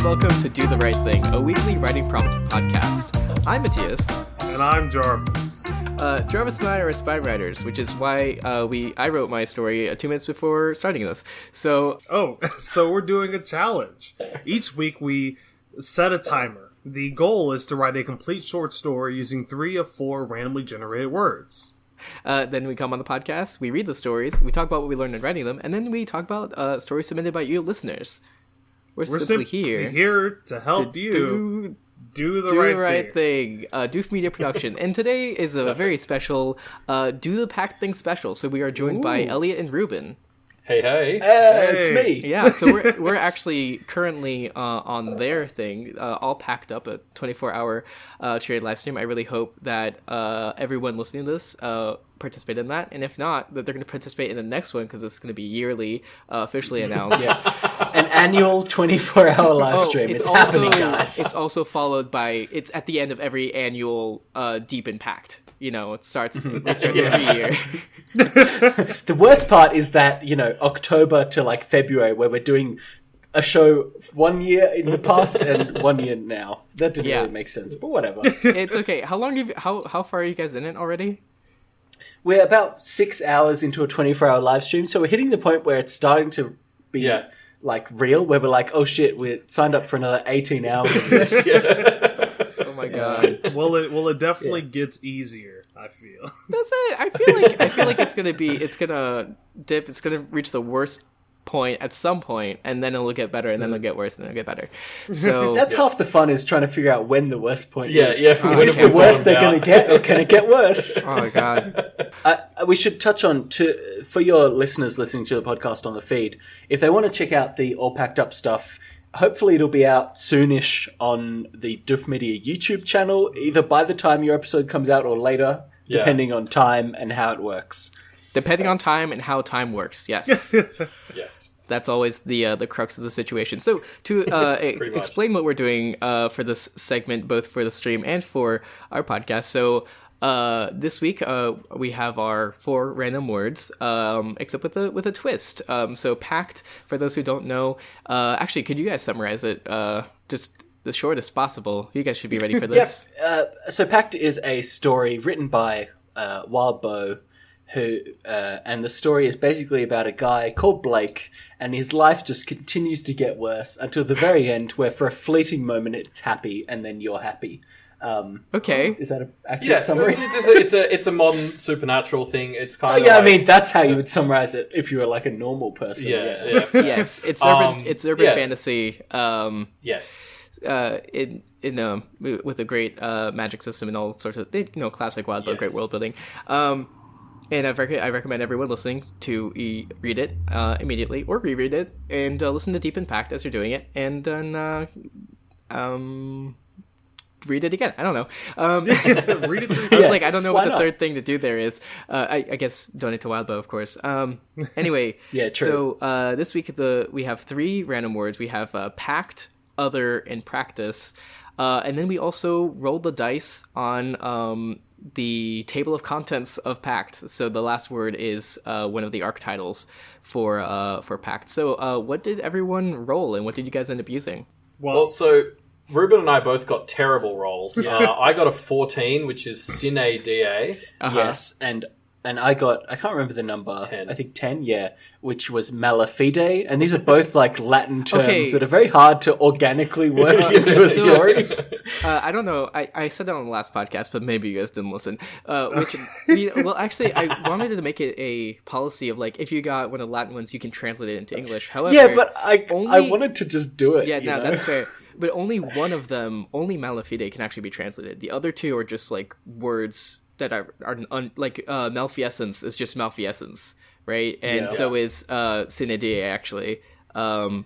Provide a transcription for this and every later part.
and welcome to Do the Right Thing, a weekly writing prompt podcast. I'm Matthias. And I'm Jarvis. Jarvis and I are aspiring writers, which is why I wrote my story 2 minutes before starting this. So we're doing a challenge. Each week we set a timer. The goal is to write a complete short story using 3 of 4 randomly generated words. Then we come on the podcast, we read the stories, we talk about what we learned in writing them, and then we talk about stories submitted by you listeners. We're simply here to help you do the right thing. Doof Media production. And today is a very special Do the Pact Thing special. So we are joined by Elliot and Reuben. Hey. It's me. Yeah, so we're actually currently on their thing, All Packed Up, a 24-hour shared live stream. I really hope that everyone listening to this participate in that, and if not, that they're going to participate in the next one because it's going to be yearly, officially announced. An annual 24-hour live stream. It's happening, guys. It's also followed by, it's at the end of every annual Deep Impact. You know, it starts every year. The worst part is that, October to like February, where we're doing a show 1 year in the past and 1 year now. That didn't really make sense, but whatever. It's okay. How far are you guys in it already? We're about 6 hours into a 24-hour live stream, so we're hitting the point where it's starting to be like real, where we're like, oh shit, we're signed up for another 18 hours of this. Oh my god. Well, it definitely gets easier, I feel. Does it? I feel like it's gonna dip, it's gonna reach the worst point at some point, and then it'll get better, and then it'll get worse, and then it'll get better. So that's half the fun, is trying to figure out when the worst point is. Yeah. Is this the worst they're going to get, or can it get worse? Oh my god. We should touch on, for your listeners listening to the podcast on the feed, if they want to check out the All Packed Up stuff, hopefully it'll be out soonish on the Doof Media YouTube channel, either by the time your episode comes out or later, depending on time and how it works. Depending on time and how time works, yes. Yes. That's always the crux of the situation. So to explain what we're doing for this segment, both for the stream and for our podcast. So this week we have our 4 random words, except with a twist. So Pact, for those who don't know, actually, could you guys summarize it just the shortest possible? You guys should be ready for this. So Pact is a story written by Wildbow, and the story is basically about a guy called Blake, and his life just continues to get worse until the very end, where for a fleeting moment it's happy, and then you're happy. Okay, is that an accurate summary? It's a modern supernatural thing. It's kind of I mean, that's how you would summarize it if you were like a normal person. Yes, it's urban fantasy. Yes. With a great magic system and all sorts of classic Wildbow, great world building. And I recommend everyone listening to read it immediately or reread it and listen to Deep Impact as you're doing it, and then read it again. I don't know. Read it 3 times. I was like, I don't know what the third thing to do there is. I guess donate to Wildbow, of course. Anyway, true. So this week we have 3 random words. We have Pact, Other, and Practice, and then we also rolled the dice on the table of contents of Pact. So the last word is one of the arc titles for Pact. So what did everyone roll, and what did you guys end up using? Well, so Reuben and I both got terrible rolls. I got a 14, which is Sine Da. Yes, and I can't remember the number. 10. I think 10, which was Malafide. And these are both like Latin terms that are very hard to organically work into a story. I don't know. I said that on the last podcast, but maybe you guys didn't listen. Well, actually, I wanted to make it a policy of like, if you got one of the Latin ones, you can translate it into English. However, but I wanted to just do it. Yeah, that's fair. But only one of them, only Malafide, can actually be translated. The other 2 are just like words that are like malfeasance is just malfeasance, right? And so is Sine Die, actually. So,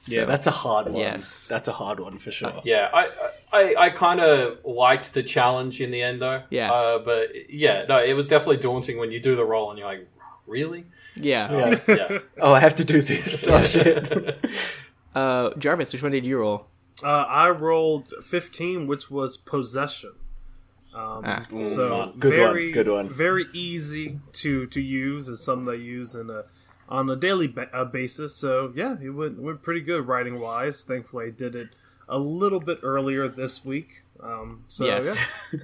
that's a hard one. Yes, that's a hard one for sure. I kind of liked the challenge in the end, though. But it was definitely daunting when you do the roll and you're like, really? Yeah. Oh, I have to do this. Oh shit. Jarvis, which one did you roll? I rolled 15, which was possession. So good one. very easy to use, and something I use in on a daily basis. So yeah, it went pretty good writing wise. Thankfully, I did it a little bit earlier this week. So yes. Yeah.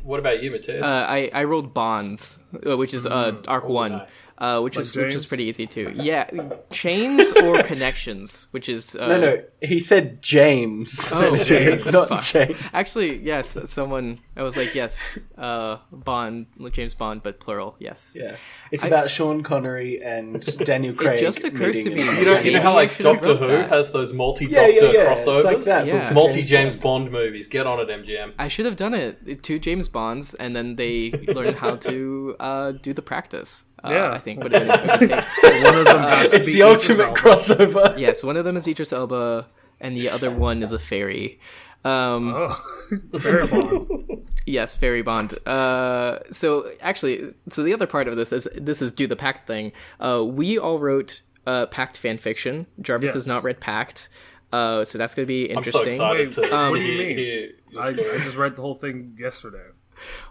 What about you, Matthias? I rolled Bonds, which is Arc 1, nice. which is pretty easy too. Yeah, chains or connections, which is No, he said James. Oh, James, not James. Actually, yes, someone. I was like, yes, Bond, James Bond, but plural. Yes. Yeah, it's about Sean Connery and Daniel Craig. It just occurs to me. You know how like Doctor Who has those multi-Doctor crossovers, it's like that, Yeah. multi-James Bond movies. Get on it, MGM. I should have done it. 2 James Bonds, and then they learn how to do the practice. Yeah. I think would have been a good take. One of them has to It's be the ultimate Idris Elba. crossover. Yes, one of them is Idris Elba, and the other one is a fairy. Very Bond. Yes, fairy Bond. So the other part of this is do the Pact thing. We all wrote Pact fanfiction. Jarvis has not read Pact. So that's going to be interesting. I'm so excited to what do you mean? hear your I story. just read the whole thing yesterday.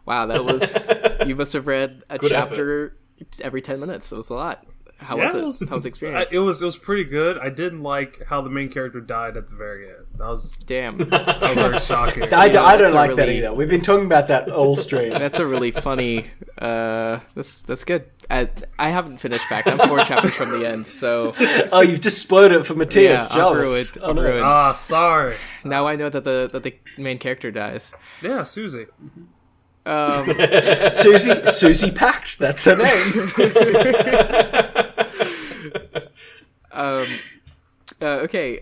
Wow, that was you must have read a Good chapter every 10 minutes. It was a lot. How was it? How was the experience? It was pretty good. I didn't like how the main character died at the very end. That was Damn. very shocking. I that's don't a like that really- either. We've been talking about that all stream. That's a really funny. That's good. I haven't finished Pact. I'm 4 chapters from the end, so Oh, you've just spoiled it for Matthias. yeah, I'm Jealous. ruined. Oh, I'm no. ruined. Sorry. Now I know that the main character dies. Yeah, Susie. Susie Pact. That's her name. Okay,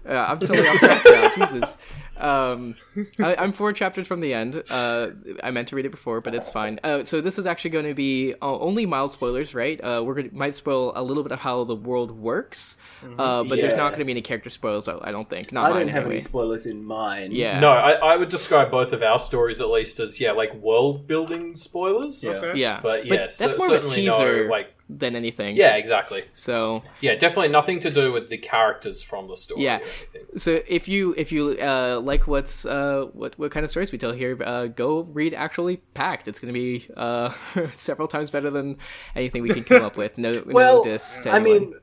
I'm totally off track now. Jesus. I'm 4 chapters from the end. I meant to read it before, but it's fine. So this is actually going to be only mild spoilers, right? Might spoil a little bit of how the world works, but there's Yeah. not going to be any character spoilers. I don't think. I don't have any spoilers in mine. Yeah. No, I would describe both of our stories at least as like world building spoilers. Yeah. Okay. Yeah. But yes, that's more of a certainly teaser no, than anything. yeah, exactly. So Yeah, definitely nothing to do with the characters from the story. yeah. or anything. So if you like what kind of stories we tell here, go read actually Pact. It's going to be several times better than anything we can come up with. No diss to I anyone.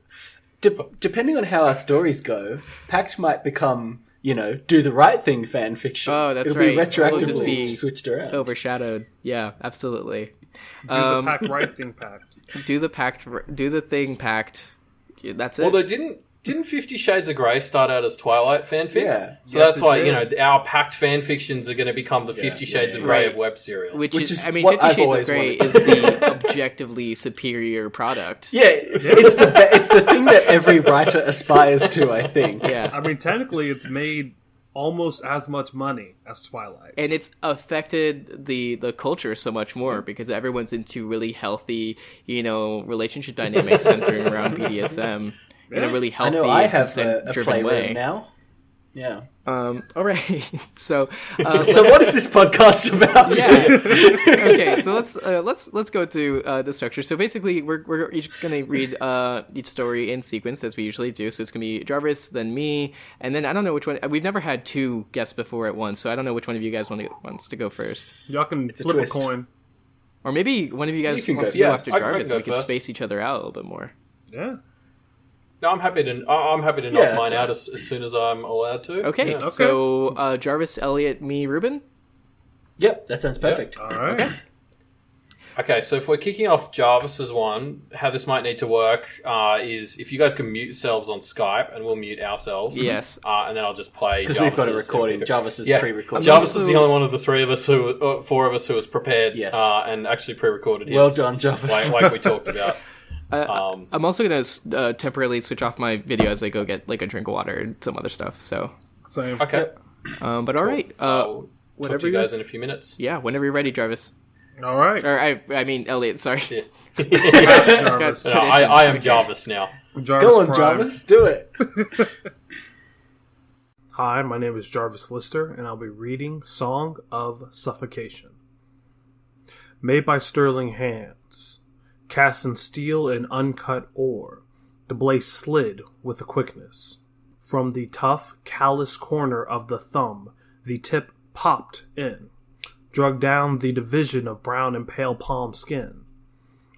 mean, depending on how our stories go, Pact might become, do the right thing fan fiction. Oh, that's It'll right. be retroactively It'll just be switched around. overshadowed. Yeah, absolutely. Do the pact right thing pact. Do the Pact. Do the thing Pact. Yeah, that's it. Although didn't 50 Shades of Grey start out as Twilight fanfic? Yeah. So Yes, that's it why, did. our Pact fanfictions are going to become the 50 Shades of Grey Right. of web serials. Which Which is, is I mean, what 50 I've Shades of always Grey wanted. is the objectively superior product. Yeah, it's the thing that every writer aspires to, I think. Yeah. I mean, technically, it's made almost as much money as Twilight. And it's affected the culture so much more because everyone's into really healthy, relationship dynamics centering around BDSM in a really I healthy, know I have a consent-driven way. playroom now. Yeah. All right. So, So what is this podcast about? yeah. Okay. So let's go to the structure. So basically, we're each gonna read each story in sequence as we usually do. So it's gonna be Jarvis, then me, and then I don't know which one. We've never had 2 guests before at once, so I don't know which one of you guys wants to go first. Y'all can a flip a twist. coin. Or maybe one of you guys can wants go to go first. after Yeah, I can Jarvis, go and we can first. space each other out a little bit more. Yeah. No, I'm happy to knock that's mine out right. as soon as I'm allowed to. Okay, Yeah. so Jarvis, Elliot, me, Reuben. Yep, that sounds perfect. All right. Okay, so if we're kicking off Jarvis's one, how this might need to work is if you guys can mute yourselves on Skype, and we'll mute ourselves. Yes. And then I'll just play Because we've got a Jarvis's- recording. Jarvis is Yeah, pre-recorded. Jarvis is the only one of the 4 of us who was prepared. Yes. And actually pre-recorded his. Well done, Jarvis. Like we talked about. I'm also gonna temporarily switch off my video as I go get like a drink of water and some other stuff. So, Same. Okay. but all right, I'll talk whatever to you you- guys in a few minutes. yeah, whenever you're ready, Jarvis. All right. Or I mean Elliot. Sorry. Pass, Jarvis. No, I am Jarvis now. Jarvis Go on, Prime. Jarvis, do it. Hi, my name is Jarvis Lister, and I'll be reading Song of Suffocation. Made by sterling hands, cast in steel and uncut ore, the blade slid with a quickness. From the tough, callous corner of the thumb, the tip popped in, drug down the division of brown and pale palm skin.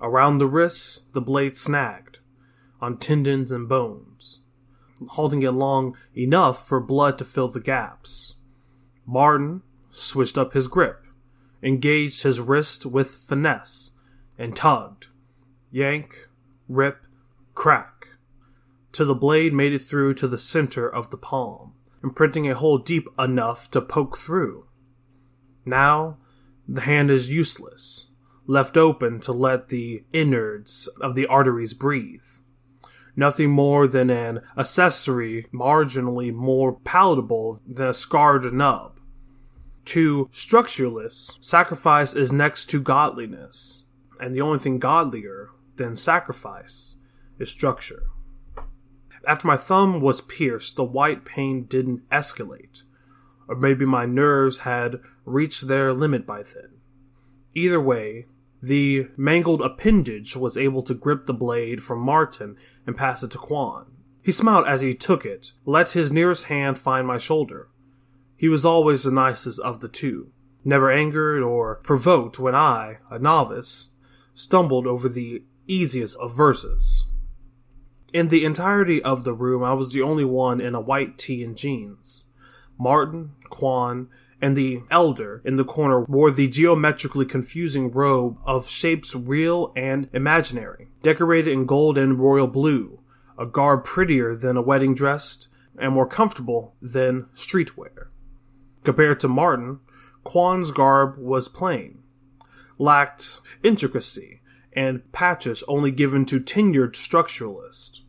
Around the wrists, the blade snagged on tendons and bones, holding it long enough for blood to fill the gaps. Martin switched up his grip, engaged his wrist with finesse, and tugged. Yank, rip, crack, till the blade made it through to the center of the palm, imprinting a hole deep enough to poke through. Now, the hand is useless, left open to let the innards of the arteries breathe. Nothing more than an accessory marginally more palatable than a scarred nub. To structuralists, sacrifice is next to godliness, and the only thing godlier than sacrifice is structure. After my thumb was pierced, the white pain didn't escalate, or maybe my nerves had reached their limit by then. Either way, the mangled appendage was able to grip the blade from Martin and pass it to Quan. He smiled as he took it, let his nearest hand find my shoulder. He was always the nicest of the two, never angered or provoked when I, a novice, stumbled over the easiest of verses. In the entirety of the room, I was the only one in a white tee and jeans. Martin, Quan, and the elder in the corner wore the geometrically confusing robe of shapes real and imaginary, decorated in gold and royal blue, a garb prettier than a wedding dress and more comfortable than streetwear. Compared to Martin, Quan's garb was plain, lacked intricacy, and patches only given to tenured structuralists.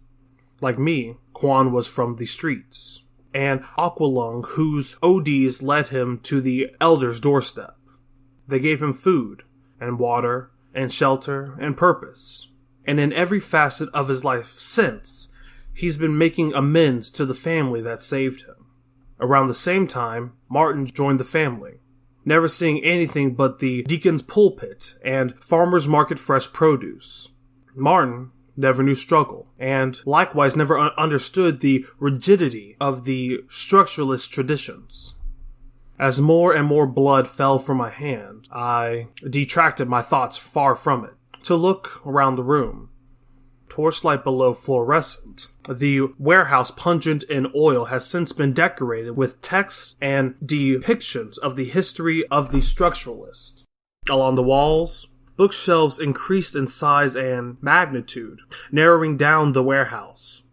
Like me, Quan was from the streets, and Aqualung, whose ODs led him to the elder's doorstep. They gave him food, and water, and shelter, and purpose. And in every facet of his life since, he's been making amends to the family that saved him. Around the same time, Martin joined the family, never seeing anything but the deacon's pulpit and farmer's market fresh produce. Martin never knew struggle, and likewise never understood the rigidity of the structuralist traditions. As more and more blood fell from my hand, I detracted my thoughts far from it, to look around the room. Torchlight below fluorescent. The warehouse pungent in oil has since been decorated with texts and depictions of the history of the structuralist. Along the walls, bookshelves increased in size and magnitude, narrowing down the warehouse,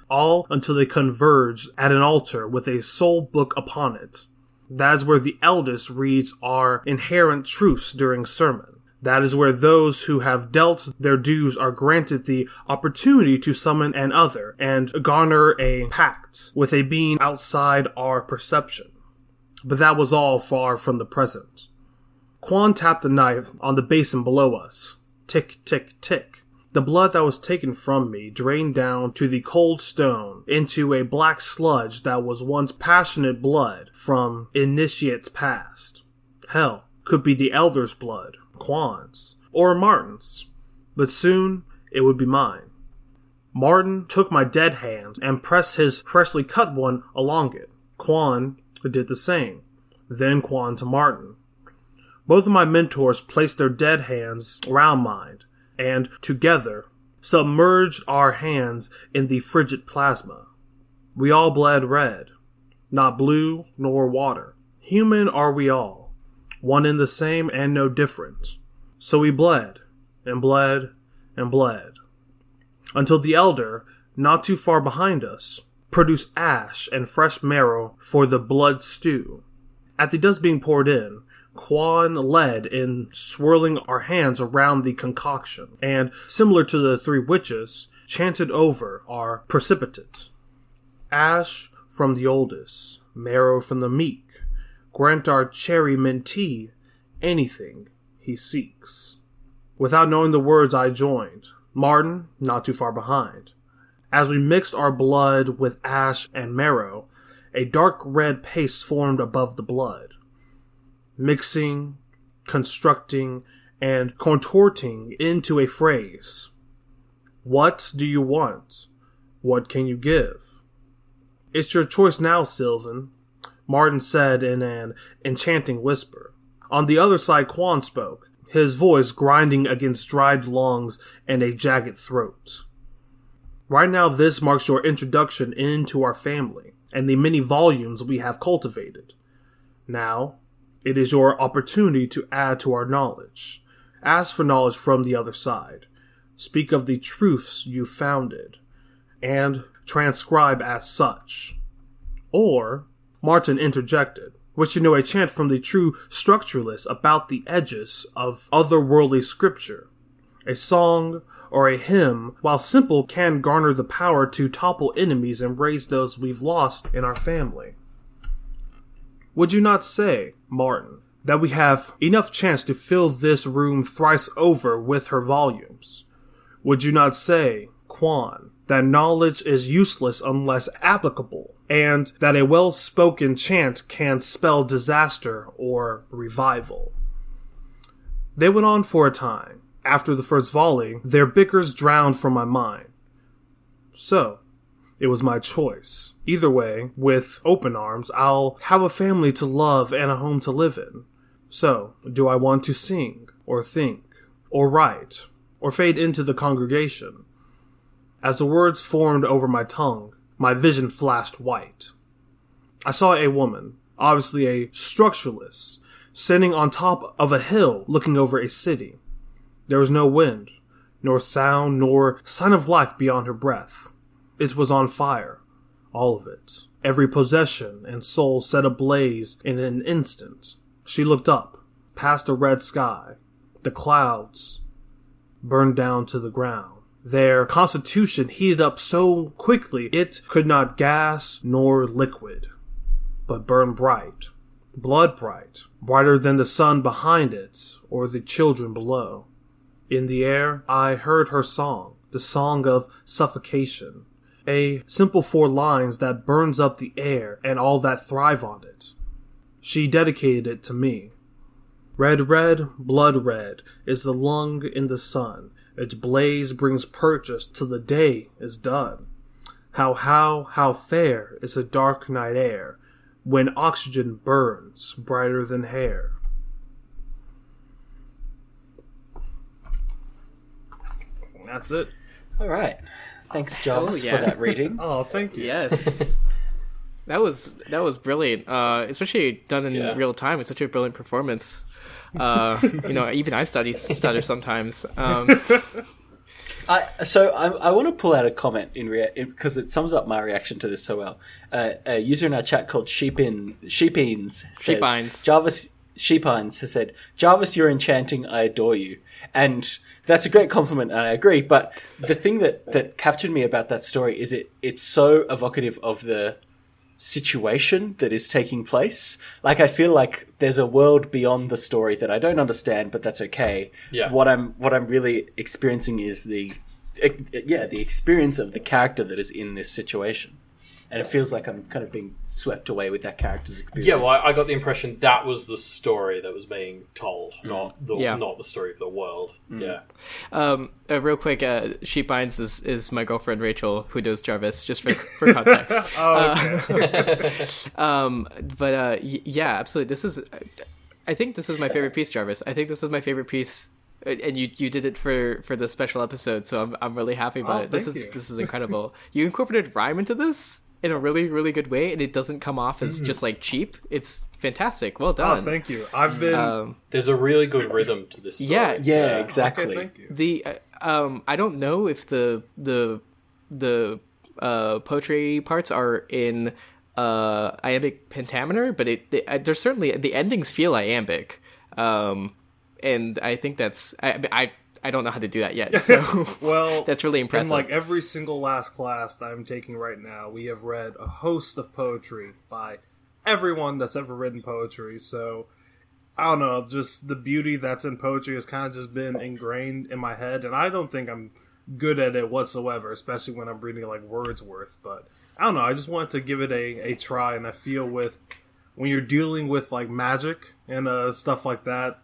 all until they converged at an altar with a sole book upon it. That is where the eldest reads our inherent truths during sermon. That is where those who have dealt their dues are granted the opportunity to summon an other and garner a pact with a being outside our perception. But that was all far from the present. Quan tapped the knife on the basin below us. Tick, tick, tick. The blood that was taken from me drained down to the cold stone into a black sludge that was once passionate blood from initiates past. Hell, could be the elder's blood, Quan's, or Martin's, but soon it would be mine. Martin took my dead hand and pressed his freshly cut one along it. Quan did the same, then Quan to Martin. Both of my mentors placed their dead hands around mine, and together submerged our hands in the frigid plasma. We all bled red, not blue nor water. Human are we all, one and the same and no different. So we bled, and bled, and bled, until the elder, not too far behind us, produced ash and fresh marrow for the blood stew. At the dust being poured in, Quan led in swirling our hands around the concoction, and, similar to the three witches, chanted over our precipitate. Ash from the oldest, marrow from the meek, grant our cherry mentee anything he seeks. Without knowing the words, I joined, Martin not too far behind. As we mixed our blood with ash and marrow, a dark red paste formed above the blood. Mixing, constructing, and contorting into a phrase. What do you want? What can you give? It's your choice now, Sylvan, Martin said in an enchanting whisper. On the other side, Quan spoke, his voice grinding against dried lungs and a jagged throat. Right now, this marks your introduction into our family and the many volumes we have cultivated. Now, it is your opportunity to add to our knowledge. Ask for knowledge from the other side. Speak of the truths you founded, and transcribe as such. Or, Martin interjected, wish to know a chant from the true structuralists about the edges of otherworldly scripture. A song or a hymn, while simple, can garner the power to topple enemies and raise those we've lost in our family. Would you not say, Martin, that we have enough chance to fill this room thrice over with her volumes? Would you not say, Quan, that knowledge is useless unless applicable, and that a well-spoken chant can spell disaster or revival? They went on for a time. After the first volley, their bickers drowned from my mind. So, it was my choice. Either way, with open arms, I'll have a family to love and a home to live in. So, do I want to sing, or think, or write, or fade into the congregation? As the words formed over my tongue, my vision flashed white. I saw a woman, obviously a structuralist, standing on top of a hill looking over a city. There was no wind, nor sound, nor sign of life beyond her breath. It was on fire, all of it. Every possession and soul set ablaze in an instant. She looked up, past the red sky. The clouds burned down to the ground. Their constitution heated up so quickly it could not gas nor liquid, but burned bright, blood bright, brighter than the sun behind it or the children below. In the air, I heard her song, the song of suffocation, a simple 4 lines that burns up the air and all that thrive on it. She dedicated it to me. Red, red, blood red is the lung in the sun. Its blaze brings purchase till the day is done. How fair is the dark night air when oxygen burns brighter than hair. That's it. All right. Thanks, Jarvis, for that reading. Oh, thank you. Yes. That was brilliant. Especially done in real time. It's such a brilliant performance. Even I stutter sometimes. I want to pull out a comment because it sums up my reaction to this so well. A user in our chat called Sheepines has said, Jarvis, you're enchanting. I adore you. And that's a great compliment, and I agree. But the thing that captured me about that story is it's so evocative of the situation that is taking place. Like, I feel like there's a world beyond the story that I don't understand, but that's okay. Yeah. What I'm really experiencing is the experience of the character that is in this situation. And it feels like I'm kind of being swept away with that character's experience. Yeah, well, I got the impression that was the story that was being told, not the story of the world. Mm. Yeah. Real quick, Sheepines is my girlfriend Rachel, who knows Jarvis, just for context. Okay. Yeah, absolutely. I think this is my favorite piece, Jarvis. I think this is my favorite piece. And you did it for the special episode, so I'm really happy about it. This is incredible. You incorporated rhyme into this in a really, really good way, and it doesn't come off as just like cheap. It's fantastic. Well done. Oh, thank you. I've been. There's a really good rhythm to this story. Yeah, exactly. Okay, thank you. I don't know if the poetry parts are in iambic pentameter, but there's certainly the endings feel iambic. And I think that's I don't know how to do that yet. So well, that's really impressive. In like every single last class that I'm taking right now, we have read a host of poetry by everyone that's ever written poetry. So I don't know, just the beauty that's in poetry has kind of just been ingrained in my head, and I don't think I'm good at it whatsoever, especially when I'm reading like Wordsworth. But I don't know, I just wanted to give it a try, and I feel when you're dealing with like magic and stuff like that,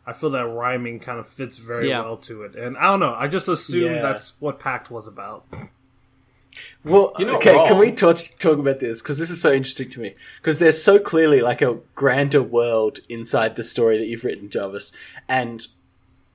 I feel that rhyming kind of fits very well to it. And I don't know, I just assumed that's what Pact was about. Well, You're not okay, wrong. can we talk about this? Because this is so interesting to me. Because there's so clearly like a grander world inside the story that you've written, Jarvis. And,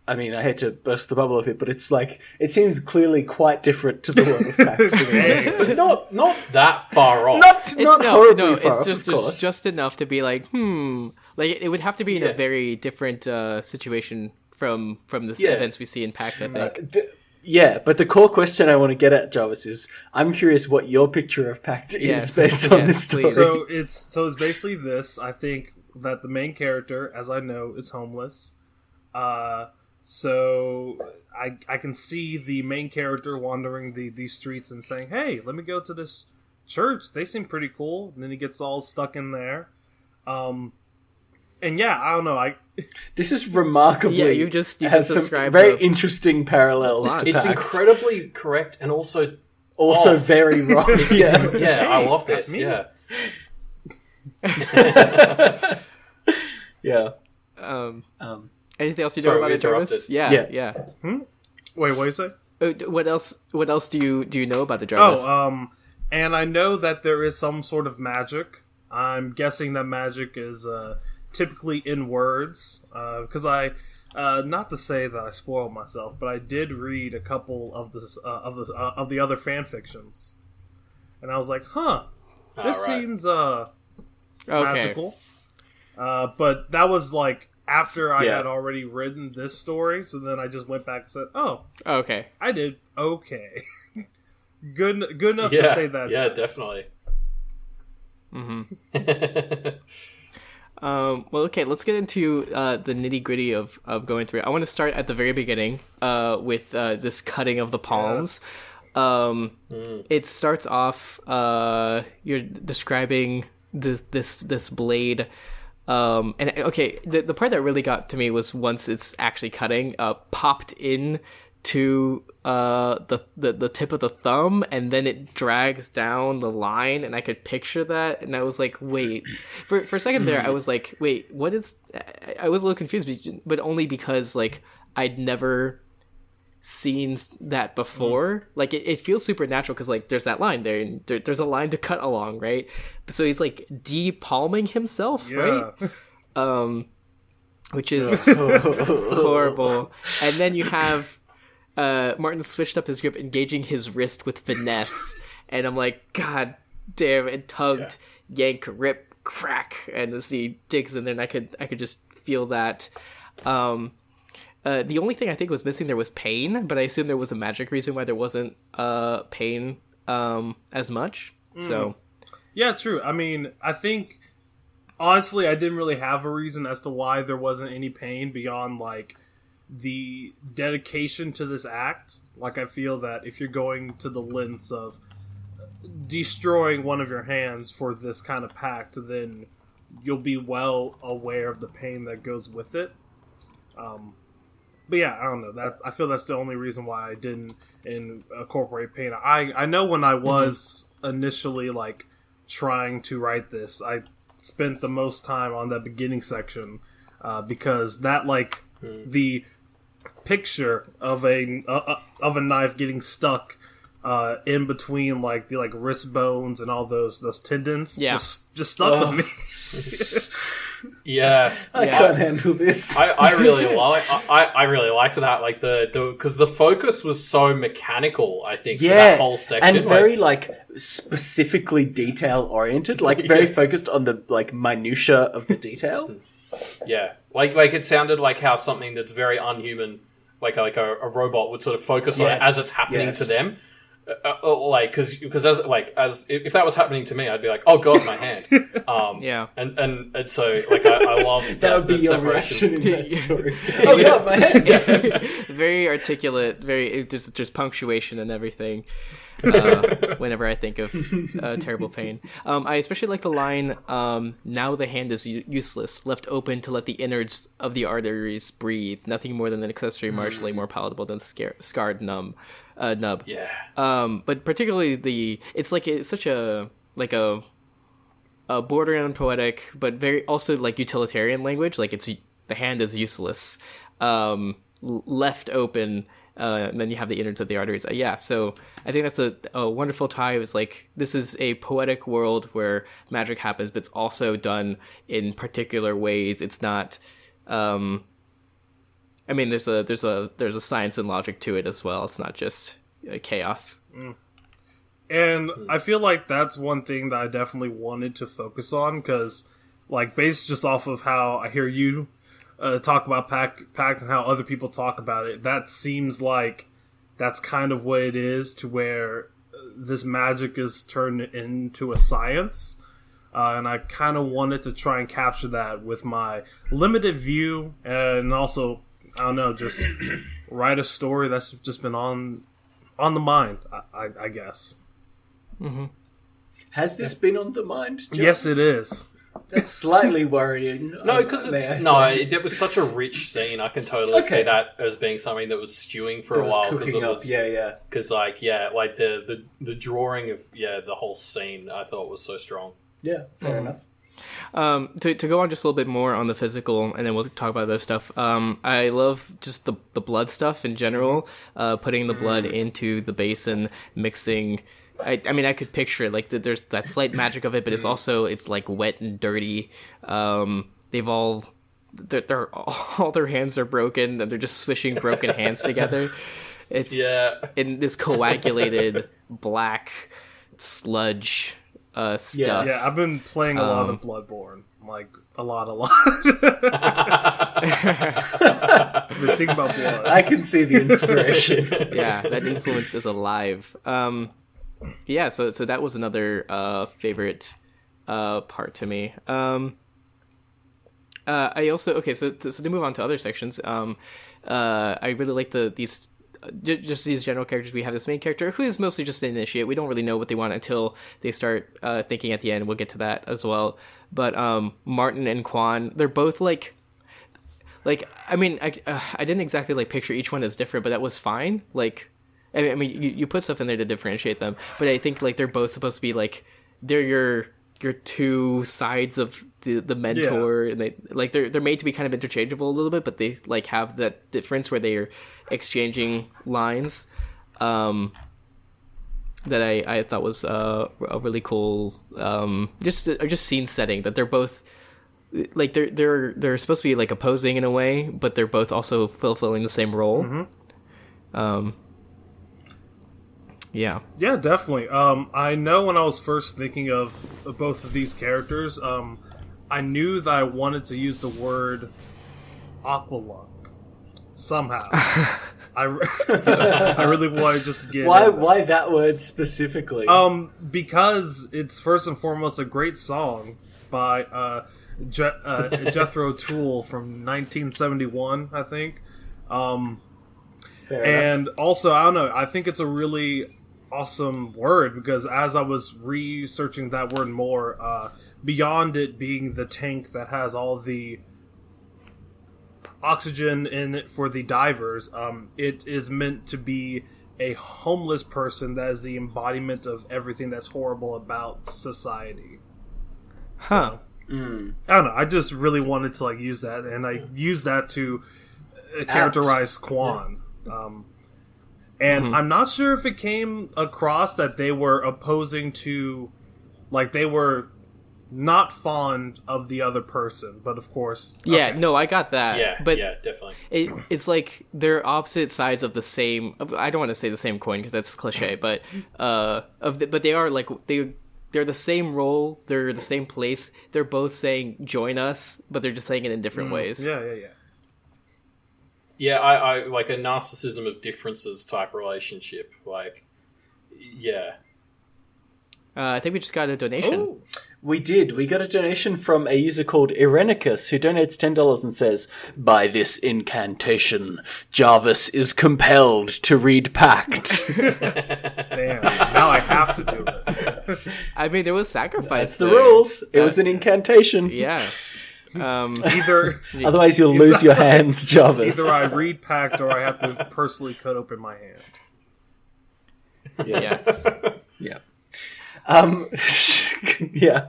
I mean, I hate to burst the bubble a bit, but it's like, it seems clearly quite different to the world of Pact. not that far off. Not horribly far it's off, of course. just enough to be like, like it would have to be in a very different situation from the events we see in Pact, I think. Yeah, but the core question I want to get at, Jarvis, is I'm curious what your picture of Pact is based on this story. So it's basically this. I think that the main character, as I know, is homeless. So I can see the main character wandering these streets and saying, "Hey, let me go to this church. They seem pretty cool." And then he gets all stuck in there. And yeah, I don't know. This is remarkably. Yeah, you just described very interesting parallels. To It's Pact. incredibly correct and also Very wrong. Yeah, I love this. Yeah. Yeah. Anything else you know about it, Jarvis? Yeah. Wait, what do you say? What else do you know about the Jarvis? And I know that there is some sort of magic. I'm guessing that magic is typically in words, because not to say that I spoiled myself, but I did read a couple of the other fan fictions, and I was like, this seems magical. But that was like after I had already written this story, so then I just went back and said, okay, I did okay, good enough to say that. Yeah, definitely. Well, okay, let's get into the nitty-gritty of going through it. I want to start at the very beginning with this cutting of the palms. Yes. It starts off, you're describing this blade, and okay, the part that really got to me was once it's actually cutting, popped in to the tip of the thumb, and then it drags down the line, and I could picture that, and I was like, wait, for a second there, I was like, wait, what is? I was a little confused, but only because like I'd never seen that before. Like it feels supernatural because like there's that line there, and there's a line to cut along, right? So he's like de-palming himself, right? Which is horrible. And then you have Martin switched up his grip, engaging his wrist with finesse, and I'm like, God damn! It tugged, yank, rip, crack, and as he digs in there, and I could just feel that. The only thing I think was missing there was pain, but I assume there was a magic reason why there wasn't pain as much. So, yeah, true. I mean, I think honestly, I didn't really have a reason as to why there wasn't any pain beyond like the dedication to this act. Like, I feel that if you're going to the lengths of destroying one of your hands for this kind of pact, then you'll be well aware of the pain that goes with it. But yeah, I don't know. I feel that's the only reason why I didn't incorporate pain. I know when I was initially like trying to write this, I spent the most time on that beginning section because that like the picture of a knife getting stuck in between like the wrist bones and all those tendons just stuck with me. Yeah, I can't handle this. I really liked that, like the because the focus was so mechanical. I think for that whole section, and very like specifically detail oriented, like very focused on the like minutia of the detail. Yeah, like it sounded like how something that's very unhuman, like a robot would sort of focus on it as it's happening to them. Like because as if that was happening to me, I'd be like, oh god, my hand. And so like I loved that would be your reaction in that story. Oh god, my hand. Very articulate. There's punctuation and everything. Whenever I think of terrible pain, I especially like the line, now the hand is useless, left open to let the innards of the arteries breathe, nothing more than an accessory marginally more palatable than scarred nub. But particularly it's such a borderline poetic, but very also like utilitarian language. Like the hand is useless, left open. and then you have the innards of the arteries. Yeah, so I think that's a wonderful tie. It was like, this is a poetic world where magic happens, but it's also done in particular ways. It's not, I mean, there's a science and logic to it as well. It's not just chaos. And I feel like that's one thing that I definitely wanted to focus on, because, like, based just off of how I hear you talk about Pact and how other people talk about it, that seems like that's kind of what it is, to where this magic is turned into a science. And I kind of wanted to try and capture that with my limited view, and also, I don't know, just write a story that's just been on the mind, I guess. Mm-hmm. Has this been on the mind, Josh? Yes, it is. That's slightly worrying. No, because it was such a rich scene. I can totally see that as being something that was stewing for a while, because it was because like the drawing of the whole scene I thought was so strong. Yeah, fair enough. To go on just a little bit more on the physical, and then we'll talk about other stuff. I love just the blood stuff in general. Putting the blood into the basin, mixing. I mean, I could picture it, like, there's that slight magic of it, but it's like wet and dirty. They've all their hands are broken, and they're just swishing broken hands together. It's in this coagulated black sludge stuff. Yeah, I've been playing a lot of Bloodborne, like a lot. I've been thinking about blood. I can see the inspiration. Yeah, that influence is alive. Yeah, so that was another favorite part to me. I also so to move on to other sections. I really like these general characters. We have this main character who is mostly just an initiate. We don't really know what they want until they start thinking at the end. We'll get to that as well. But Martin and Quan, they're both like I mean, I didn't exactly like picture each one as different, but that was fine. Like, I mean, you put stuff in there to differentiate them, but I think like they're both supposed to be like, they're your two sides of the mentor, and they're made to be kind of interchangeable a little bit, but they like have that difference where they are exchanging lines. That I thought was a really cool just scene setting, that they're both like they're supposed to be like opposing in a way, but they're both also fulfilling the same role. Mm-hmm. Yeah, definitely. I know when I was first thinking of both of these characters, I knew that I wanted to use the word aqualung somehow. I really wanted just to get why that word specifically? Because it's first and foremost a great song by Jethro Tull from 1971, I think. Fair and enough. Also, I don't know, I think it's a really awesome word, because as I was researching that word more, beyond it being the tank that has all the oxygen in it for the divers, it is meant to be a homeless person that is the embodiment of everything that's horrible about society. Huh. So, I don't know, I just really wanted to like use that, and I used that to characterize Quan. And I'm not sure if it came across that they were opposing to, like, they were not fond of the other person, but of course... Yeah, no, I got that. Yeah, but yeah, definitely. It's like they're opposite sides of the same... I don't want to say the same coin, because that's cliche, but but they are, like, they're the same role, they're the same place, they're both saying, join us, but they're just saying it in different ways. Yeah. Yeah, I like a narcissism of differences type relationship. Like, yeah. I think we just got a donation. Ooh. We did. We got a donation from a user called Irenicus, who donates $10 and says, "By this incantation, Jarvis is compelled to read Pact." Damn, now I have to do it. I mean, there was sacrifice. That's the rules. It was an incantation. Yeah. Either otherwise you'll lose your hands, Jarvis. Either I read Pact or I have to personally cut open my hand. Yes. Yeah. Yeah.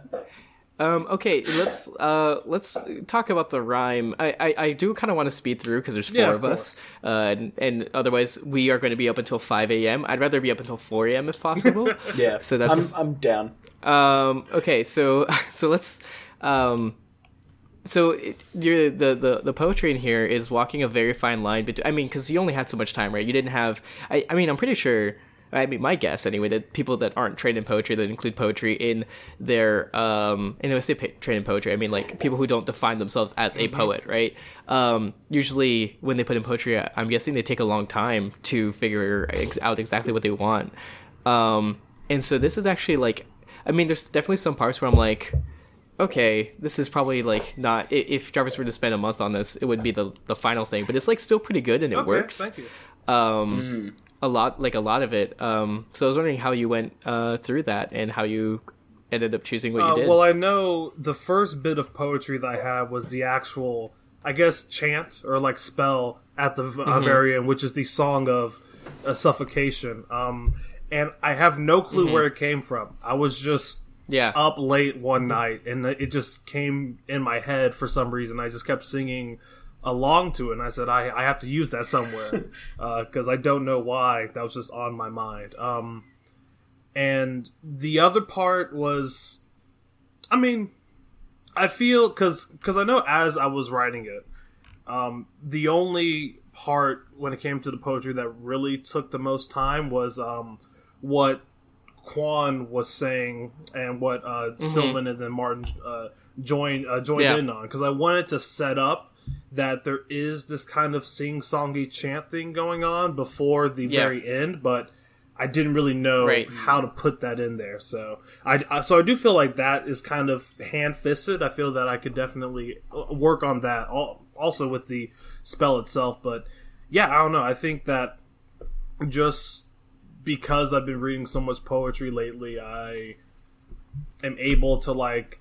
Okay, let's talk about the rhyme. I do kind of want to speed through because there's four of us, and otherwise we are going to be up until 5 a.m. I'd rather be up until 4 a.m. if possible. Yeah, so that's I'm down. Okay, so let's the poetry in here is walking a very fine line between. I mean, because you only had so much time, right? You didn't have. I mean, I'm pretty sure. I mean, my guess anyway, that people that aren't trained in poetry, that include poetry in their, and when I say trained in poetry, I mean like people who don't define themselves as a poet, right? Usually when they put in poetry, I'm guessing they take a long time to figure out exactly what they want. And so this is actually like, I mean, there's definitely some parts where I'm like, okay, this is probably like not, if Jarvis were to spend a month on this, it would be the final thing, but it's like still pretty good and it works. Thank you. A lot of it. So I was wondering how you went through that and how you ended up choosing what you did. Well, I know the first bit of poetry that I had was the actual, I guess, chant or like spell at the very end, which is the song of suffocation. And I have no clue where it came from. I was just up late one night, and it just came in my head for some reason. I just kept singing along to it, and I said I have to use that somewhere because I don't know why. That was just on my mind. And the other part was, I mean, I feel because I know as I was writing it, the only part when it came to the poetry that really took the most time was what Quan was saying and what Sylvan and then Martin joined in on, because I wanted to set up that there is this kind of sing-songy chant thing going on before the very end, but I didn't really know how to put that in there. So I do feel like that is kind of hand-fisted. I feel that I could definitely work on that also with the spell itself. But yeah, I don't know. I think that just because I've been reading so much poetry lately, I am able to like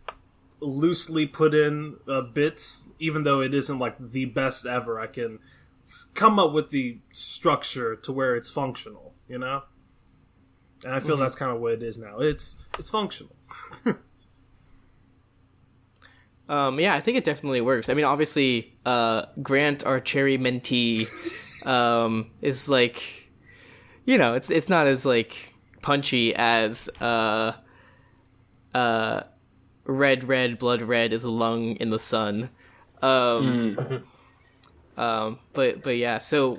loosely put in bits, even though it isn't like the best ever. I can come up with the structure to where it's functional, you know? And I feel that's kind of what it is now. It's functional. Yeah, I think it definitely works. I mean, obviously, Grant, our cherry mentee, is like, you know, it's not as like punchy as red, blood red is a lung in the sun. But yeah, so,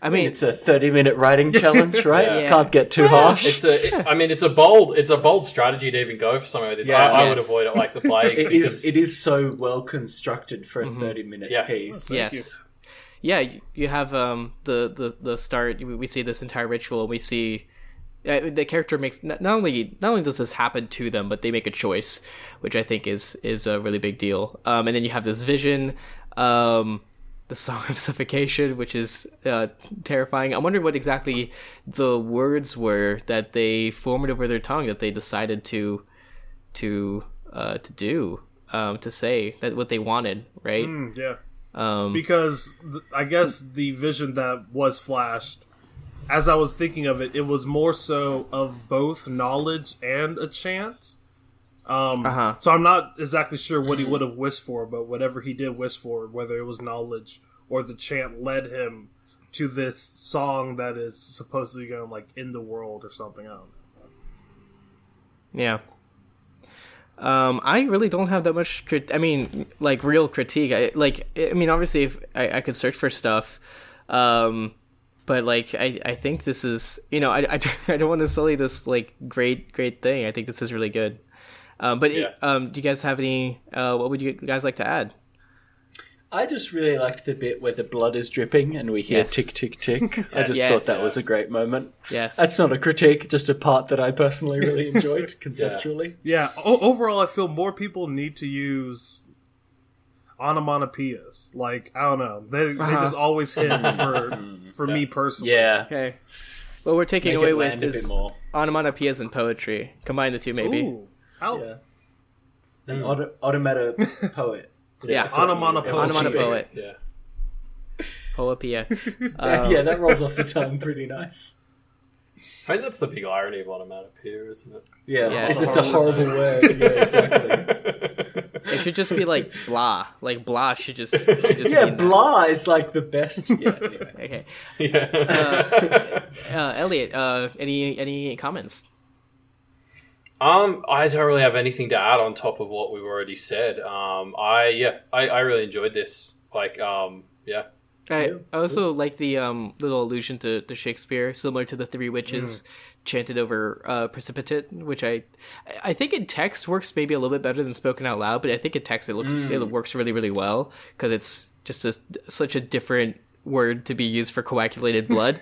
I mean, it's a 30-minute writing challenge, right? Can't get too harsh. It's a bold strategy to even go for something like this. I would avoid it like the plague. It is so well constructed for a 30-minute piece. Yes. Yeah, you have the start. We see this entire ritual. We see the character makes not only does this happen to them, but they make a choice, which I think is a really big deal. And then you have this vision, the Song of Suffocation, which is terrifying. I'm wondering what exactly the words were that they formed over their tongue that they decided to do, to say that what they wanted, right? Because I guess the vision that was flashed, as I was thinking of it, it was more so of both knowledge and a chant. So I'm not exactly sure what he would have wished for, but whatever he did wish for, whether it was knowledge or the chant led him to this song that is supposedly going to like end the world or something. I don't know. Yeah. I really don't have that much real critique. I mean, obviously if I could search for stuff, but like I think this is, you know, I don't want to sully this like great thing. I think this is really good. Do you guys have any? What would you guys like to add? I just really liked the bit where the blood is dripping and we hear tick, tick, tick. I just thought that was a great moment. Yes. That's not a critique, just a part that I personally really enjoyed conceptually. Yeah. Overall, I feel more people need to use onomatopoeias. Like, I don't know. They just always hit for me personally. Yeah. Okay. What we're taking away with is onomatopoeias and poetry. Combine the two, maybe. Ooh. Yeah. An automata poet. Yeah, onomatopoeia. Yeah. Poepoeia. Yeah, that rolls off the tongue pretty nice. I mean, that's the big irony of onomatopoeia, isn't it? It's a horrible word. Yeah, exactly. It should just be like blah. Like blah should just mean blah is like the best. Yeah. Anyway. Okay. Yeah. Elliot, any comments? I don't really have anything to add on top of what we've already said. I really enjoyed this. Like, yeah. I also like the little allusion to Shakespeare, similar to the Three Witches chanted over Precipitate, which I think in text works maybe a little bit better than spoken out loud, but I think in text it works really, really well because it's just such a different word to be used for coagulated blood.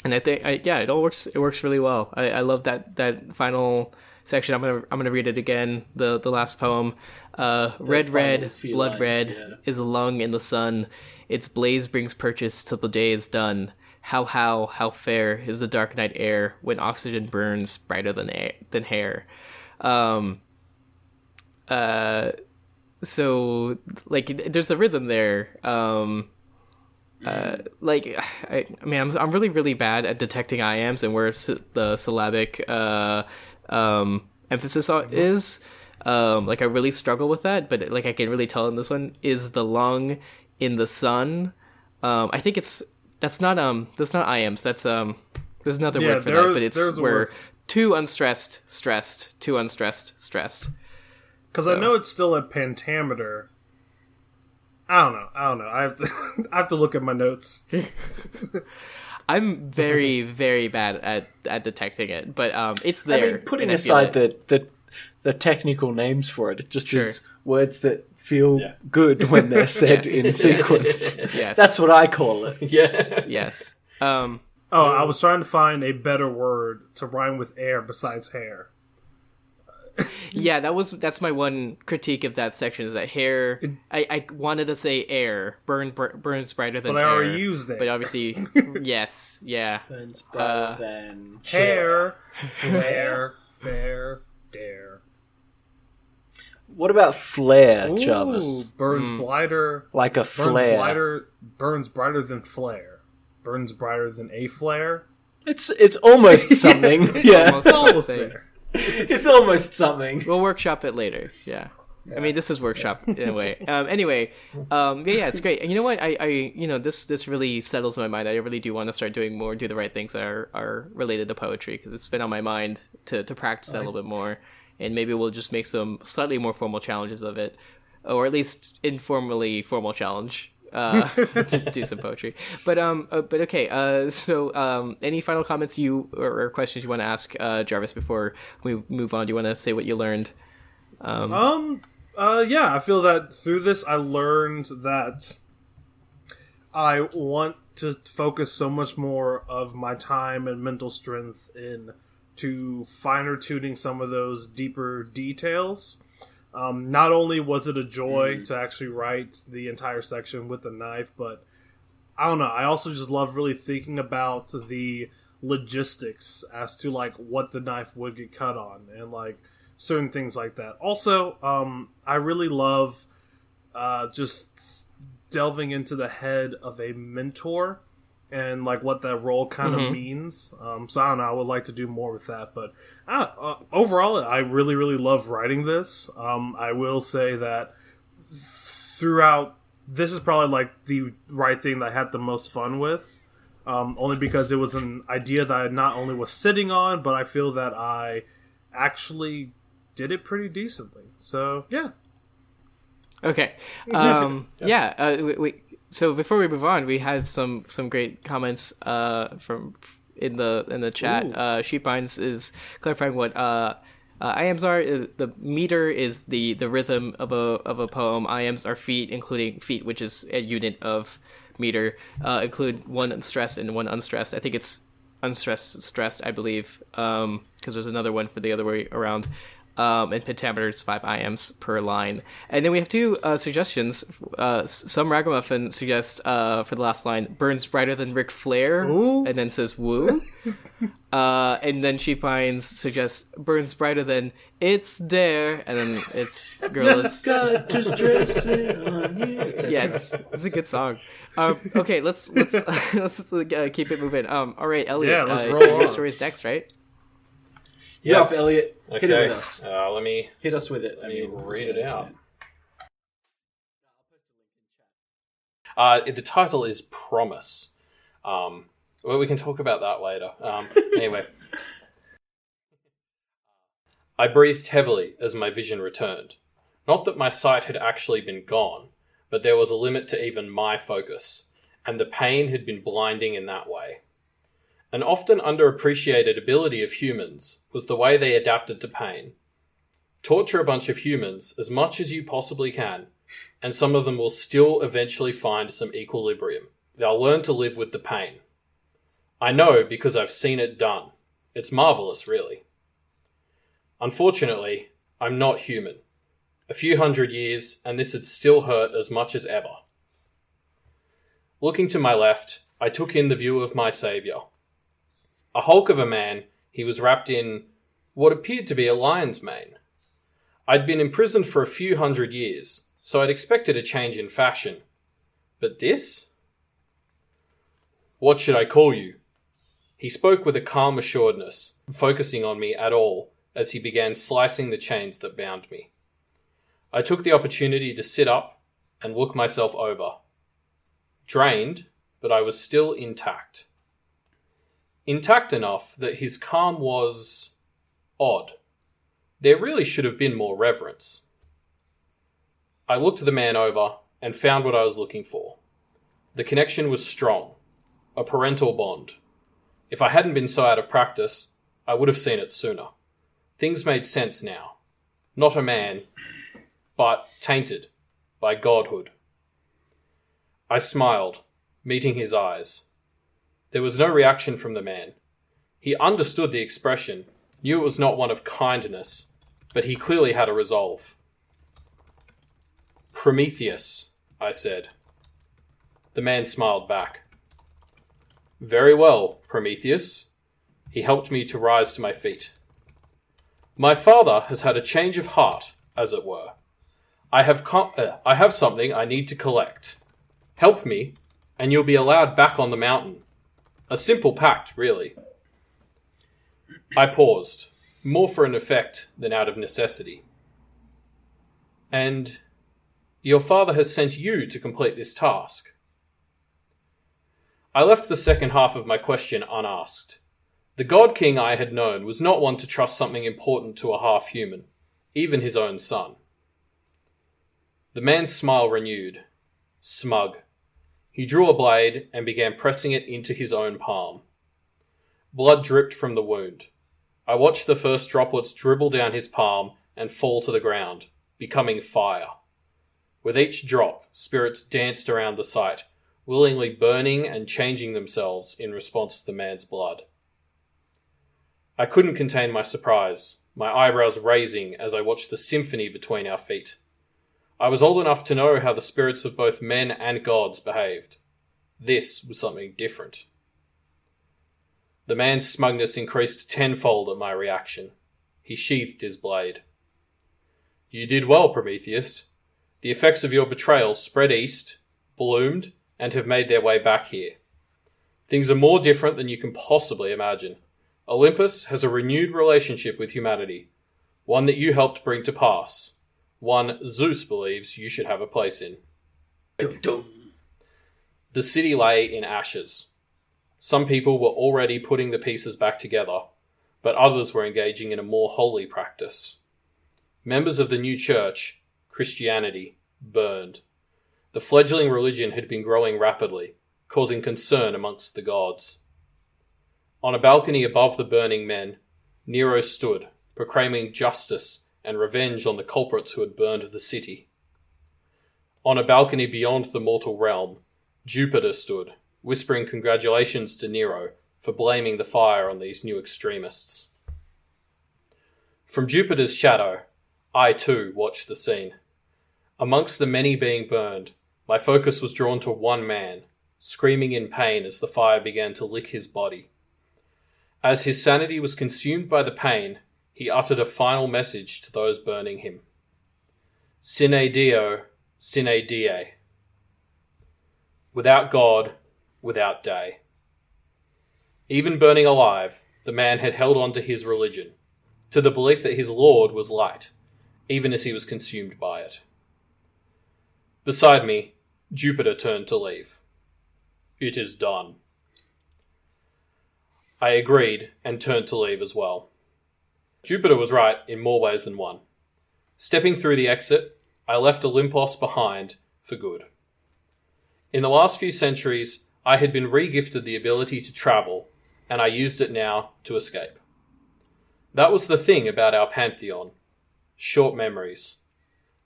And I think it all works. It works really well. I love that final section. I'm gonna read it again. The last poem. Red, blood lines, red is a lung in the sun. Its blaze brings purchase till the day is done. How fair is the dark night air when oxygen burns brighter than hair. So like there's a rhythm there. I'm really, really bad at detecting iams and where the syllabic emphasis is. I really struggle with that, but like I can really tell in this one is the lung in the sun. I think that's not iams. That's there's another word for that, but it's where too unstressed, stressed, too unstressed, stressed. Because I know it's still a pentameter. I don't know. I have to look at my notes. I'm very, very bad at detecting it, but it's there. I mean, putting aside the technical names for it, it just is words that feel good when they're said in sequence. Yes. That's what I call it. Yeah. Yes. I was trying to find a better word to rhyme with air besides hair. Yeah, that's my one critique of that section is that hair. I wanted to say air burns brighter than air. But I already used it. But obviously, yes, yeah. Burns brighter than hair, flare, fair, dare. What about flare, Jarvis? Burns brighter. Like a flare. Burns brighter than flare. Burns brighter than a flare. It's almost something. It's almost there. It's almost something. We'll workshop it later. Yeah. I mean, this is workshop in a way. Anyway, it's great. And you know what? This really settles my mind. I really do want to start doing more Do the Right Things that are related to poetry because it's been on my mind to practice that a little bit more. And maybe we'll just make some slightly more formal challenges of it, or at least informally formal challenge to do some poetry. But okay. So any final comments or questions you want to ask Jarvis before we move on? Do you want to say what you learned? I feel that through this I learned that I want to focus so much more of my time and mental strength into finer tuning some of those deeper details. Not only was it a joy to actually write the entire section with the knife, but I don't know, I also just love really thinking about the logistics as to like what the knife would get cut on and like certain things like that. Also, I really love just delving into the head of a mentor and like what that role kind of means. So I don't know, I would like to do more with that, but overall I really, really love writing this. I will say that throughout, this is probably like the right thing that I had the most fun with, only because it was an idea that I not only was sitting on, but I feel that I actually did it pretty decently. So yeah. Okay. So before we move on, we had some great comments from in the chat. Sheepbines is clarifying what iams are. The meter is the rhythm of a poem. Iams are feet, including feet, which is a unit of meter. Include one stressed and one unstressed. I think it's unstressed, stressed, I believe, because there's another one for the other way around. and pentameters 5 IMs per line. And then we have 2 suggestions. Some ragamuffin suggests for the last line, burns brighter than Ric Flair, Ooh. and then says woo. And then she suggests burns brighter than It's Dare, and then it's girls. Got to stress it on you. Yes, it's a good song. Okay, let's keep it moving. All right, Elliot. Yeah, let's roll your on. story's next, right? Yes. Up, Elliot. Okay. Hit it with us. Hit us with it. Let me read it out. The title is Promise. Well, we can talk about that later. Anyway. I breathed heavily as my vision returned. Not that my sight had actually been gone, but there was a limit to even my focus, and the pain had been blinding in that way. An often underappreciated ability of humans was the way they adapted to pain. Torture a bunch of humans as much as you possibly can, and some of them will still eventually find some equilibrium. They'll learn to live with the pain. I know because I've seen it done. It's marvelous, really. Unfortunately, I'm not human. A few hundred years, and this had still hurt as much as ever. Looking to my left, I took in the view of my saviour. A hulk of a man, he was wrapped in what appeared to be a lion's mane. I'd been imprisoned for a few hundred years, so I'd expected a change in fashion. But this? What should I call you? He spoke with a calm assuredness, focusing on me at all, as he began slicing the chains that bound me. I took the opportunity to sit up and look myself over. Drained, but I was still intact. Intact enough that his calm was odd. There really should have been more reverence. I looked the man over and found what I was looking for. The connection was strong, a parental bond. If I hadn't been so out of practice, I would have seen it sooner. Things made sense now. Not a man, but tainted by godhood. I smiled, meeting his eyes. There was no reaction from the man. He understood the expression, knew it was not one of kindness, but he clearly had a resolve. Prometheus, I said. The man smiled back. Very well, Prometheus. He helped me to rise to my feet. My father has had a change of heart, as it were. I have something I need to collect. Help me, and you'll be allowed back on the mountain. A simple pact, really. I paused, more for an effect than out of necessity. And your father has sent you to complete this task. I left the second half of my question unasked. The God King I had known was not one to trust something important to a half-human, even his own son. The man's smile renewed, smug. He drew a blade and began pressing it into his own palm. Blood dripped from the wound. I watched the first droplets dribble down his palm and fall to the ground, becoming fire. With each drop, spirits danced around the site, willingly burning and changing themselves in response to the man's blood. I couldn't contain my surprise, my eyebrows raising as I watched the symphony between our feet. I was old enough to know how the spirits of both men and gods behaved. This was something different. The man's smugness increased tenfold at my reaction. He sheathed his blade. You did well, Prometheus. The effects of your betrayal spread east, bloomed, and have made their way back here. Things are more different than you can possibly imagine. Olympus has a renewed relationship with humanity, one that you helped bring to pass, one Zeus believes you should have a place in. The city lay in ashes. Some people were already putting the pieces back together, but others were engaging in a more holy practice. Members of the new church, Christianity, burned. The fledgling religion had been growing rapidly, causing concern amongst the gods. On a balcony above the burning men, Nero stood, proclaiming justice and revenge on the culprits who had burned the city. On a balcony beyond the mortal realm, Jupiter stood, whispering congratulations to Nero for blaming the fire on these new extremists. From Jupiter's shadow, I too watched the scene. Amongst the many being burned, my focus was drawn to one man, screaming in pain as the fire began to lick his body. As his sanity was consumed by the pain, he uttered a final message to those burning him. Sine Dio, sine die. Without God, without day. Even burning alive, the man had held on to his religion, to the belief that his Lord was light, even as he was consumed by it. Beside me, Jupiter turned to leave. It is done. I agreed and turned to leave as well. Jupiter was right in more ways than one. Stepping through the exit, I left Olympos behind for good. In the last few centuries, I had been re-gifted the ability to travel, and I used it now to escape. That was the thing about our pantheon. Short memories.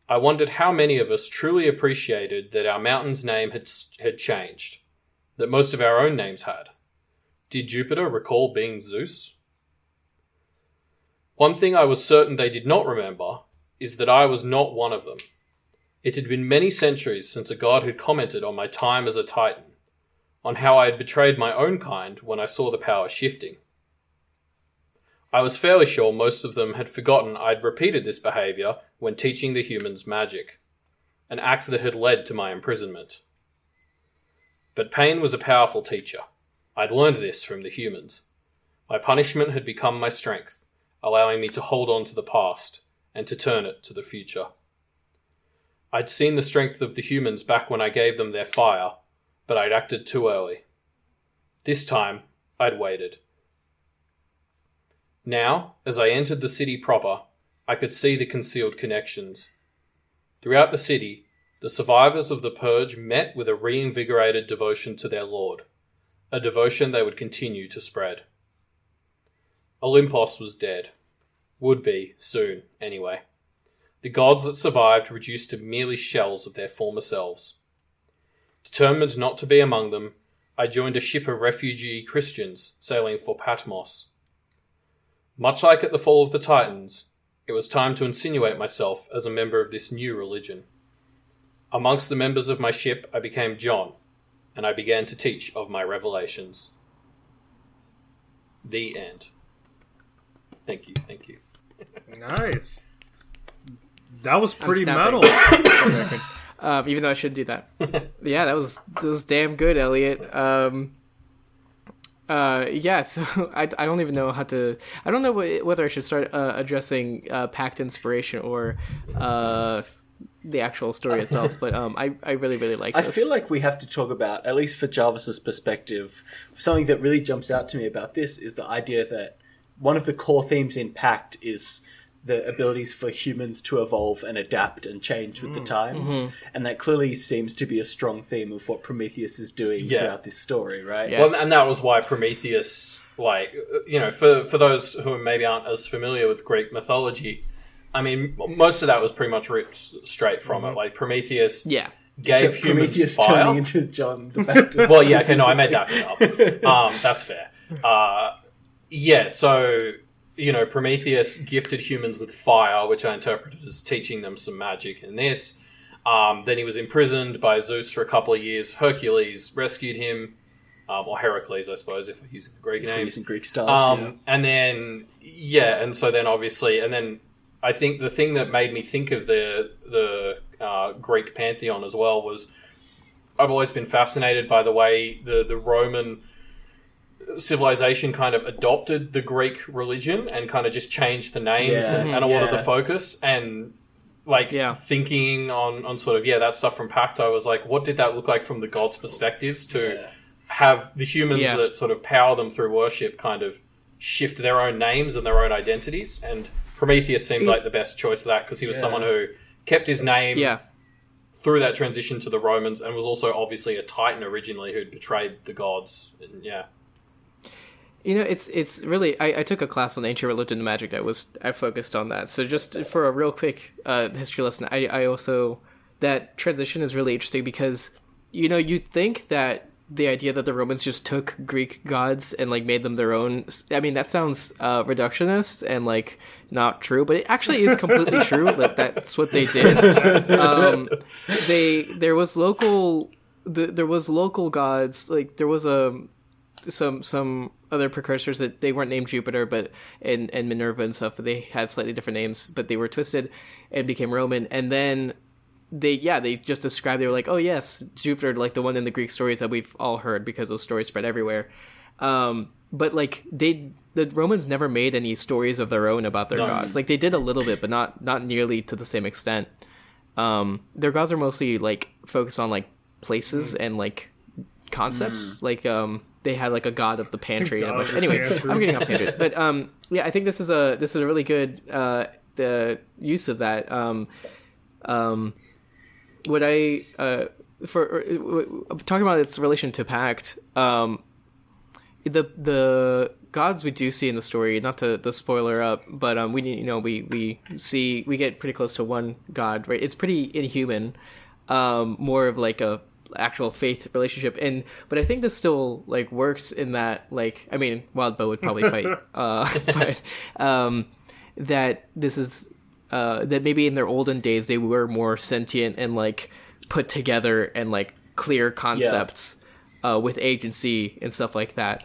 I wondered how many of us truly appreciated that our mountain's name had changed, that most of our own names had. Did Jupiter recall being Zeus? One thing I was certain they did not remember is that I was not one of them. It had been many centuries since a god had commented on my time as a Titan, on how I had betrayed my own kind when I saw the power shifting. I was fairly sure most of them had forgotten I'd repeated this behaviour when teaching the humans magic, an act that had led to my imprisonment. But pain was a powerful teacher. I'd learned this from the humans. My punishment had become my strength, allowing me to hold on to the past and to turn it to the future. I'd seen the strength of the humans back when I gave them their fire, but I'd acted too early. This time, I'd waited. Now, as I entered the city proper, I could see the concealed connections. Throughout the city, the survivors of the Purge met with a reinvigorated devotion to their Lord, a devotion they would continue to spread. Olympos was dead. Would be, soon, anyway. The gods that survived reduced to merely shells of their former selves. Determined not to be among them, I joined a ship of refugee Christians sailing for Patmos. Much like at the fall of the Titans, it was time to insinuate myself as a member of this new religion. Amongst the members of my ship, I became John, and I began to teach of my revelations. The end. Thank you. Nice. That was pretty metal. Even though I should do that. Yeah, that was damn good, Elliot. Yeah, so I don't even know how to... I don't know whether I should start addressing Pact inspiration or the actual story itself, but I really, really like this. I feel like we have to talk about, at least for Jarvis's perspective, something that really jumps out to me about this is the idea that one of the core themes in Pact is the abilities for humans to evolve and adapt and change with the times. Mm-hmm. And that clearly seems to be a strong theme of what Prometheus is doing throughout this story, right? Yes. Well, and that was why Prometheus, like, you know, for those who maybe aren't as familiar with Greek mythology, I mean, most of that was pretty much ripped straight from it. Like, Prometheus gave Except humans Prometheus fire. Turning into John the Baptist. Well, yeah, okay, no, I made that up. That's fair. Yeah, so... You know, Prometheus gifted humans with fire, which I interpreted as teaching them some magic in this. Then he was imprisoned by Zeus for a couple of years. Hercules rescued him, or Heracles, I suppose, if we're using the Greek names. Using Greek stars, And then, and so then obviously, and then I think the thing that made me think of the Greek pantheon as well was I've always been fascinated by the way the Roman civilization kind of adopted the Greek religion and kind of just changed the names and a lot of the focus and thinking on sort of that stuff from Pact. I was like, what did that look like from the gods' perspectives to have the humans that sort of power them through worship kind of shift their own names and their own identities? And Prometheus seemed like the best choice of that because he was someone who kept his name through that transition to the Romans and was also obviously a Titan originally who'd betrayed the gods. And You know, it's really... I took a class on ancient religion and magic I focused on that. So just for a real quick history lesson, I also... That transition is really interesting because, you know, you'd think that the idea that the Romans just took Greek gods and like made them their own. I mean, that sounds reductionist and like not true, but it actually is completely true that that's what they did. There was local gods, like there was some other precursors that they weren't named Jupiter, but and Minerva and stuff, but they had slightly different names, but they were twisted and became Roman, and then. They just described, they were like, oh yes, Jupiter, like the one in the Greek stories that we've all heard because those stories spread everywhere. But like the Romans never made any stories of their own about their gods. Like they did a little bit, but not nearly to the same extent. Their gods are mostly like focused on like places and like concepts. Like they had like a god of the pantry. And, like, anyway, I'm getting off tangent, but yeah, I think this is a really good the use of that. What I talking about its relation to Pact, the gods we do see in the story, not to spoiler up, but we get pretty close to one god, right? It's pretty inhuman, more of like a actual faith relationship, but I think this still like works in that, like, I mean, Wildbow would probably fight, but that this is. That maybe in their olden days they were more sentient and like put together and like clear concepts with agency and stuff like that.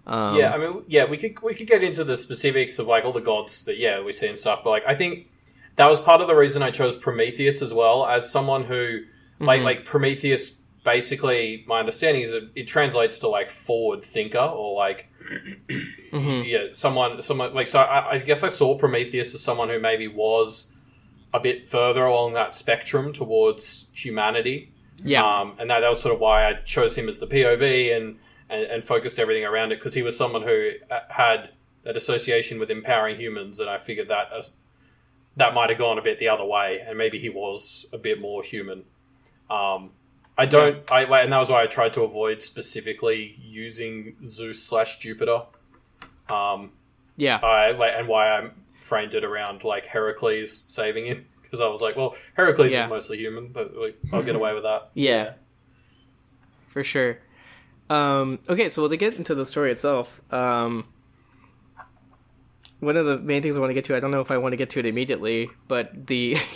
I mean, we could get into the specifics of like all the gods that we see and stuff, but like I think that was part of the reason I chose Prometheus as well, as someone who like Prometheus. Basically, my understanding is that it translates to like forward thinker or like someone like, so I guess I saw Prometheus as someone who maybe was a bit further along that spectrum towards humanity. And that was sort of why I chose him as the POV and focused everything around it, because he was someone who had that association with empowering humans, and I figured that might have gone a bit the other way, and maybe he was a bit more human. And that was why I tried to avoid specifically using Zeus/Jupiter. And why I framed it around like Heracles saving him, because I was like, well, Heracles is mostly human, but like, I'll get away with that. Yeah, for sure. Okay, so to get into the story itself, one of the main things I want to get to, I don't know if I want to get to it immediately, but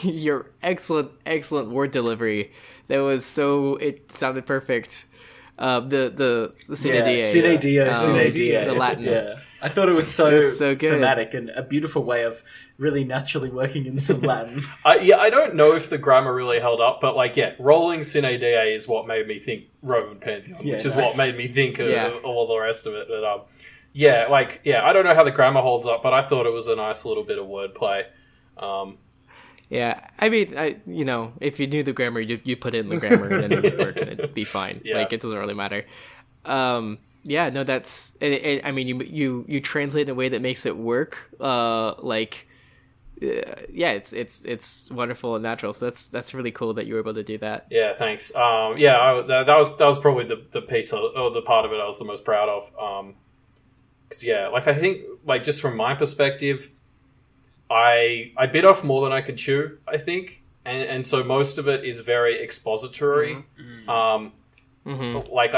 your excellent word delivery. That was it sounded perfect. The Sine Die. The Latin. Yeah. I thought it was so good. Thematic and a beautiful way of really naturally working in some Latin. I don't know if the grammar really held up, but like, rolling Sine Die is what made me think Roman Pantheon, which is what made me think of all the rest of it. But I don't know how the grammar holds up, but I thought it was a nice little bit of wordplay. I mean, if you knew the grammar, you put it in the grammar and then it would work and it'd be fine. Like, it doesn't really matter. That's. I mean, you translate in a way that makes it work. It's wonderful and natural. So that's really cool that you were able to do that. Yeah, thanks. That was probably the piece or the part of it I was the most proud of. Because I think just from my perspective, I bit off more than I could chew, I think, and so most of it is very expository. I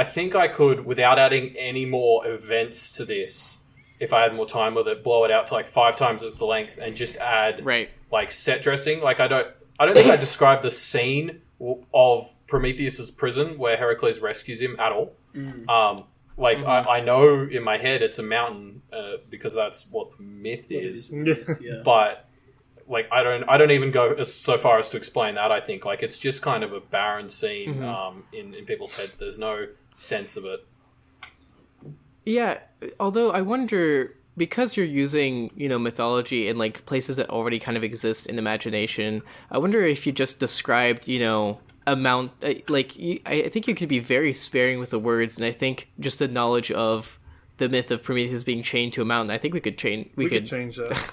think I could, without adding any more events to this, if I had more time with it, blow it out to like 5 times its length and just add like set dressing. Like I don't think I described the scene of Prometheus's prison where Heracles rescues him at all. I know in my head it's a mountain because that's what the myth is. But I don't even go so far as to explain that. I think it's just kind of a barren scene in people's heads. There's no sense of it. Yeah, although I wonder, because you're using mythology in like places that already kind of exist in imagination, I wonder if you just described amount, I think you could be very sparing with the words, and I think just the knowledge of the myth of Prometheus being chained to a mountain, I think we could change that.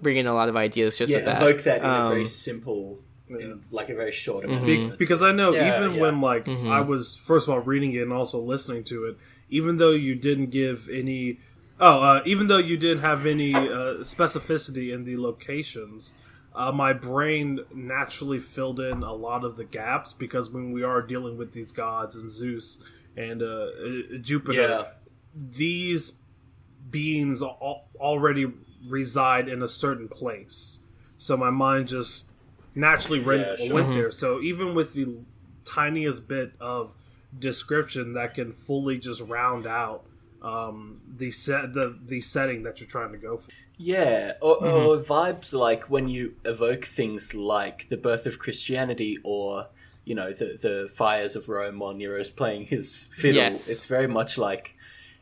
Bring in a lot of ideas just with that. Evoke that in a very simple, in like a very short amount of minutes. Because I know when I was first of all reading it and also listening to it, even though you didn't give any even though you didn't have any specificity in the locations, my brain naturally filled in a lot of the gaps, because when we are dealing with these gods and Zeus and Jupiter, these beings already reside in a certain place. So my mind just naturally went there. So even with the tiniest bit of description that can fully just round out the setting that you're trying to go for. Yeah, or vibes like when you evoke things like the birth of Christianity, or the fires of Rome while Nero's playing his fiddle. Yes. It's very much like,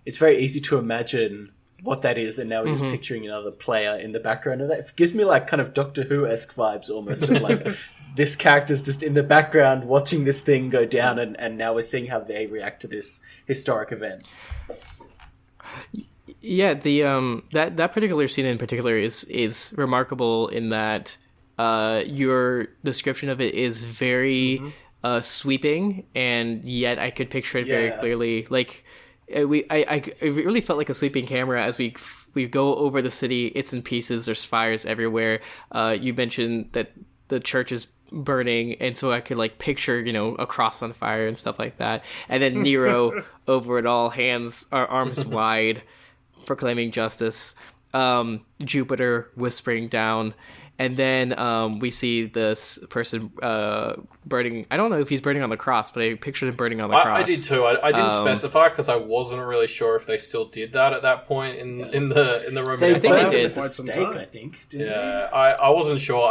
it's very easy to imagine what that is, and now we're just picturing another player in the background of that. It gives me like kind of Doctor Who-esque vibes almost, of like this character's just in the background watching this thing go down, and now we're seeing how they react to this historic event. Yeah, the that particular scene in particular is remarkable in that your description of it is very sweeping, and yet I could picture it very clearly. Like it really felt like a sweeping camera as we go over the city. It's in pieces. There's fires everywhere. You mentioned that the church is burning, and so I could like picture a cross on fire and stuff like that. And then Nero over it all, arms wide, proclaiming justice. Jupiter whispering down. And then we see this person burning. I don't know if he's burning on the cross, but I pictured him burning on the cross. I did too. I didn't specify because I wasn't really sure if they still did that at that point in the Roman. I think they did. The stake, I think. Yeah, I wasn't sure.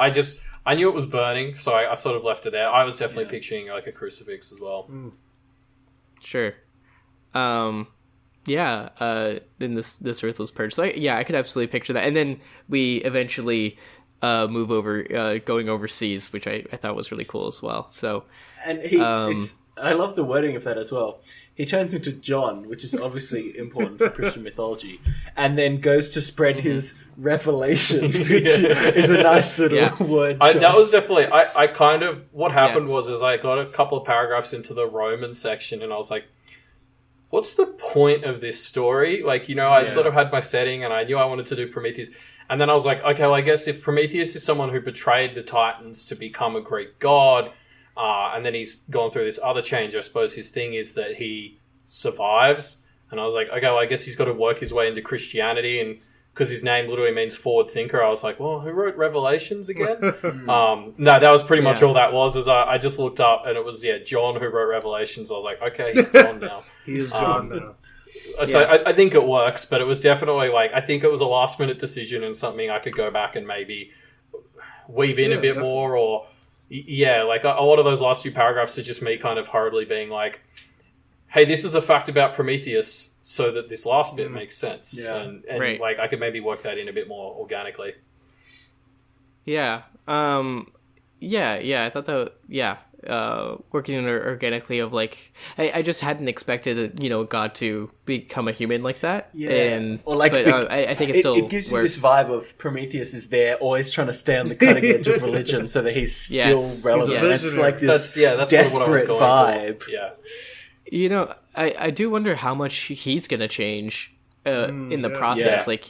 I knew it was burning, so I sort of left it there. I was definitely picturing like a crucifix as well. Sure. Then this earth was purged. So I could absolutely picture that. And then we eventually move over, going overseas, which I thought was really cool as well. So, and I love the wording of that as well. He turns into John, which is obviously important for Christian mythology, and then goes to spread his revelations, which is a nice little word choice. That was definitely, I kind of, what happened was I got a couple of paragraphs into the Roman section, and I was like, what's the point of this story? Like, I sort of had my setting, and I knew I wanted to do Prometheus. And then I was like, okay, well, I guess if Prometheus is someone who betrayed the Titans to become a Greek god, and then he's gone through this other change, I suppose his thing is that he survives. And I was like, okay, well, I guess he's got to work his way into Christianity. And because his name literally means forward thinker, I was like, well, who wrote Revelations again? No, that was pretty much all that was. Is I just looked up, and it was, John who wrote Revelations. I was like, okay, he's John now. He is John now. So I think it works, but it was definitely like, I think it was a last minute decision and something I could go back and maybe weave in a bit more, or like a lot of those last few paragraphs are just me kind of hurriedly being like, hey, this is a fact about Prometheus, so that this last bit makes sense. And right. Like I could maybe work that in a bit more organically. I thought that working organically of like I just hadn't expected God to become a human like that. I think it still gives works. You this vibe of Prometheus is there, always trying to stay on the cutting edge of religion, so that he's still relevant. It's like this that's desperate vibe. For. Yeah. I do wonder how much he's gonna change in the process. Like,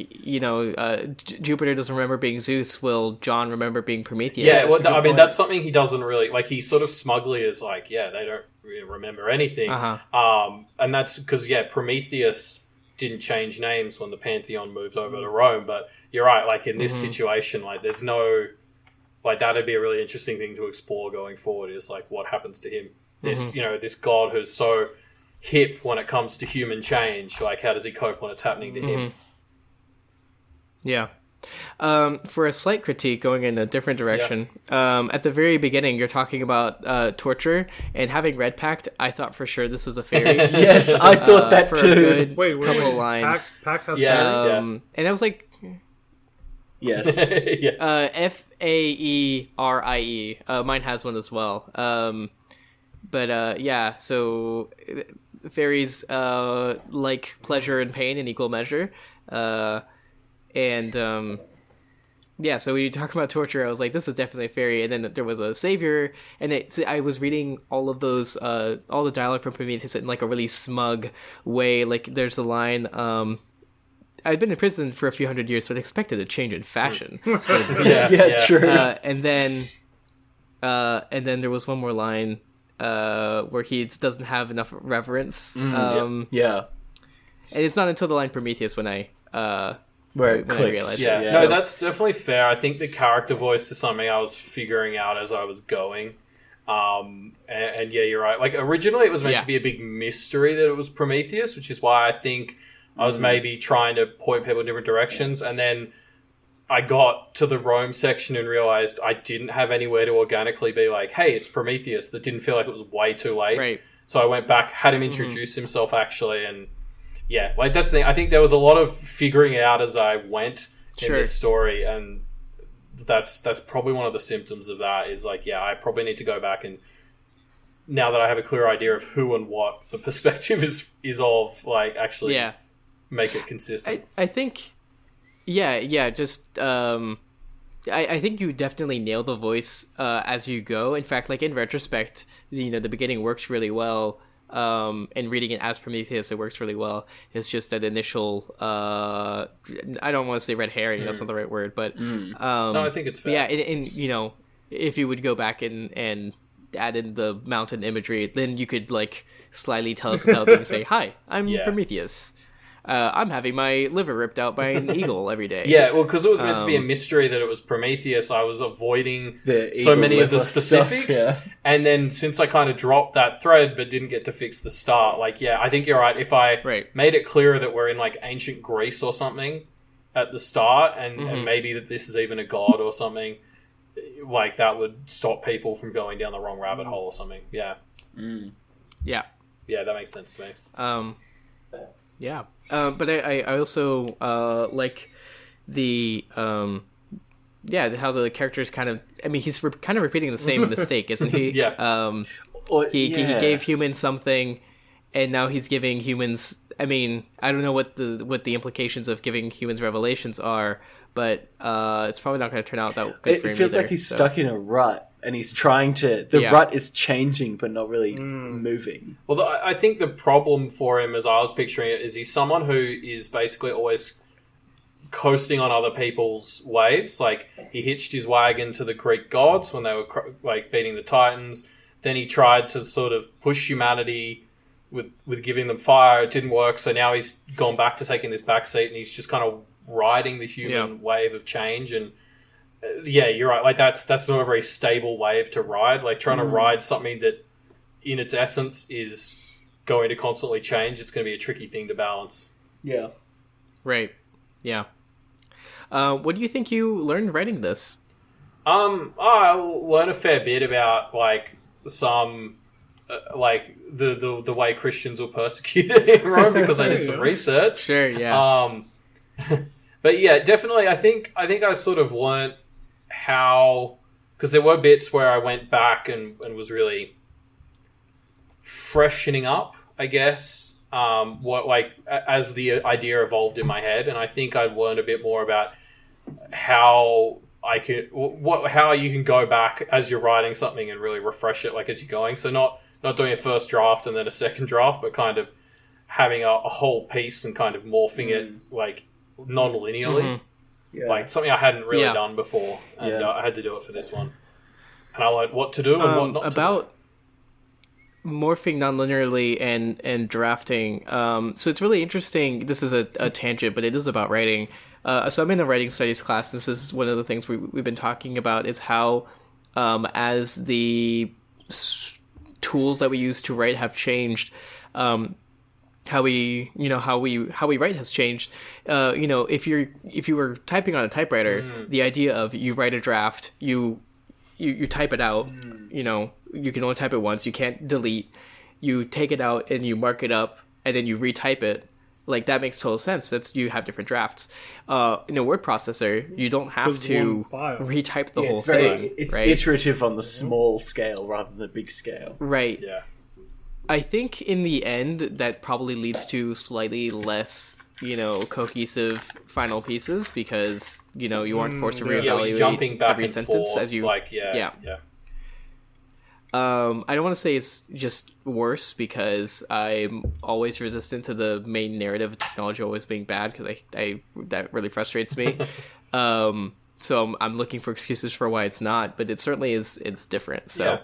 Jupiter doesn't remember being Zeus. Will John remember being Prometheus? Yeah, well, I mean, that's something he doesn't really... Like, he sort of smugly is like, they don't really remember anything. And that's because, Prometheus didn't change names when the Pantheon moved over to Rome. But you're right, like, in this situation, like, there's no... Like, that'd be a really interesting thing to explore going forward, is, like, what happens to him. This, this god who's so hip when it comes to human change. Like, how does he cope when it's happening to him? Yeah. For a slight critique going in a different direction, at the very beginning, you're talking about torture, and having read Pact, I thought for sure this was a fairy. Yes, I thought that for too. A good couple lines. Pact has and I was like... Yes. Faerie. Mine has one as well. So fairies like pleasure and pain in equal measure. So when you talk about torture, I was like, this is definitely a fairy. And then there was a savior, and I was reading all of those, all the dialogue from Prometheus in like a really smug way. Like there's a line, I've been in prison for a few hundred years, but expected a change in fashion. True. And then there was one more line. where he doesn't have enough reverence. Yeah. And it's not until the line Prometheus when I realized yeah. it. No, that's definitely fair. I think the character voice is something I was figuring out as I was going. And yeah, you're right. Like, originally it was meant to be a big mystery that it was Prometheus, which is why I think I was maybe trying to point people in different directions. And then I got to the Rome section and realized I didn't have anywhere to organically be like, hey, it's Prometheus. That didn't feel like it was way too late. Right. So I went back, had him introduce himself actually, and yeah, like that's the thing. I think there was a lot of figuring it out as I went in this story, and that's probably one of the symptoms of that is like, yeah, I probably need to go back and now that I have a clear idea of who and what the perspective is of, like, actually make it consistent. I think, just I think you definitely nail the voice as you go. In fact, like in retrospect, the beginning works really well. And reading it as Prometheus, it works really well. It's just that initial, I don't want to say red herring, that's not the right word, but no, I think it's fair. Yeah, and if you would go back and add in the mountain imagery, then you could like slyly tell us without them say, "Hi, I'm Prometheus. I'm having my liver ripped out by an eagle every day." Yeah, well, because it was meant to be a mystery that it was Prometheus, I was avoiding so many of the specifics. Stuff, and then since I kind of dropped that thread but didn't get to fix the start, like, yeah, I think you're right. If I made it clearer that we're in like ancient Greece or something at the start, and maybe that this is even a god or something, like that would stop people from going down the wrong rabbit hole or something. Yeah. Yeah, that makes sense to me. Yeah. But I also like the how the characters kind of, I mean, he's kind of repeating the same mistake, isn't he? He gave humans something, and now he's giving humans, I mean, I don't know what the implications of giving humans revelations are, but it's probably not going to turn out that good for him. It feels like he's stuck in a rut, and he's trying to... The rut is changing, but not really moving. Well, I think the problem for him, as I was picturing it, is he's someone who is basically always coasting on other people's waves. Like, he hitched his wagon to the Greek gods when they were like beating the Titans. Then he tried to sort of push humanity with giving them fire. It didn't work, so now he's gone back to taking this back seat, and he's just kind of riding the human wave of change. And you're right, like that's not a very stable wave to ride. Like, trying to ride something that in its essence is going to constantly change, it's going to be a tricky thing to balance. What do you think you learned writing this? I learned a fair bit about like some like the way Christians were persecuted in Rome, because I did some research. But yeah, definitely, I think I sort of learnt how, because there were bits where I went back and was really freshening up, I guess, what, like, as the idea evolved in my head, and I think I learned a bit more about how how you can go back as you're writing something and really refresh it, like, as you're going. So not doing a first draft and then a second draft, but kind of having a whole piece and kind of morphing it, like, non-linearly. Like, something I hadn't really done before, and I had to do it for this one. And I learned what to do and what not to do. About morphing non-linearly and drafting. So it's really interesting. This is a tangent, but it is about writing. So I'm in the writing studies class. This is one of the things we've been talking about, is how as the tools that we use to write have changed, how we write has changed. If you were typing on a typewriter, the idea of you write a draft, you type it out, you can only type it once, you can't delete, you take it out and you mark it up and then you retype it. Like, that makes total sense. You have different drafts. In a word processor, you don't have to retype the whole thing. It's iterative on the small scale rather than the big scale. Right. Yeah. I think in the end, that probably leads to slightly less, cohesive final pieces, because, you aren't forced to reevaluate jumping back every and sentence forth, as you... like, yeah. I don't want to say it's just worse, because I'm always resistant to the main narrative of technology always being bad, because that really frustrates me. So I'm looking for excuses for why it's not, but it certainly is. It's different. So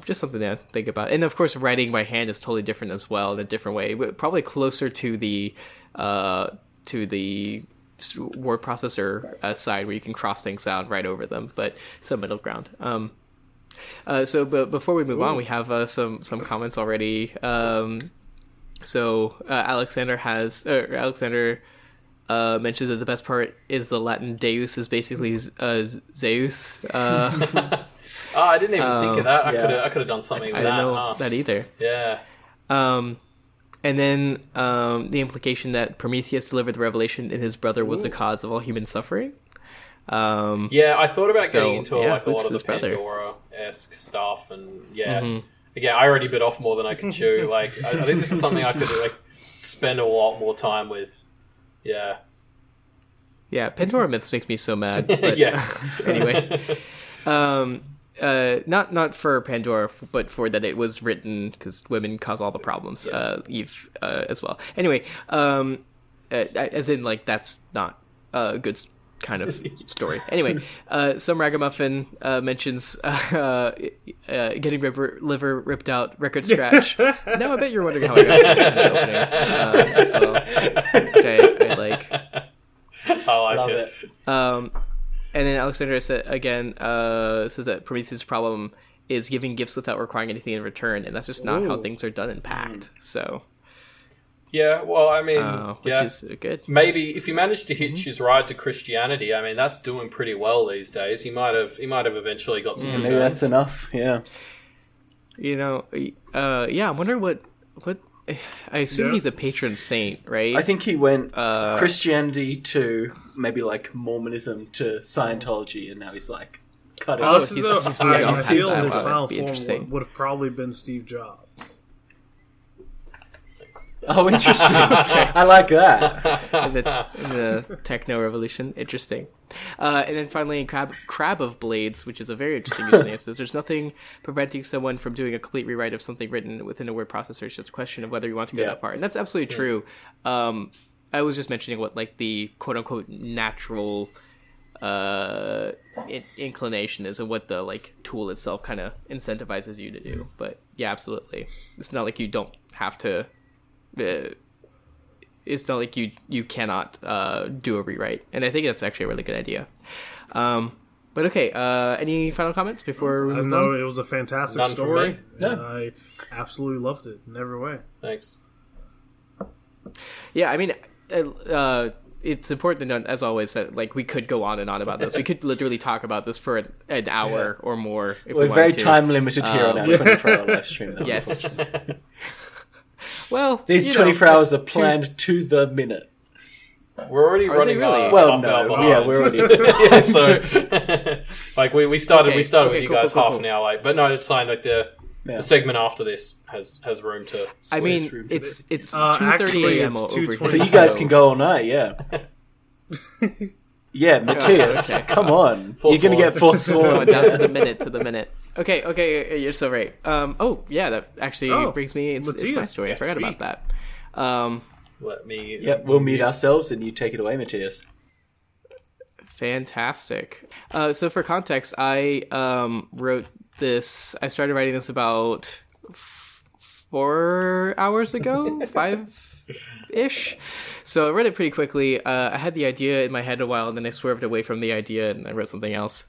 Just something to think about. And of course, writing by hand is totally different as well, in a different way. But probably closer to the word processor side, where you can cross things out, write over them, but some middle ground. But before we move on, we have some comments already. Alexander mentions that the best part is the Latin Deus is basically Zeus. I didn't even think of that. I could have done something with that. I didn't know that either. Yeah. And then the implication that Prometheus delivered the revelation and his brother was the cause of all human suffering. I thought about getting into a lot of the Pandora-esque stuff, and again, I already bit off more than I could chew. Like, I think this is something I could spend a lot more time with. Yeah. Yeah, Pandora myths makes me so mad. But, anyway. Not for Pandora, but for that it was written because women cause all the problems. Eve as well. Anyway, as in that's not a good kind of story. Anyway, some ragamuffin mentions getting liver ripped out, record scratch. Now I bet you're wondering how I got that opening as well, which I like. I like it. And then Alexander says that Prometheus' problem is giving gifts without requiring anything in return, and that's just not how things are done in Pact. So, yeah, well, I mean, which is good. Maybe if he managed to hitch his ride to Christianity, I mean, that's doing pretty well these days. He might have eventually got some returns. Maybe that's enough. Yeah. I'm wondering what. I assume he's a patron saint, right? I think he went Christianity to maybe Mormonism to Scientology, and now he's cut it. I feel his final form would have probably been Steve Jobs. Oh, interesting. I like that. In the techno revolution. Interesting. And then finally, Crab of Blades, which is a very interesting username, says there's nothing preventing someone from doing a complete rewrite of something written within a word processor. It's just a question of whether you want to go that far. And that's absolutely true. I was just mentioning what the quote-unquote natural inclination is and what the tool itself kind of incentivizes you to do. But yeah, absolutely. It's not like you don't have to... it's not like you cannot do a rewrite, and I think that's actually a really good idea. But okay, any final comments before we move on? It was a fantastic story. I absolutely loved it in every way. Thanks. Yeah, I mean, it's important to note, as always, that we could go on and on about this. We could literally talk about this for an hour or more. If we're very time limited here on our 24-hour live stream. Though, yes. Well, these 24 hours are planned to the minute. We're already running. Really? Well, no, we're already. So, we started with you guys half an hour late, but no, it's fine. The segment after this has room to. I mean, it's 2:30 a.m. over here, so you guys can go all night. Yeah. Yeah, Matthias, come on. You're going to get forsworn. Down to the minute. Okay, you're so right. That actually brings me... It's my story. I forgot about that. Let me... Yep, we'll meet ourselves and you take it away, Matthias. Fantastic. So for context, I wrote this... I started writing this about 4 hours ago? 5-ish? So I read it pretty quickly. I had the idea in my head a while, and then I swerved away from the idea, and I wrote something else.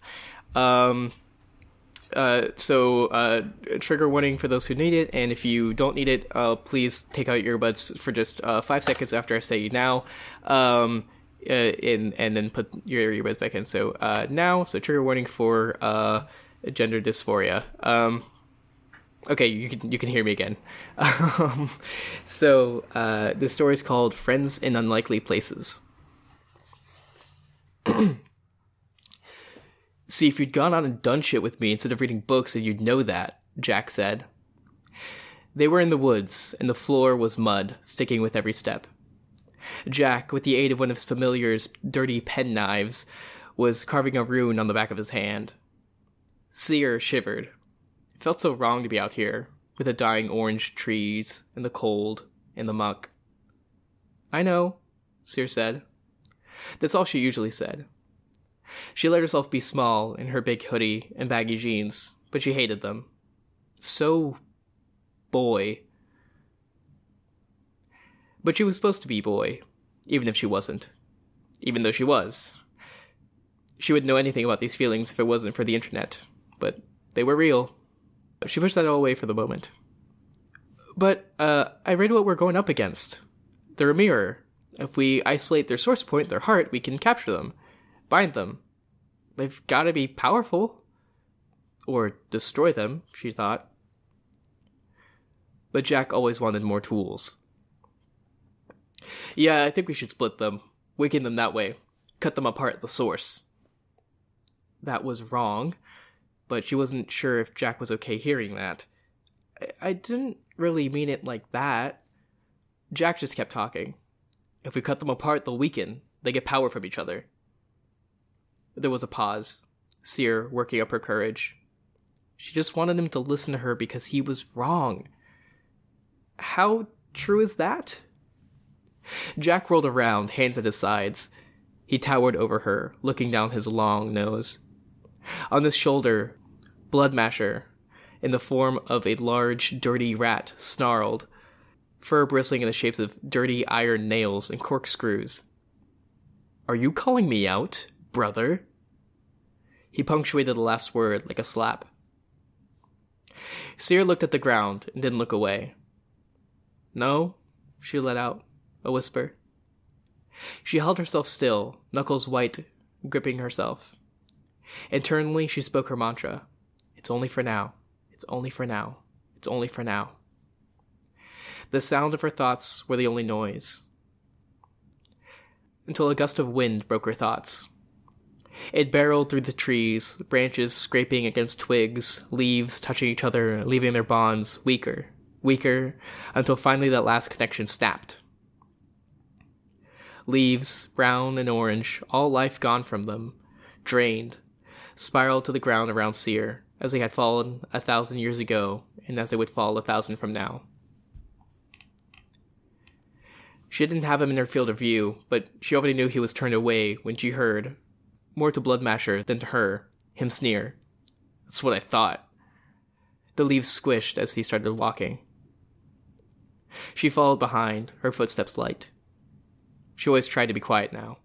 Trigger warning for those who need it, and if you don't need it, please take out your earbuds for just 5 seconds after I say now, and then put your earbuds back in. So now, trigger warning for gender dysphoria. Okay, you can hear me again. The story's called Friends in Unlikely Places. See, if you'd gone out and done shit with me instead of reading books, then you'd know that, Jack said. They were in the woods, and the floor was mud, sticking with every step. Jack, with the aid of one of his familiar's dirty pen knives, was carving a rune on the back of his hand. Seer shivered. It felt so wrong to be out here, with the dying orange trees, and the cold, and the muck. I know, Seer said. That's all she usually said. She let herself be small in her big hoodie and baggy jeans, but she hated them. So boy. But she was supposed to be boy, even if she wasn't. Even though she was. She wouldn't know anything about these feelings if it wasn't for the internet. But they were real. She pushed that all away for the moment. But I read what we're going up against. They're a mirror. If we isolate their source point, their heart, we can capture them. Bind them. They've got to be powerful. Or destroy them, she thought. But Jack always wanted more tools. Yeah, I think we should split them. Weaken them that way. Cut them apart at the source. That was wrong. But she wasn't sure if Jack was okay hearing that. I didn't really mean it like that. Jack just kept talking. If we cut them apart, they'll weaken. They get power from each other. There was a pause. Seer working up her courage. She just wanted him to listen to her because he was wrong. How true is that? Jack rolled around, hands at his sides. He towered over her, looking down his long nose. On his shoulder, Bloodmasher, in the form of a large, dirty rat, snarled, fur bristling in the shapes of dirty iron nails and corkscrews. Are you calling me out, brother? He punctuated the last word like a slap. Seer looked at the ground and didn't look away. No, she let out, a whisper. She held herself still, knuckles white, gripping herself. Internally, she spoke her mantra. It's only for now. It's only for now. It's only for now. The sound of her thoughts were the only noise. Until a gust of wind broke her thoughts. It barreled through the trees, branches scraping against twigs, leaves touching each other, leaving their bonds weaker, until finally that last connection snapped. Leaves, brown and orange, all life gone from them, drained, spiraled to the ground around Seer, as they had fallen 1,000 years ago, and as they would fall 1,000 from now. She didn't have him in her field of view, but she already knew he was turned away when she heard, more to Bloodmasher than to her, him sneer. That's what I thought. The leaves squished as he started walking. She followed behind, her footsteps light. She always tried to be quiet now.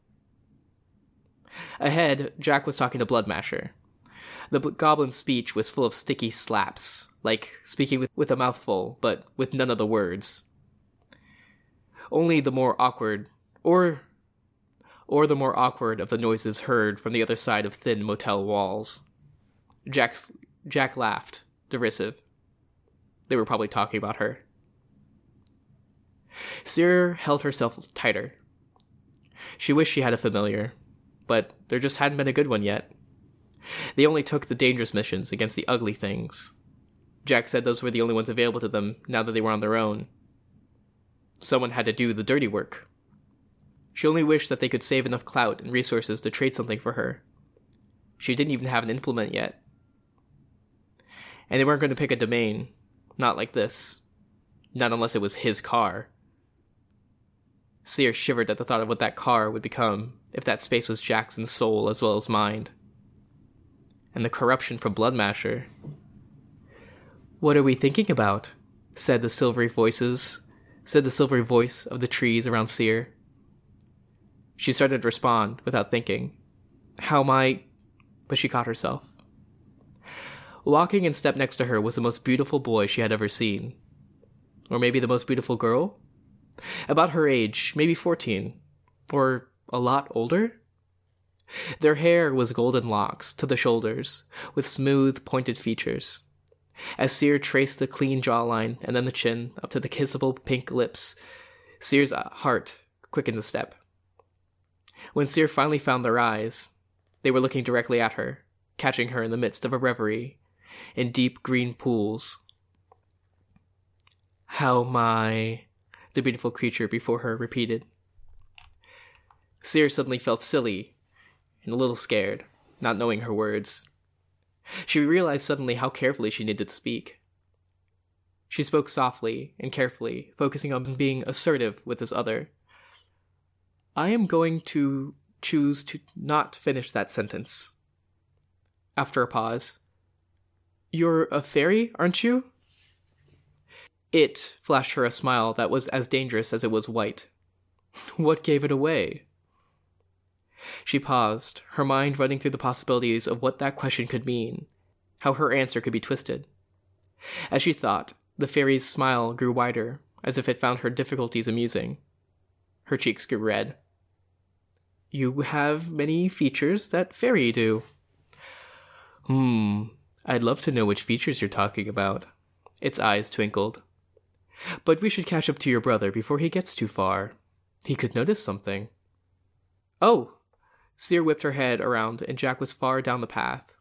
Ahead, Jack was talking to Bloodmasher. The goblin's speech was full of sticky slaps, like speaking with a mouthful, but with none of the words. Only the more awkward, or the more awkward of the noises heard from the other side of thin motel walls. Jack laughed, derisive. They were probably talking about her. Seer held herself tighter. She wished she had a familiar, but there just hadn't been a good one yet. They only took the dangerous missions against the ugly things. Jack said those were the only ones available to them now that they were on their own. Someone had to do the dirty work. She only wished that they could save enough clout and resources to trade something for her. She didn't even have an implement yet. And they weren't going to pick a domain. Not like this. Not unless it was his car. Seer shivered at the thought of what that car would become if that space was Jackson's soul as well as mind. And the corruption from Bloodmasher. What are we thinking about? said the silvery voice of the trees around Seer. She started to respond without thinking. How might... But she caught herself. Walking in step next to her was the most beautiful boy she had ever seen. Or maybe the most beautiful girl? About her age, maybe 14. Or a lot older? Their hair was golden locks to the shoulders, with smooth, pointed features. As Seer traced the clean jawline and then the chin up to the kissable pink lips, Seer's heart quickened a step. When Seer finally found their eyes, they were looking directly at her, catching her in the midst of a reverie, in deep green pools. How my... the beautiful creature before her repeated. Seer suddenly felt silly and a little scared, not knowing her words. She realized suddenly how carefully she needed to speak. She spoke softly and carefully, focusing on being assertive with this other. I am going to choose to not finish that sentence. After a pause. You're a fairy, aren't you? It flashed her a smile that was as dangerous as it was white. What gave it away? She paused, her mind running through the possibilities of what that question could mean, how her answer could be twisted. As she thought, the fairy's smile grew wider, as if it found her difficulties amusing. Her cheeks grew red. You have many features that fairy do. I'd love to know which features you're talking about. Its eyes twinkled. But we should catch up to your brother before he gets too far. He could notice something. Oh! Seer whipped her head around, and Jack was far down the path.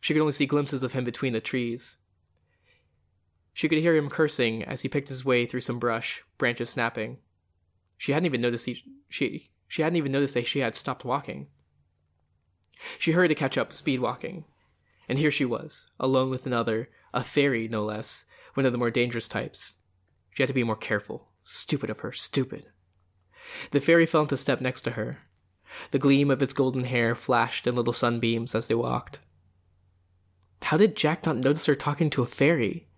She could only see glimpses of him between the trees. She could hear him cursing as he picked his way through some brush, branches snapping. She hadn't even noticed that she had stopped walking. She hurried to catch up, speed walking. And here she was, alone with another, a fairy no less, one of the more dangerous types. She had to be more careful. Stupid of her, stupid. The fairy fell into step next to her. The gleam of its golden hair flashed in little sunbeams as they walked. How did Jack not notice her talking to a fairy?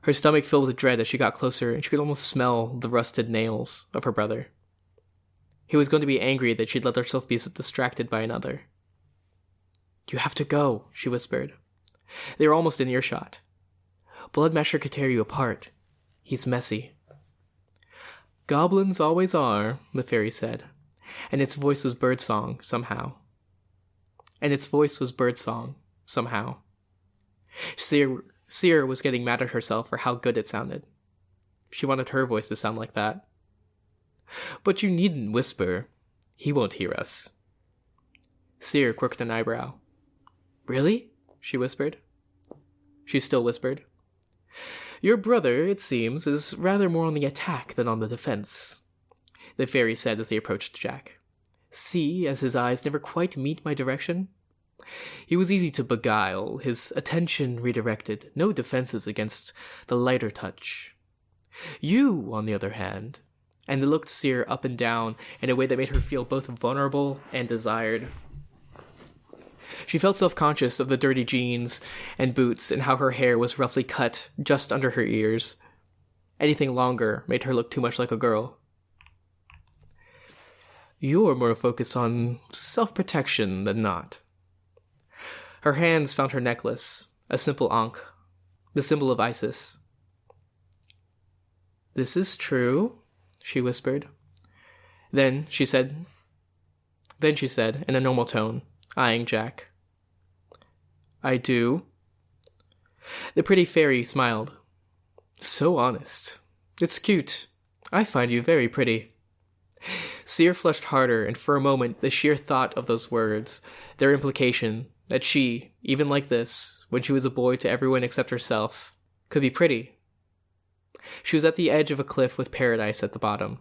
Her stomach filled with dread as she got closer, and she could almost smell the rusted nails of her brother. He was going to be angry that she'd let herself be so distracted by another. You have to go, she whispered. They were almost in earshot. Bloodmasher could tear you apart. He's messy. Goblins always are, the fairy said, and its voice was birdsong somehow. Seer was getting mad at herself for how good it sounded. She wanted her voice to sound like that. But you needn't whisper. He won't hear us. Seer quirked an eyebrow. Really? She whispered. She still whispered. Your brother, it seems, is rather more on the attack than on the defense, the fairy said as they approached Jack. See, as his eyes never quite meet my direction? He was easy to beguile, his attention redirected, no defenses against the lighter touch. You, on the other hand, and they looked Seer up and down in a way that made her feel both vulnerable and desired. She felt self-conscious of the dirty jeans and boots and how her hair was roughly cut just under her ears. Anything longer made her look too much like a girl. You're more focused on self-protection than not. Her hands found her necklace, a simple ankh, the symbol of Isis. This is true, she whispered. Then she said in a normal tone, eyeing Jack. I do. The pretty fairy smiled. So honest. It's cute. I find you very pretty. Seer flushed harder, and for a moment the sheer thought of those words, their implication that she, even like this, when she was a boy to everyone except herself, could be pretty. She was at the edge of a cliff with paradise at the bottom.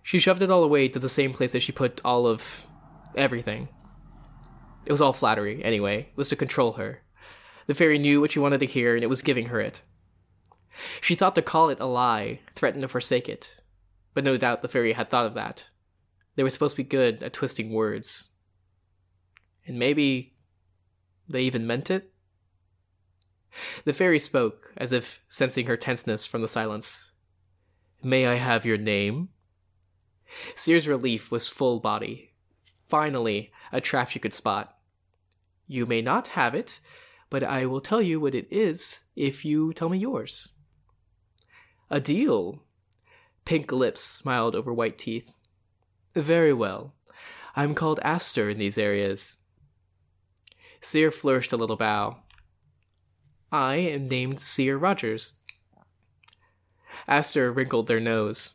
She shoved it all away to the same place that she put all of everything. It was all flattery, anyway. It was to control her. The fairy knew what she wanted to hear, and it was giving her it. She thought to call it a lie, threatened to forsake it. But no doubt the fairy had thought of that. They were supposed to be good at twisting words. And maybe they even meant it? The fairy spoke, as if sensing her tenseness from the silence. May I have your name? Seer's relief was full body. Finally, a trap she could spot. You may not have it, but I will tell you what it is if you tell me yours. A deal. Pink lips smiled over white teeth. Very well. I'm called Aster in these areas. Seer flourished a little bow. I am named Seer Rogers. Aster wrinkled their nose.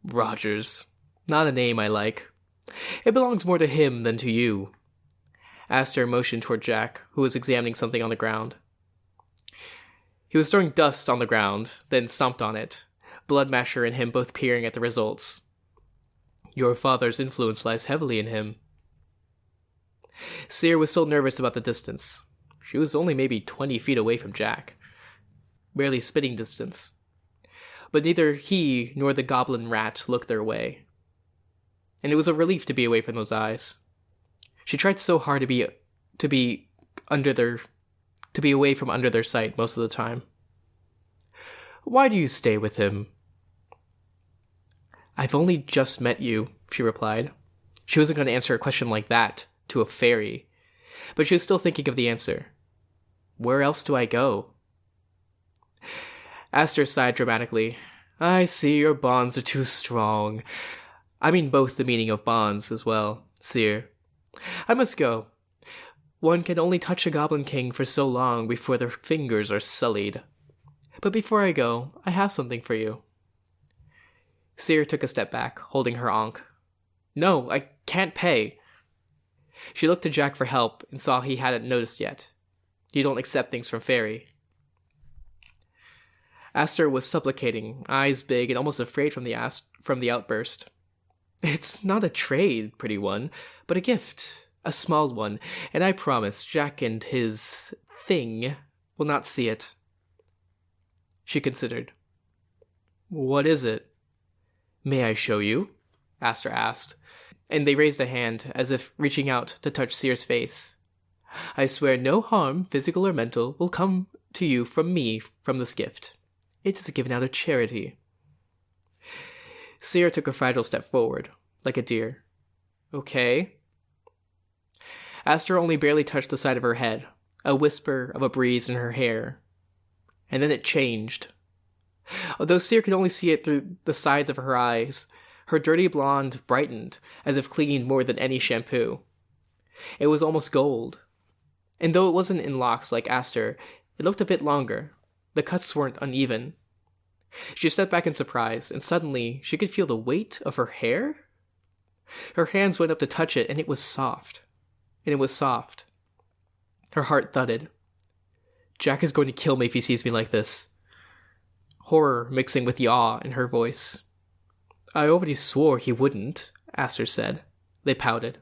Rogers. Not a name I like. It belongs more to him than to you. Aster motioned toward Jack, who was examining something on the ground. He was throwing dust on the ground, then stomped on it, Bloodmasher and him both peering at the results. Your father's influence lies heavily in him. Seer was still nervous about the distance. She was only maybe 20 feet away from Jack. Barely spitting distance. But neither he nor the goblin rat looked their way. And it was a relief to be away from those eyes. She tried so hard to be away from under their sight most of the time. Why do you stay with him? I've only just met you, she replied. She wasn't going to answer a question like that to a fairy, but she was still thinking of the answer. Where else do I go? Aster sighed dramatically. I see your bonds are too strong. I mean both the meaning of bonds as well, Seer. I must go. One can only touch a Goblin King for so long before their fingers are sullied. But before I go, I have something for you. Seer took a step back, holding her ankh. No, I can't pay. She looked to Jack for help and saw he hadn't noticed yet. You don't accept things from fairy. Aster was supplicating, eyes big and almost afraid from the outburst. It's not a trade, pretty one, but a gift, a small one, and I promise Jack and his thing will not see it. She considered. What is it? May I show you? Aster asked, and they raised a hand as if reaching out to touch Seer's face. I swear no harm, physical or mental, will come to you from me from this gift. It is given out of charity. Seer took a fragile step forward, like a deer. Okay. Aster only barely touched the side of her head, a whisper of a breeze in her hair. And then it changed. Although Seer could only see it through the sides of her eyes, her dirty blonde brightened, as if cleaned more than any shampoo. It was almost gold. And though it wasn't in locks like Aster, it looked a bit longer. The cuts weren't uneven. She stepped back in surprise, and suddenly she could feel the weight of her hair. Her hands went up to touch it, and it was soft. Her heart thudded. Jack is going to kill me if he sees me like this. Horror mixing with the awe in her voice. I already swore he wouldn't, Aster said. They pouted.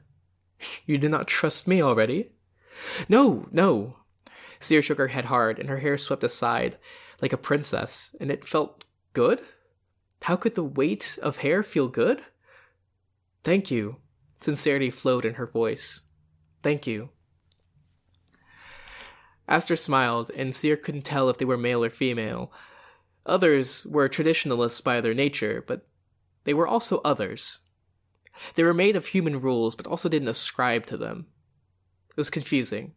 You did not trust me already? No. Seer shook her head hard, and her hair swept aside like a princess, and it felt good? How could the weight of hair feel good? Thank you. Sincerity flowed in her voice. Thank you. Aster smiled, and Seer couldn't tell if they were male or female. Others were traditionalists by their nature, but they were also others. They were made of human rules, but also didn't ascribe to them. It was confusing.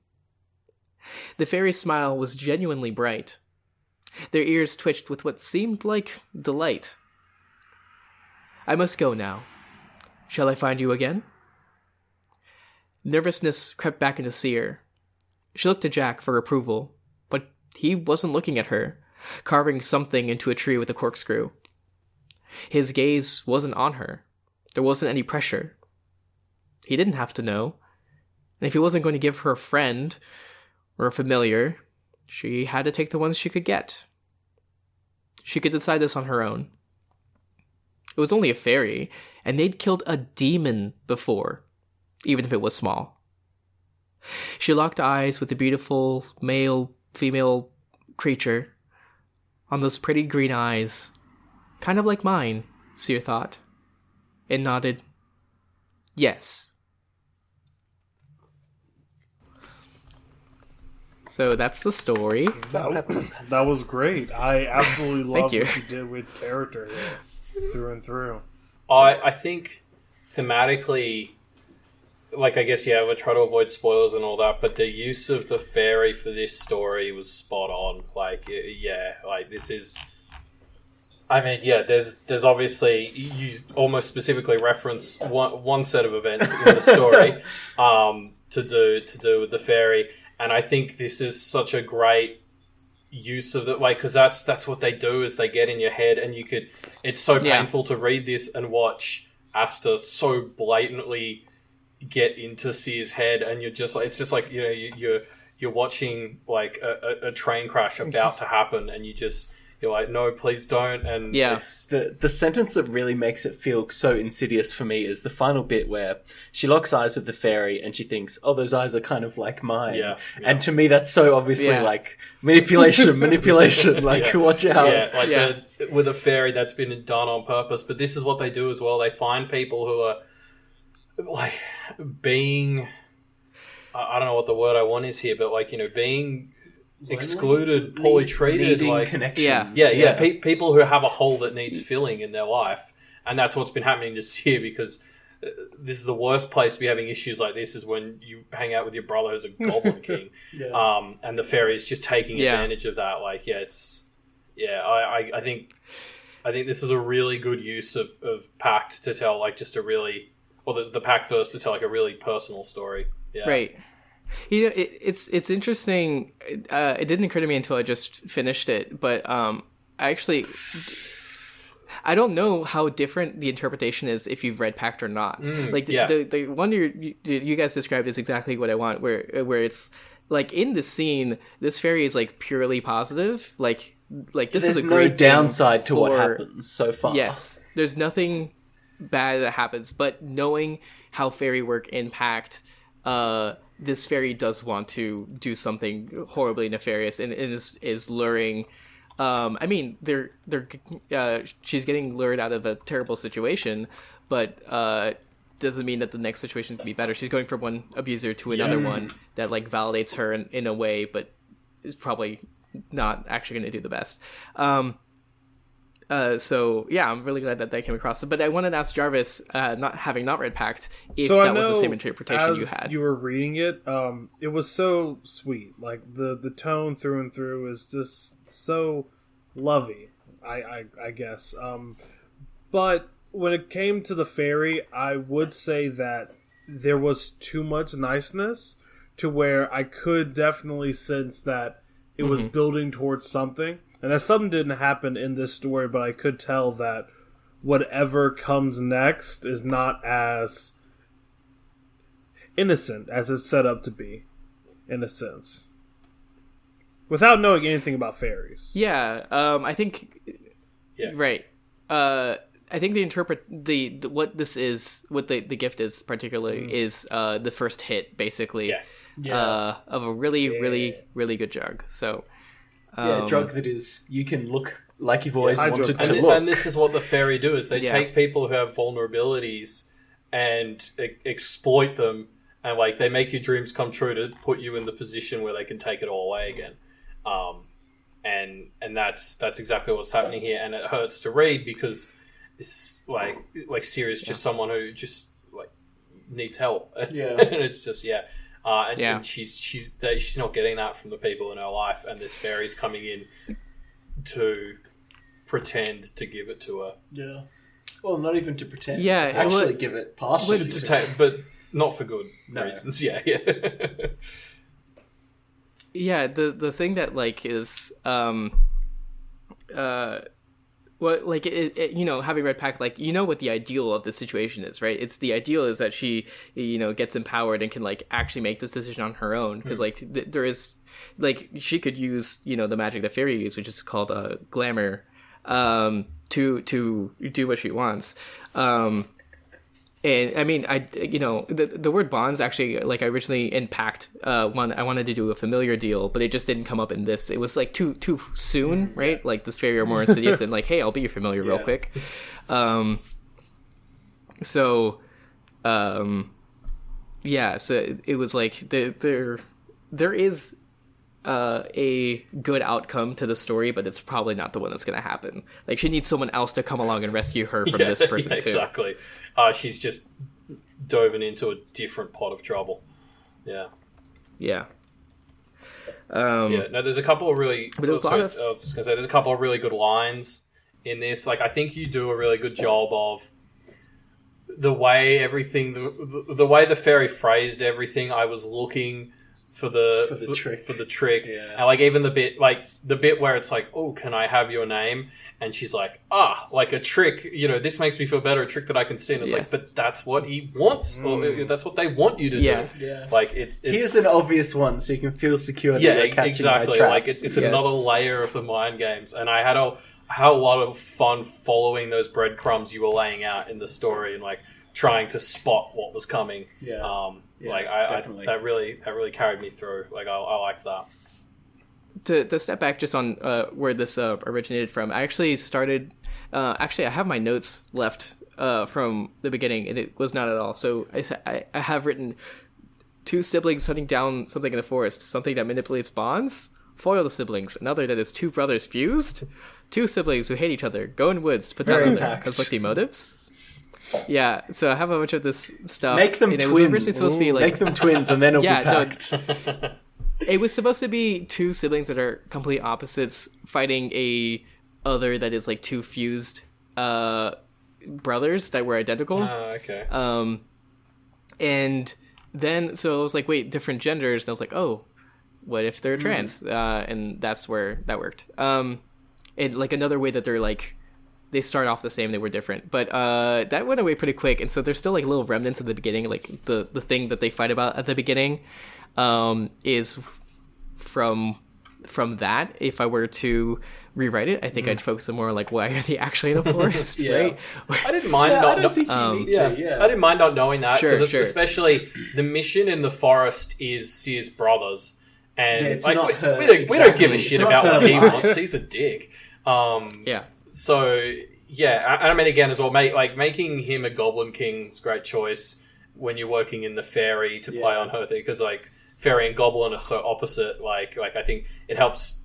The fairy's smile was genuinely bright. Their ears twitched with what seemed like delight. I must go now. Shall I find you again? Nervousness crept back into Seer. She looked to Jack for approval, but he wasn't looking at her, carving something into a tree with a corkscrew. His gaze wasn't on her. There wasn't any pressure. He didn't have to know. And if he wasn't going to give her a friend or a familiar, she had to take the ones she could get. She could decide this on her own. It was only a fairy, and they'd killed a demon before, even if it was small. She locked eyes with the beautiful male-female creature on those pretty green eyes, kind of like mine, Seer thought, and nodded, yes. So that's the story. That was great. I absolutely love what you did with character here, through and through. I think thematically, like, I guess, yeah, we'll try to avoid spoilers and all that, but the use of the fairy for this story was spot on. Like, yeah, like, this is... I mean, yeah, there's obviously... You almost specifically reference one set of events in the story to do with the fairy, and I think this is such a great use of the... Like, because that's what they do, is they get in your head, and you could... It's so painful to read this and watch Aster so blatantly get into Seer's head, and you're just like, it's just like, you know, you're watching like a train crash about to happen, and you're like, no, please don't. And it's the sentence that really makes it feel so insidious for me is the final bit where she locks eyes with the fairy and she thinks, oh, those eyes are kind of like mine. And to me that's so obviously like manipulation like watch out. With a fairy, that's been done on purpose. But this is what they do as well. They find people who are like being, I don't know what the word I want is here, but like, you know, being excluded, poorly treated, like connections. People who have a hole that needs filling in their life, and that's what's been happening this year because this is the worst place to be having issues like this is when you hang out with your brother who's a goblin king, and the fairy is just taking advantage of that. Like, I think this is a really good use of Pact to tell like just a really, or the Pact verse to tell like a really personal story. Yeah. Right. You know, it's interesting. It didn't occur to me until I just finished it, but I don't know how different the interpretation is if you've read Pact or not. The one you guys described is exactly what I want, where it's like in the scene, this fairy is like purely positive. Like this is a great no downside to what happens so far. Yes, there's nothing bad that happens, but knowing how fairy work in Pact, this fairy does want to do something horribly nefarious and is luring. I mean, she's getting lured out of a terrible situation, but doesn't mean that the next situation can be better. She's going from one abuser to another one that like validates her in a way, but is probably not actually going to do the best. So yeah, I'm really glad that came across. But I wanted to ask Jarvis, not read Pact, if that was the same interpretation you had. You were reading it. It was so sweet. Like the tone through and through is just so lovey. I guess. But when it came to the fairy, I would say that there was too much niceness to where I could definitely sense that it was building towards something. And that something didn't happen in this story, but I could tell that whatever comes next is not as innocent as it's set up to be, in a sense. Without knowing anything about fairies. Yeah, I think... Yeah. Right. I think the what this is, what the gift is particularly, is the first hit, basically, of a really, really good drug. So... a drug that is, you can look like you've always wanted to look. And this is what the fairy do, is they take people who have vulnerabilities and exploit them, and like they make your dreams come true to put you in the position where they can take it all away again. And that's exactly what's happening here, and it hurts to read because it's like Siri's just someone who just like needs help. And it's just and she's not getting that from the people in her life, and this fairy's coming in to pretend to give it to her. Yeah. Well, not even to pretend. Yeah, to actually give it partially to take, but not for good reasons. Yeah. Yeah, the thing that like is what like it you know, having read Pact, like, you know what the ideal of the situation is, right? It's the ideal is that she, you know, gets empowered and can like actually make this decision on her own, because like there is like she could use, you know, the magic that fairy use, which is called glamour, to do what she wants. And I mean, the word bonds actually, like, I originally in Pact, I wanted to do a familiar deal, but it just didn't come up in this. It was like too soon, right? Like this fairy are more insidious and like, hey, I'll be your familiar real quick. So it was like there is a good outcome to the story, but it's probably not the one that's going to happen. Like, she needs someone else to come along and rescue her from this person too. Exactly. She's just dove into a different pot of trouble. Yeah. No, there's a couple of really. But there's a couple of really good lines in this. Like, I think you do a really good job of the way everything, the way the fairy phrased everything. I was looking for the trick, and like even the bit where it's like, oh, can I have your name? And she's like, like a trick, you know, this makes me feel better, a trick that I can see. And it's like, but that's what he wants, or that's what they want you to do. Like it's here's an obvious one, so you can feel secure. Exactly. Like it's another layer of the mind games, and I had a lot of fun following those breadcrumbs you were laying out in the story and like trying to spot what was coming. That really carried me through. Like I liked that. To step back just on where this originated from, I actually started. I have my notes left from the beginning, and it was not at all. So I have written 2 siblings hunting down something in the forest, something that manipulates bonds. foil the siblings. Another that is two brothers fused. Two siblings who hate each other go in woods to put down their conflicting motives. Yeah, so I have a bunch of this stuff. Make them twins. Supposed to be like, make them twins, and then it'll be packed. No, it was supposed to be two siblings that are complete opposites fighting a other that is like two fused brothers that were identical. Okay. And then so I was like, wait, different genders. And I was like, oh, what if they're trans? And that's where that worked. And like another way that they're like, they start off the same, they were different, but that went away pretty quick. And so there's still like little remnants at the beginning, like the thing that they fight about at the beginning is from that. If I were to rewrite it, I think I'd focus more on like, why are they actually in a forest? Right? I didn't mind I don't think you need to. I didn't mind not knowing that, because it's sure. especially the mission in the forest is Sear's brothers, and it's like, not we her. don't give a shit It's about not what her he life. wants. He's a dick. Yeah. So yeah, and I mean again as well, making him a Goblin King is a great choice when you're working in the fairy to play on her thing, because like fairy and goblin are so opposite. Like I think it helps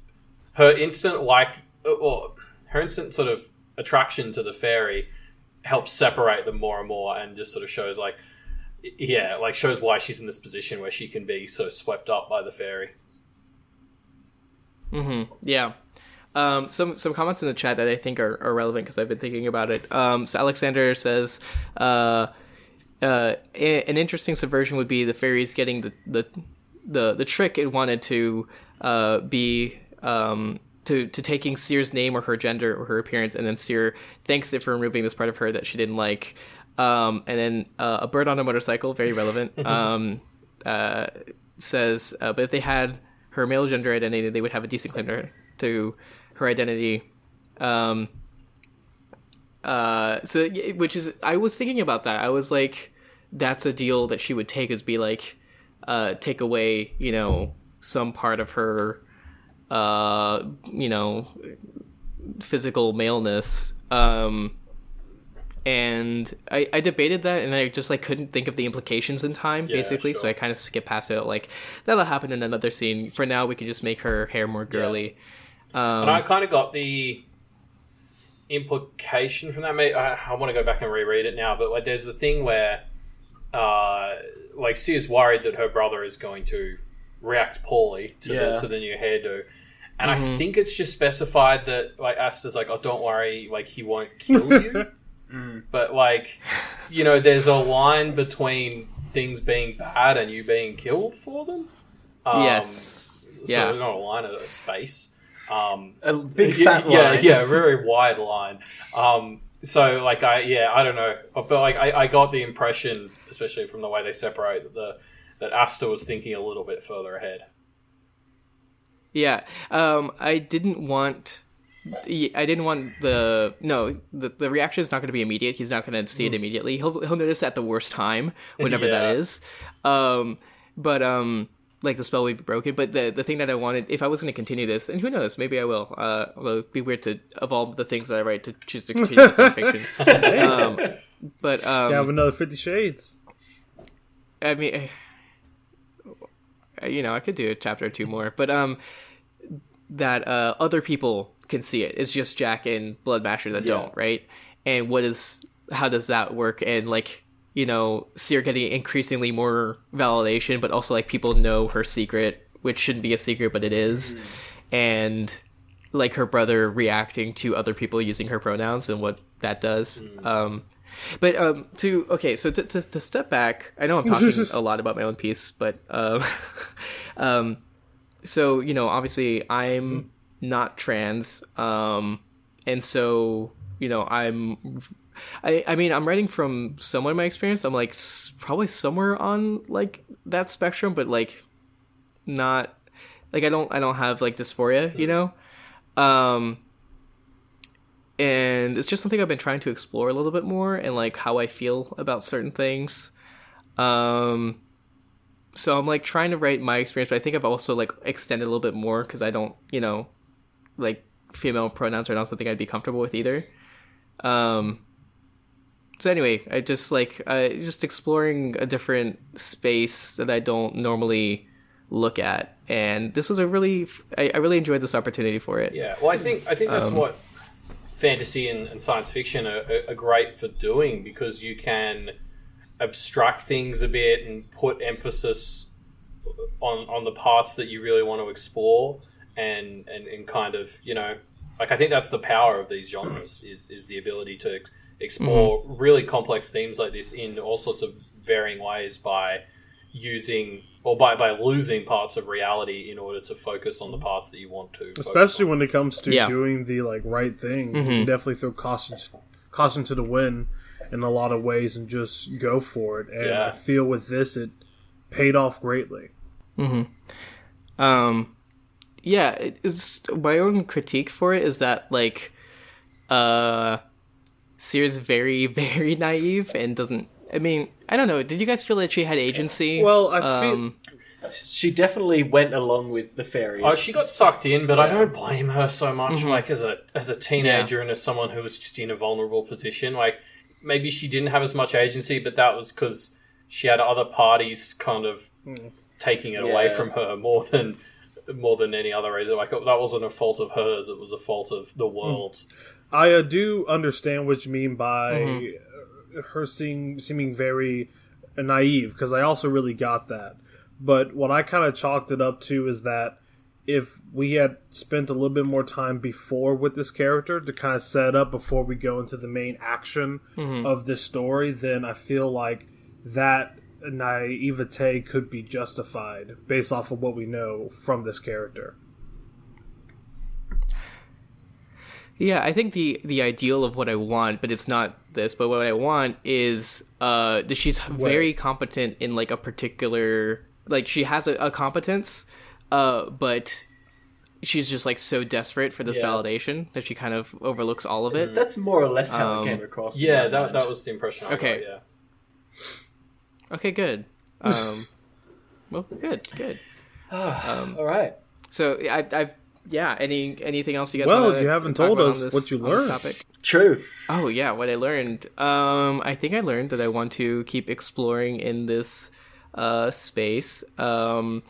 her instant her instant sort of attraction to the fairy helps separate them more and more, and just sort of shows shows why she's in this position where she can be so swept up by the fairy. Yeah. Some comments in the chat that I think are relevant because I've been thinking about it. So Alexander says, an interesting subversion would be the fairies getting the trick it wanted to be to taking Sear's name or her gender or her appearance, and then Sear thanks it for removing this part of her that she didn't like. And then a bird on a motorcycle, very relevant, says, but if they had her male gender identity, they would have a decent claim to her identity. Which is, I was thinking about that. I was like, that's a deal that she would take, is be like, take away, some part of her, physical maleness. And I debated that, and I just like couldn't think of the implications in time, basically. Sure. So I kind of skipped past it. Like, that'll happen in another scene. For now, we can just make her hair more girly. And I kind of got the implication from that. I want to go back and reread it now, but like, there's the thing where, like, Sear's worried that her brother is going to react poorly to the new hairdo, and I think it's just specified that like Asta's like, oh, don't worry, like he won't kill you. But like, there's a line between things being bad and you being killed for them. Yes. So not a line, a space. A big fat line. Yeah, a very wide line. So like, I don't know, but like I got the impression, especially from the way they separate, that Asta was thinking a little bit further ahead. Yeah. I didn't want the reaction is not going to be immediate. He's not going to see it immediately. He'll notice at the worst time, whenever that is. Like the spell would be broken. But the thing that I wanted, if I was going to continue this, and who knows, maybe I will. Although it'd be weird to evolve the things that I write to choose to continue the fanfiction. But have another 50 Shades. I mean, I could do a chapter or two more, but that other people can see it. It's just Jack and Bloodmasher that don't, right? And how does that work? And like, Sear getting increasingly more validation, but also like people know her secret, which shouldn't be a secret, but it is. And like her brother reacting to other people using her pronouns and what that does. To step back, I know I'm talking a lot about my own piece, but so obviously I'm not trans, and so I'm writing from somewhat of my experience. I'm like probably somewhere on like that spectrum, but like not like I don't have like dysphoria, and it's just something I've been trying to explore a little bit more, and like how I feel about certain things. So I'm like trying to write my experience, but I think I've also like extended a little bit more because I don't, like female pronouns are not something I'd be comfortable with either. So anyway, I just like just exploring a different space that I don't normally look at. And this was I really enjoyed this opportunity for it. Yeah, well, I think that's what fantasy and science fiction are great for doing, because you can abstract things a bit and put emphasis on the parts that you really want to explore, and kind of, you know, like, I think that's the power of these genres is the ability to explore really complex themes like this in all sorts of varying ways by using or by losing parts of reality in order to focus on the parts that you want to. Especially when it comes to doing the right thing, you can definitely throw caution to the wind in a lot of ways and just go for it. And I feel with this, it paid off greatly. It's my own critique for it is that Seer's very, very naive and doesn't. I mean, I don't know. Did you guys feel that she had agency? Well, I feel she definitely went along with the fairy. Oh, she got sucked in, but I don't blame her so much. Like, as a teenager and as someone who was just in a vulnerable position, like, maybe she didn't have as much agency, but that was because she had other parties kind of taking it away from her more than any other reason. Like, that wasn't a fault of hers; it was a fault of the world. I do understand what you mean by her seeming very naive, because I also really got that. But what I kind of chalked it up to is that if we had spent a little bit more time before with this character to kind of set up before we go into the main action of this story, then I feel like that naivete could be justified based off of what we know from this character. Yeah, I think the ideal of what I want, but it's not this, but what I want is that she's very competent in a particular, she has a competence, but she's just so desperate for this validation that she kind of overlooks all of it. That's more or less how it came across. Yeah, that was the impression I got, yeah. Okay, good. Well, good. All right. So I've anything else you guys? Well, you haven't told us what you learned. Topic? True. Oh yeah, what I learned. I think I learned that I want to keep exploring in this space. One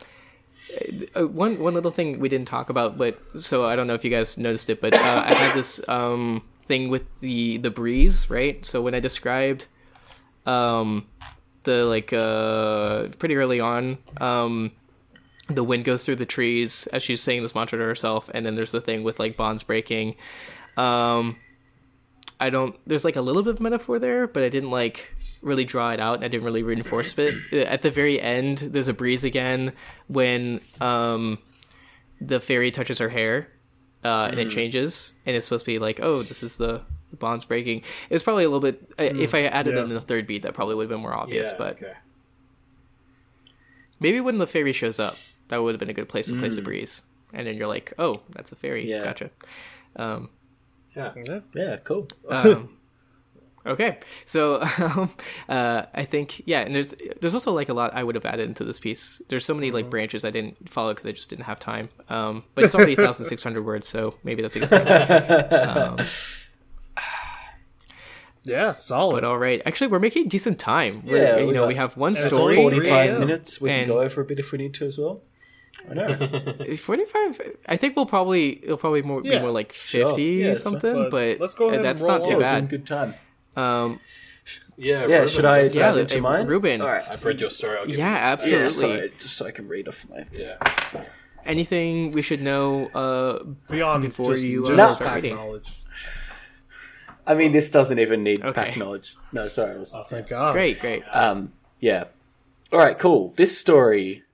little thing we didn't talk about, but so I don't know if you guys noticed it, but I had this thing with the breeze, right? So when I described the pretty early on, the wind goes through the trees as she's saying this mantra to herself, and then there's the thing with bonds breaking. There's a little bit of metaphor there, but I didn't really draw it out, and I didn't really reinforce it. At the very end, there's a breeze again when the fairy touches her hair, and it changes, and it's supposed to be oh, this is the bonds breaking. It was probably a little bit if I added it in the third beat, that probably would have been more obvious, but maybe when the fairy shows up, that would have been a good place to place a breeze, and then you're oh, that's a fairy. Gotcha. Yeah, cool. Okay, so I think and there's also a lot I would have added into this piece. There's so many branches I didn't follow because I just didn't have time. But it's already 1,600 words, so maybe that's a good thing. Yeah, solid. But all right, actually, we're making decent time. We have one it's story. 45 minutes. We can go over a bit if we need to as well. I know. 45. I think it'll probably be more 50 something. But let's go ahead. That's and not too bad. Good time. Reuben, should I dive into mine? Reuben. All right. I've read your story. I'll give you absolutely. Just so I can read off my. Yeah. Anything we should know beyond before just you start reading? knowledge? I mean, this doesn't even need pack knowledge. No, sorry. Oh, thank God. Great. Yeah. All right, cool. This story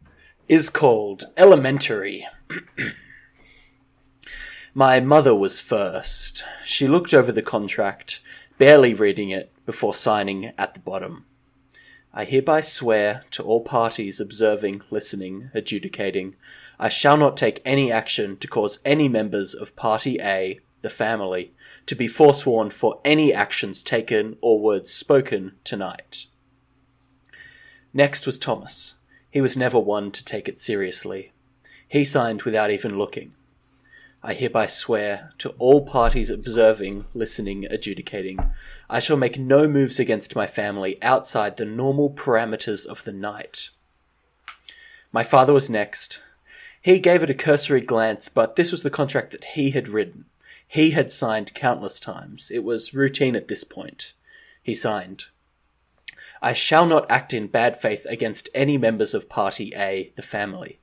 is called Elementary. My mother was first. She looked over the contract, barely reading it, before signing at the bottom. I hereby swear to all parties observing, listening, adjudicating, I shall not take any action to cause any members of Party A, the family, to be forsworn for any actions taken or words spoken tonight. Next was Thomas. He was never one to take it seriously. He signed without even looking. I hereby swear to all parties observing, listening, adjudicating, I shall make no moves against my family outside the normal parameters of the night. My father was next. He gave it a cursory glance, but this was the contract that he had written. He had signed countless times. It was routine at this point. He signed. I shall not act in bad faith against any members of Party A, the family.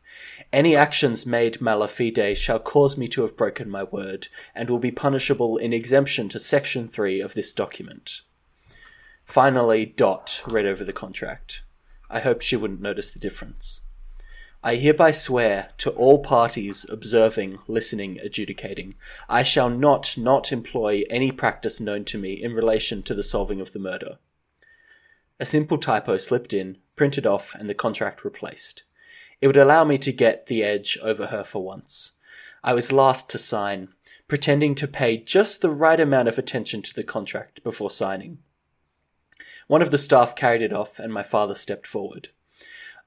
Any actions made mala fide shall cause me to have broken my word, and will be punishable in exemption to Section 3 of this document. Finally, Dot read over the contract. I hoped she wouldn't notice the difference. I hereby swear to all parties observing, listening, adjudicating, I shall not employ any practice known to me in relation to the solving of the murder. A simple typo slipped in, printed off, and the contract replaced. It would allow me to get the edge over her for once. I was last to sign, pretending to pay just the right amount of attention to the contract before signing. One of the staff carried it off, and my father stepped forward.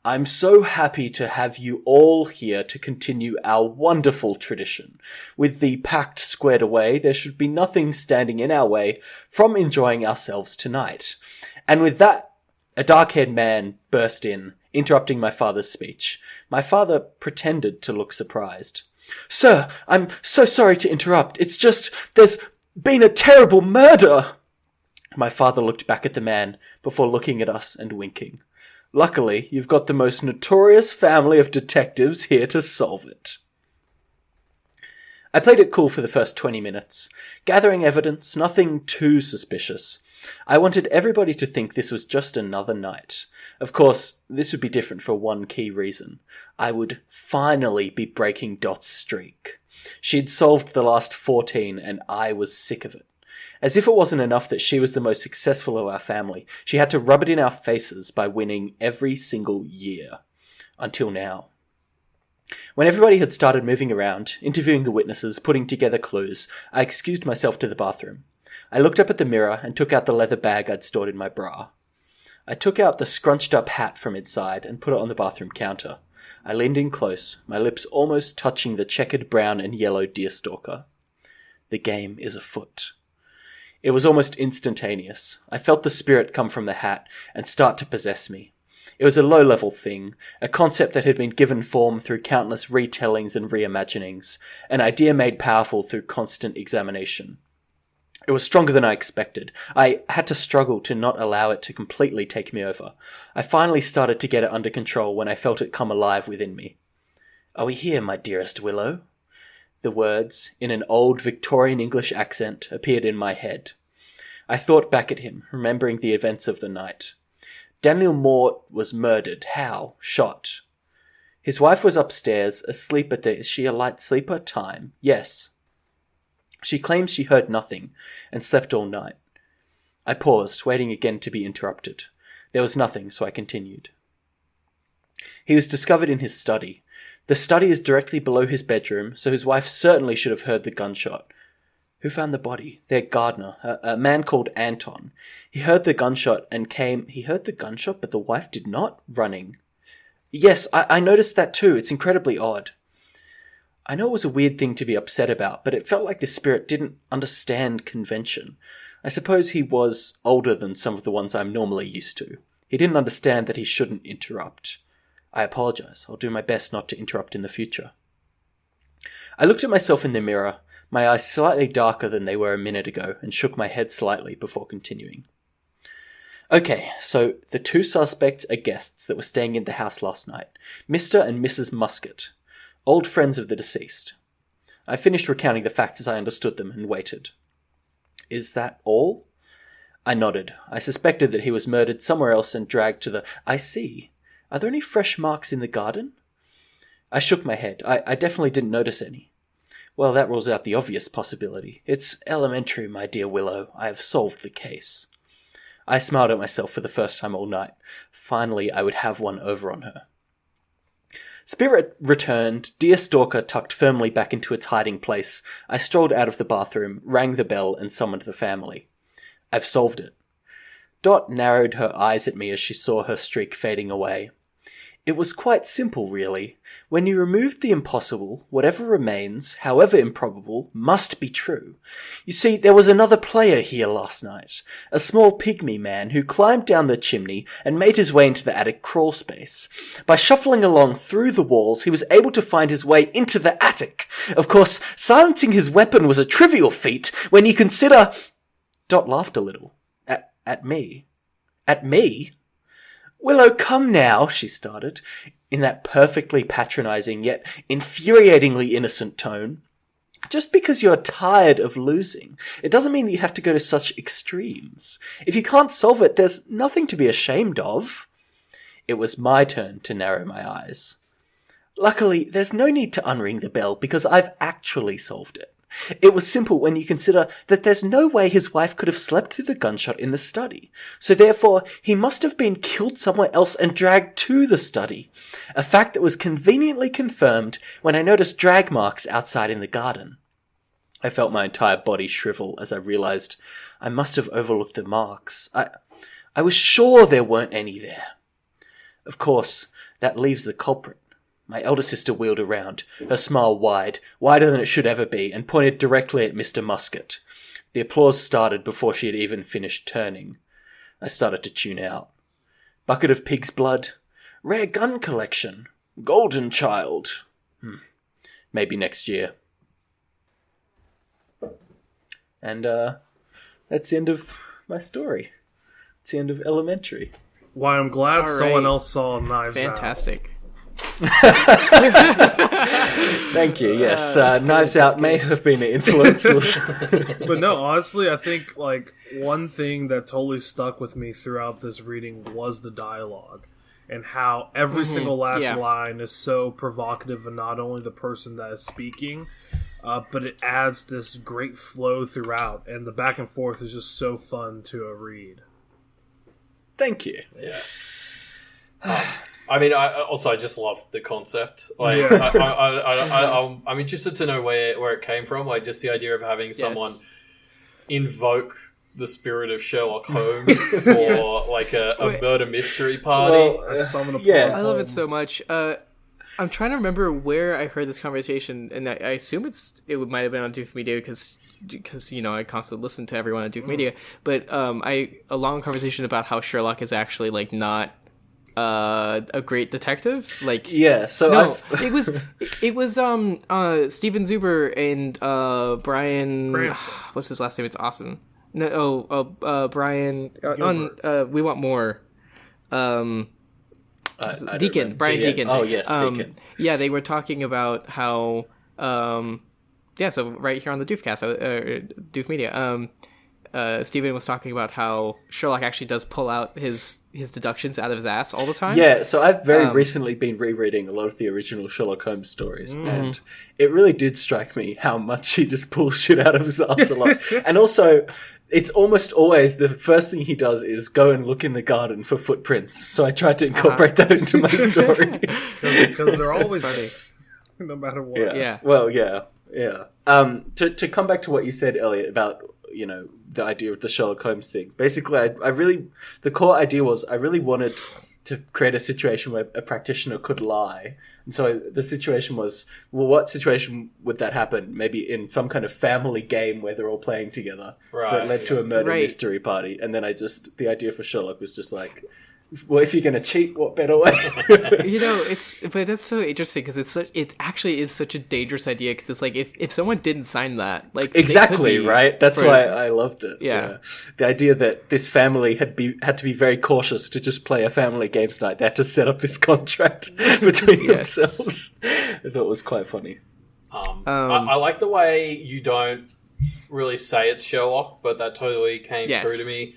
I'm so happy to have you all here to continue our wonderful tradition. With the pact squared away, there should be nothing standing in our way from enjoying ourselves tonight. And with that, a dark-haired man burst in, interrupting my father's speech. My father pretended to look surprised. Sir, I'm so sorry to interrupt. It's just, there's been a terrible murder. My father looked back at the man before looking at us and winking. Luckily, you've got the most notorious family of detectives here to solve it. I played it cool for the first 20 minutes, gathering evidence, nothing too suspicious. I wanted everybody to think this was just another night. Of course, this would be different for one key reason. I would finally be breaking Dot's streak. She'd solved the last 14 and I was sick of it. As if it wasn't enough that she was the most successful of our family, she had to rub it in our faces by winning every single year. Until now. When everybody had started moving around, interviewing the witnesses, putting together clues, I excused myself to the bathroom. I looked up at the mirror and took out the leather bag I'd stored in my bra. I took out the scrunched-up hat from inside and put it on the bathroom counter. I leaned in close, my lips almost touching the checkered brown and yellow deerstalker. The game is afoot. It was almost instantaneous. I felt the spirit come from the hat and start to possess me. It was a low-level thing, a concept that had been given form through countless retellings and reimaginings, an idea made powerful through constant examination. It was stronger than I expected. I had to struggle to not allow it to completely take me over. I finally started to get it under control when I felt it come alive within me. Are we here, my dearest Willow? The words, in an old Victorian English accent, appeared in my head. I thought back at him, remembering the events of the night. Daniel Moore was murdered. How? Shot. His wife was upstairs, asleep at the, is she a light sleeper? Time. Yes. She claims she heard nothing, and slept all night. I paused, waiting again to be interrupted. There was nothing, so I continued. He was discovered in his study. The study is directly below his bedroom, so his wife certainly should have heard the gunshot. Who found the body? Their gardener, a man called Anton. He heard the gunshot and came... He heard the gunshot, but the wife did not? Running. Yes, I noticed that too. It's incredibly odd. I know it was a weird thing to be upset about, but it felt like the spirit didn't understand convention. I suppose he was older than some of the ones I'm normally used to. He didn't understand that he shouldn't interrupt. I apologize. I'll do my best not to interrupt in the future. I looked at myself in the mirror, my eyes slightly darker than they were a minute ago, and shook my head slightly before continuing. Okay, so the two suspects are guests that were staying in the house last night. Mr. and Mrs. Muscat, old friends of the deceased. I finished recounting the facts as I understood them and waited. Is that all? I nodded. I suspected that he was murdered somewhere else and dragged to the... I see. Are there any fresh marks in the garden? I shook my head. I definitely didn't notice any. Well, that rules out the obvious possibility. It's elementary, my dear Willow. I have solved the case. I smiled at myself for the first time all night. Finally, I would have one over on her. Spirit returned, deerstalker tucked firmly back into its hiding place. I strolled out of the bathroom, rang the bell, and summoned the family. I've solved it. Dot narrowed her eyes at me as she saw her streak fading away. It was quite simple, really. When you removed the impossible, whatever remains, however improbable, must be true. You see, there was another player here last night. A small pygmy man who climbed down the chimney and made his way into the attic crawl space. By shuffling along through the walls, he was able to find his way into the attic. Of course, silencing his weapon was a trivial feat when you consider... Dot laughed a little. At me. At me? Willow, come now, she started, in that perfectly patronizing yet infuriatingly innocent tone. Just because you're tired of losing, it doesn't mean that you have to go to such extremes. If you can't solve it, there's nothing to be ashamed of. It was my turn to narrow my eyes. Luckily, there's no need to unring the bell because I've actually solved it. It was simple when you consider that there's no way his wife could have slept through the gunshot in the study. So therefore, he must have been killed somewhere else and dragged to the study. A fact that was conveniently confirmed when I noticed drag marks outside in the garden. I felt my entire body shrivel as I realized I must have overlooked the marks. I was sure there weren't any there. Of course, that leaves the culprit. My elder sister wheeled around, her smile wide, wider than it should ever be, and pointed directly at Mr. Musket. The applause started before she had even finished turning. I started to tune out. Bucket of pig's blood. Rare gun collection. Golden child. Maybe next year. And, that's the end of my story. It's the end of Elementary. Why, I'm glad someone else saw Knives Out. Fantastic. Thank you. Yes, Knives Out may have been an influence. But no, honestly, I think like one thing that totally stuck with me throughout this reading was the dialogue and how every single last line is so provocative, and not only the person that is speaking, but it adds this great flow throughout, and the back and forth is just so fun to read. Thank you. Yeah. I mean, I just love the concept. Like, I'm interested to know where it came from. Like, just the idea of having someone invoke the spirit of Sherlock Holmes for like a murder mystery party. Well, I love it so much. I'm trying to remember where I heard this conversation, and I assume it might have been on Doof Media because I constantly listen to everyone on Doof Media. But a long conversation about how Sherlock is actually like not a great detective. Like it was Steven Zuber and Brian Cranston. What's his last name? It's awesome. Brian We Want More. Deacon, Brian Deacon. Oh yes, Deacon. Yeah, they were talking about how so right here on the Doofcast, Doof Media, Steven was talking about how Sherlock actually does pull out his deductions out of his ass all the time. Yeah, so I've very recently been rereading a lot of the original Sherlock Holmes stories, and it really did strike me how much he just pulls shit out of his ass a lot. And also, it's almost always the first thing he does is go and look in the garden for footprints. So I tried to incorporate that into my story. Because they're always funny, no matter what. Yeah. Well, yeah. To come back to what you said, Elliot, about the idea of the Sherlock Holmes thing. Basically, the core idea was I really wanted to create a situation where a practitioner could lie. And so the situation was, well, what situation would that happen? Maybe in some kind of family game where they're all playing together. Right. So it led to a murder mystery party. And then the idea for Sherlock was just like, well, if you're going to cheat, what better way? But that's so interesting because it actually is such a dangerous idea because it's like if someone didn't sign that, like exactly right. That's why I loved it. Yeah, the idea that this family had to be very cautious to just play a family games night. They had to set up this contract between themselves. I thought it was quite funny. I like the way you don't really say it's Sherlock, but that totally came through to me.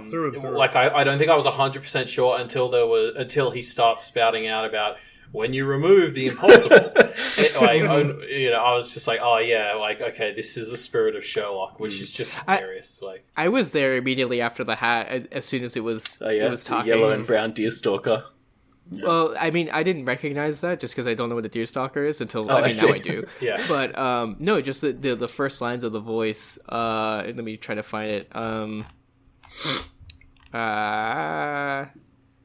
Through. Like I don't think I was 100% sure until he starts spouting out about when you remove the impossible. I was just like, oh yeah, like okay, this is the spirit of Sherlock, which is just hilarious. I was there immediately after the hat as soon as it was talking. Yellow and brown deerstalker. Yeah. Well, I mean, I didn't recognize that just because I don't know what a deerstalker is until now I do. Yeah. But no, just the first lines of the voice. Let me try to find it.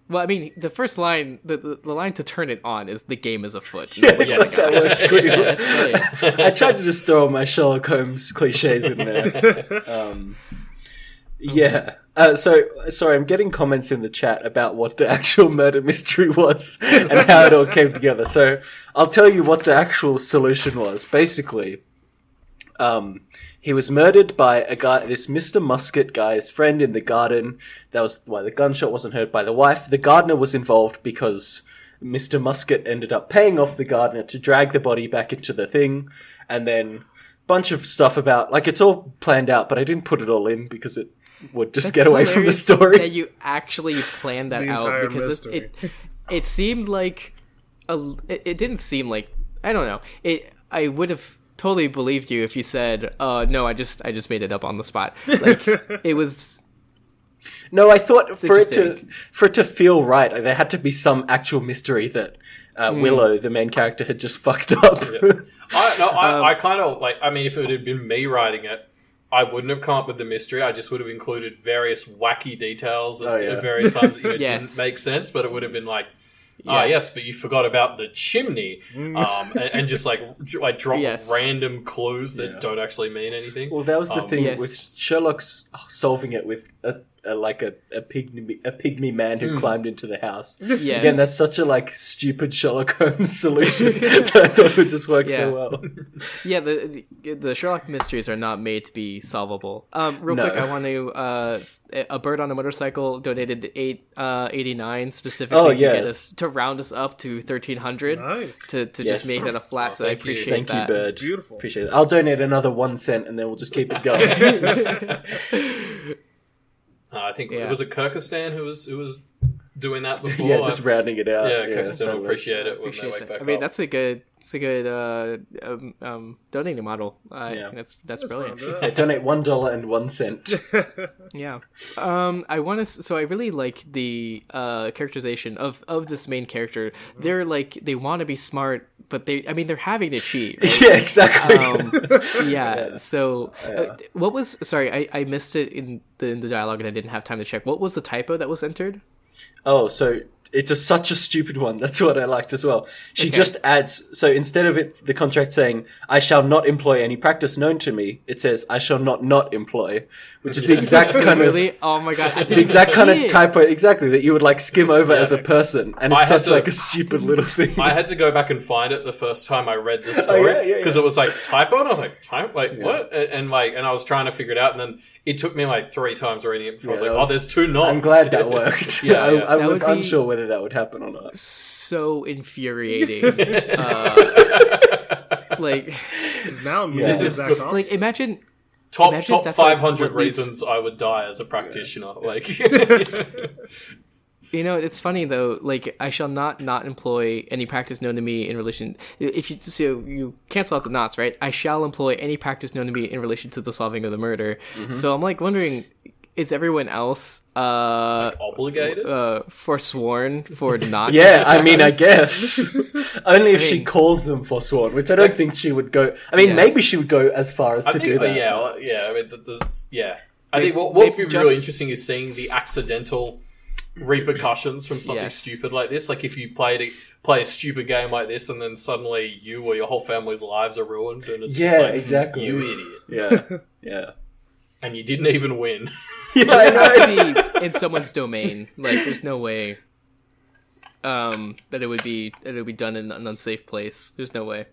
Well, I mean, the first line, the line to turn it on is "the game is afoot." Yeah, that works pretty well. I tried to just throw my Sherlock Holmes cliches in there. Sorry, I'm getting comments in the chat about what the actual murder mystery was and how it all came together. So I'll tell you what the actual solution was. Basically, he was murdered by a guy, this Mr. Musket guy's friend in the garden. That was why the gunshot wasn't heard by the wife. The gardener was involved because Mr. Musket ended up paying off the gardener to drag the body back into the thing. And then bunch of stuff about, like, it's all planned out, but I didn't put it all in because it would just get away from the story. That you actually planned that out, because it seemed like it didn't seem like, I don't know. I would have totally believed you if you said, no, I just made it up on the spot. Like, it was. No, I thought for it to feel right, there had to be some actual mystery that Willow, the main character, had just fucked up. Yeah. I kind of like. I mean, if it had been me writing it, I wouldn't have come up with the mystery. I just would have included various wacky details at various times that didn't make sense, but it would have been like, yes, but you forgot about the chimney, and just like drop random clues that don't actually mean anything. Well, that was the thing with Sherlock's solving it with a pygmy man who climbed into the house. Yes. Again, that's such a stupid Sherlock Holmes solution that I thought would just work so well. Yeah, the Sherlock mysteries are not made to be solvable. Real quick, I want to a bird on a motorcycle donated $8.89 specifically to get us to round us up to 1,300. Nice. To just make that a flat. So I appreciate that. Thank you, Bird. It's beautiful. Appreciate it. I'll donate another 1 cent and then we'll just keep it going. I think it was a Kyrgyzstan who was doing that before. Yeah, just rounding it out. Yeah, Kyrgyzstan will appreciate it when they wake back up. That's a good donating model. That's brilliant. Donate $1 and 1 cent. Yeah. I want to. So I really like the characterization of this main character. They're like, they want to be smart, but they're having to cheat. Right? Yeah, exactly. So what was? Sorry, I missed it in the dialogue and I didn't have time to check. What was the typo that was entered? Oh, so it's such a stupid one. That's what I liked as well. She just adds, so instead of the contract saying, I shall not employ any practice known to me, it says, I shall not employ, which is the exact kind of... Really? Oh my god, I didn't the exact kind of it. typo, exactly, that you would skim over as a person. And it's such a stupid little thing. I had to go back and find it the first time I read the story, because it was typo, and I was like, what? And I was trying to figure it out, and then it took me 3 times reading it before I was like, there's 2 nots. I'm glad that worked. I was unsure whether that would happen or not. So infuriating. Now I'm imagine top 500 reasons I would die as a practitioner. It's funny though. I shall not employ any practice known to me in relation. If you cancel out the knots, right? I shall employ any practice known to me in relation to the solving of the murder. Mm-hmm. So I'm wondering, is everyone else obligated, forsworn for not? Yeah, I mean, I guess only if she calls them forsworn, which I don't think she would go. I mean, maybe she would go as far as to do that. I mean, I think what would be really interesting is seeing the accidental repercussions from something stupid like this. If you play a stupid game like this and then suddenly you or your whole family's lives are ruined, and it's exactly, you idiot. Yeah. And you didn't even win. It has to be in someone's domain. There's no way that it would be done in an unsafe place. There's no way.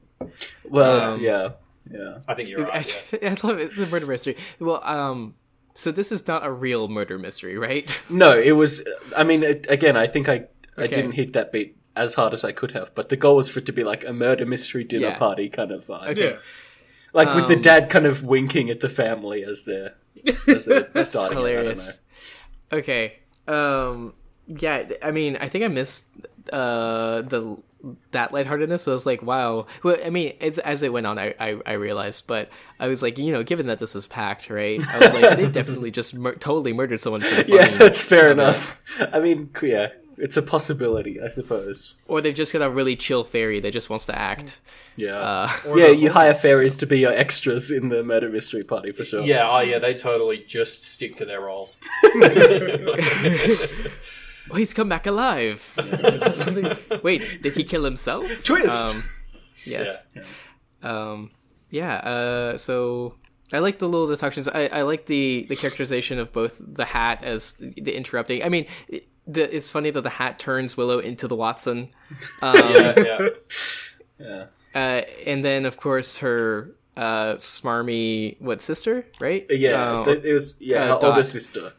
Well, yeah. I think you're right. I love it. It's a murder mystery. Well, so this is not a real murder mystery, right? No, it was. I mean, again, I think I didn't hit that beat as hard as I could have, but the goal was for it to be a murder mystery dinner party kind of vibe. Okay. Yeah. With the dad kind of winking at the family as they're That's starting. Hilarious. Okay. Yeah. I mean, I think I missed that lightheartedness. So I was like, wow. Well, I mean, as it went on, I realized, but I was like, given that this is Pact, right? I was like, they've definitely just totally murdered someone for the fun. Yeah, that's fair enough. I mean, yeah, it's a possibility, I suppose. Or they've just got a really chill fairy that just wants to act. Yeah. You hire fairies to be your extras in the murder mystery party for sure. Yeah, they totally just stick to their roles. Oh, he's come back alive. Wait, did he kill himself? Twist. Yes. So I like the little deductions. I like the characterization of both the hat as the interrupting. I mean, it's funny that the hat turns Willow into the Watson. And then, of course, her smarmy sister, right? Yes, it was her older sister.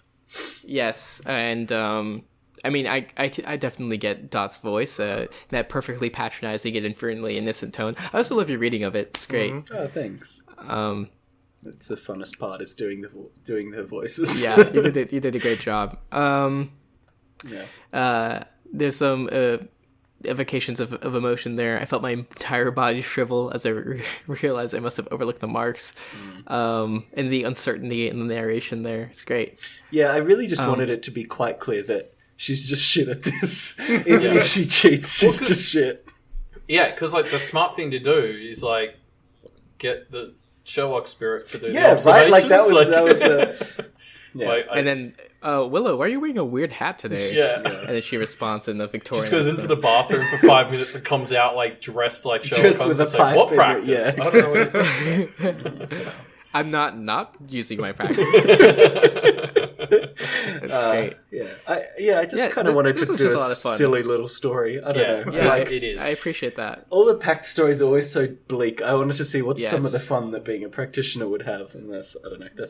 Yes, and I mean, I definitely get Dot's voice, that perfectly patronizing and infernally innocent tone. I also love your reading of it; it's great. Mm-hmm. Oh, thanks. That's the funnest part, is doing the voices. Yeah, you did a great job. There's some evocations of emotion there. I felt my entire body shrivel as I realized I must have overlooked the marks, and the uncertainty in the narration there. It's great. Yeah, I really just wanted it to be quite clear that she's just shit at this. Even if she cheats, she's just shit. Yeah, because the smart thing to do is get the Sherlock spirit to do the observations. Right? That was and then Willow, why are you wearing a weird hat today? And then she responds in the Victorian. Just goes into the bathroom for 5 minutes and comes out dressed like Sherlock Dressed Holmes. with a pipe. What practice? I don't know what you're talking. I'm not using my practice. It's great. I just kind of wanted to do a silly little story. I don't know. Yeah, it is. I appreciate that. All the Pact stories are always so bleak. I wanted to see what some of the fun that being a practitioner would have, and that's